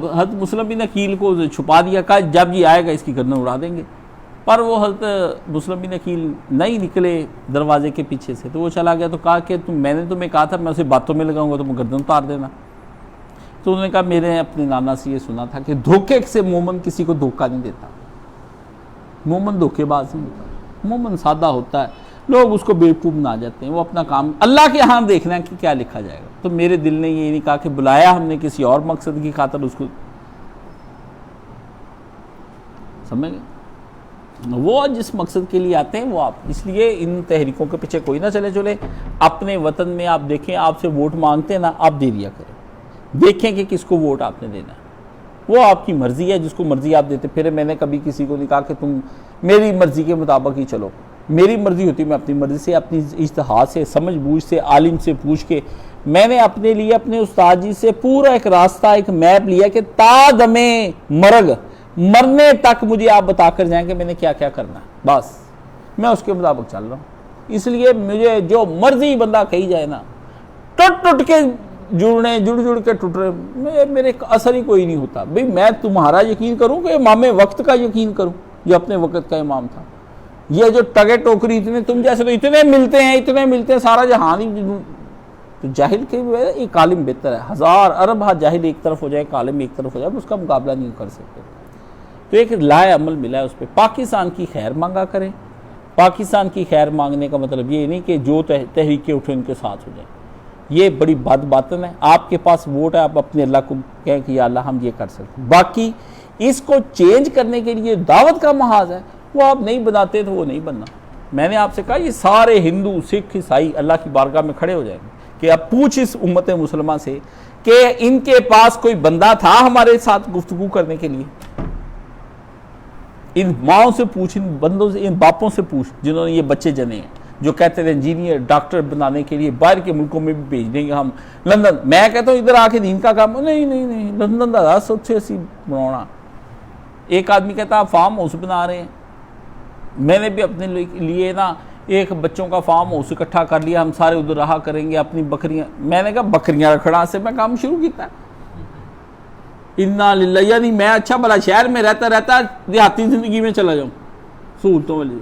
حضرت مسلم بن عقیل کو چھپا دیا، کہا جب یہ آئے گا اس کی گردن اڑا دیں گے. پر وہ حضرت مسلم بن عقیل نہیں نکلے دروازے کے پیچھے سے، تو وہ چلا گیا. تو کہا کہ میں نے تمہیں کہا تھا میں اسے باتوں میں لگاؤں گا تو میں گردن اتار دینا. تو انہوں نے کہا میں نے اپنے نانا سے یہ سنا تھا کہ دھوکے سے مومن کسی کو دھوکہ نہیں دیتا، مومن دھوکے باز نہیں ہوتا، مومن سادہ ہوتا ہے. لوگ اس کو بیوقوف بنا جاتے ہیں، وہ اپنا کام اللہ کے ہاں دیکھنا ہے کہ کیا لکھا جائے گا. تو میرے دل نے یہ نہیں کہا کہ بلایا ہم نے کسی اور مقصد کی خاطر اس کو. سمجھ گئے؟ وہ جس مقصد کے لیے آتے ہیں وہ آپ، اس لیے ان تحریکوں کے پیچھے کوئی نہ چلے. اپنے وطن میں آپ دیکھیں، آپ سے ووٹ مانگتے ہیں نا، آپ دے دیا کریں، دیکھیں کہ کس کو ووٹ آپ نے دینا ہے. وہ آپ کی مرضی ہے، جس کو مرضی آپ دیتے. پھر میں نے کبھی کسی کو نہیں کہا کہ تم میری مرضی کے مطابق ہی چلو. میری مرضی ہوتی، میں اپنی مرضی سے، اپنی اجتہاد سے، سمجھ بوجھ سے، عالم سے پوچھ کے میں نے اپنے لیے اپنے استاد جی سے پورا ایک راستہ، ایک میپ لیا کہ تا دم مرگ، مرنے تک مجھے آپ بتا کر جائیں کہ میں نے کیا کیا کرنا ہے، بس میں اس کے مطابق چل رہا ہوں. اس لیے مجھے جو مرضی بندہ کہی جائے نا، ٹوٹ کے جڑ کے ٹوٹ رہے، میرے اثر ہی کوئی نہیں ہوتا. بھئی میں تمہارا یقین کروں کہ امام وقت کا یقین کروں جو اپنے وقت کا امام تھا. یہ جو ٹگے ٹوکری اتنے تم جیسے تو اتنے ملتے ہیں سارا جہان ہی. تو جاہل کے ایک عالم بہتر ہے، 1000 ارب جاہل ایک طرف ہو جائے، ایک عالم ایک طرف ہو جائے، اس کا مقابلہ نہیں کر سکتے. تو ایک لائے عمل ملا ہے اس پہ. پاکستان کی خیر مانگا کریں. پاکستان کی خیر مانگنے کا مطلب یہ نہیں کہ جو تحریکیں اٹھیں ان کے ساتھ ہو جائیں. یہ بڑی بد باطن ہے. آپ کے پاس ووٹ ہے، آپ اپنے اللہ کو کہیں کہ یا اللہ ہم یہ کر سکتے. باقی اس کو چینج کرنے کے لیے دعوت کا محاذ ہے، وہ آپ نہیں بناتے تو وہ نہیں بننا. میں نے آپ سے کہا یہ سارے ہندو، سکھ، عیسائی اللہ کی بارگاہ میں کھڑے ہو جائیں گے کہ اب پوچھ اس امت مسلمہ سے کہ ان کے پاس کوئی بندہ تھا ہمارے ساتھ گفتگو کرنے کے لیے. ان ماؤں سے پوچھ، ان بندوں سے، ان باپوں سے پوچھ جنہوں نے یہ بچے جنے ہیں، جو کہتے ہیں انجینئر، ڈاکٹر بنانے کے لیے باہر کے ملکوں میں بھی بھیج دیں گے ہم. لندن، میں کہتا ہوں ادھر آ کے دین کا کام نہیں، لندن دا سب سے اسی بنانا. ایک آدمی کہتا آپ فارم ہاؤس بنا رہے ہیں. میں نے بھی اپنے لیے نا ایک بچوں کا فارم ہاؤس اکٹھا کر لیا، ہم سارے ادھر رہا کریں گے، اپنی بکریاں. میں نے کہا بکریاں رکھنا سے میں کام شروع کیتا ہے. انا للہ، یعنی میں اچھا بھلا شہر میں رہتا دیہاتی زندگی میں چلا جاؤں سہولتوں والی.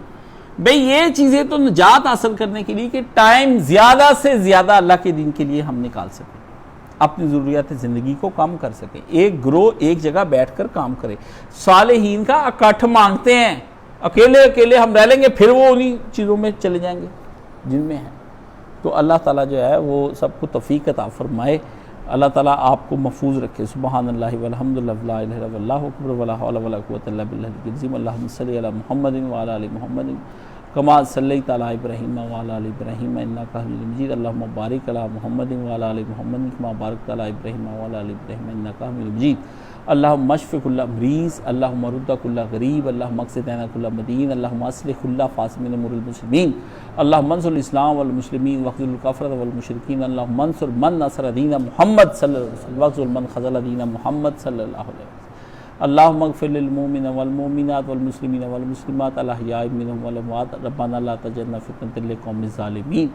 بھئی یہ چیزیں تو نجات حاصل کرنے کے لیے کہ ٹائم زیادہ سے زیادہ اللہ کے دین کے لیے ہم نکال سکیں، اپنی ضروریات زندگی کو کم کر سکیں. ایک گروہ ایک جگہ بیٹھ کر کام کرے. صالحین کا اکٹھ مانگتے ہیں، اکیلے ہم رہ لیں گے، پھر وہ انہی چیزوں میں چلے جائیں گے جن میں ہیں. تو اللہ تعالیٰ جو ہے وہ سب کو توفیق عطا فرمائے. اللہ تعالیٰ آپ کو محفوظ رکھے. سبحان اللہ والحمد للہ لا الہ الا اللہ اکبر ولا حول ولا قوۃ الا باللہ العلی العظیم. اللہم صلی علی محمد وعلی آل محمد کما صلیت علی ابراہیم وعلی آل ابراہیم انک حمید مجید اللہم بارک علی محمد وعلی آل محمد کما بارکت علی ابراہیم وعلی آل ابراہیم انک حمید مجید اللہم اشف کل مریض اللہم رد کل غریب اللہم اقصد عین کل مدین اللہم اصلح کل فاسد امور المسلمین اللہم انصر الاسلام والمسلمین واخذل الکفرۃ والمشرکین اللہم انصر من نصر دین محمد صلی اللہ علیہ وسلم واخذل من خذل دین محمد صلی اللہ علیہ وسلم اللہم اغفر للمؤمنین والمؤمنات والمسلمین والمسلمات الاحیاء منہم والاموات ربنا لا تجعلنا فتنۃ للقوم الظالمین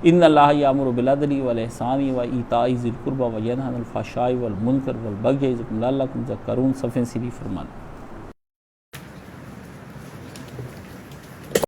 ان اللہ یامر بالعدل والاحسان وایتاء ذی القربی وینہی عن الفحشاء والمنکر والبغی یعظکم لعلکم تذکرون صفحہ سری فرمان۔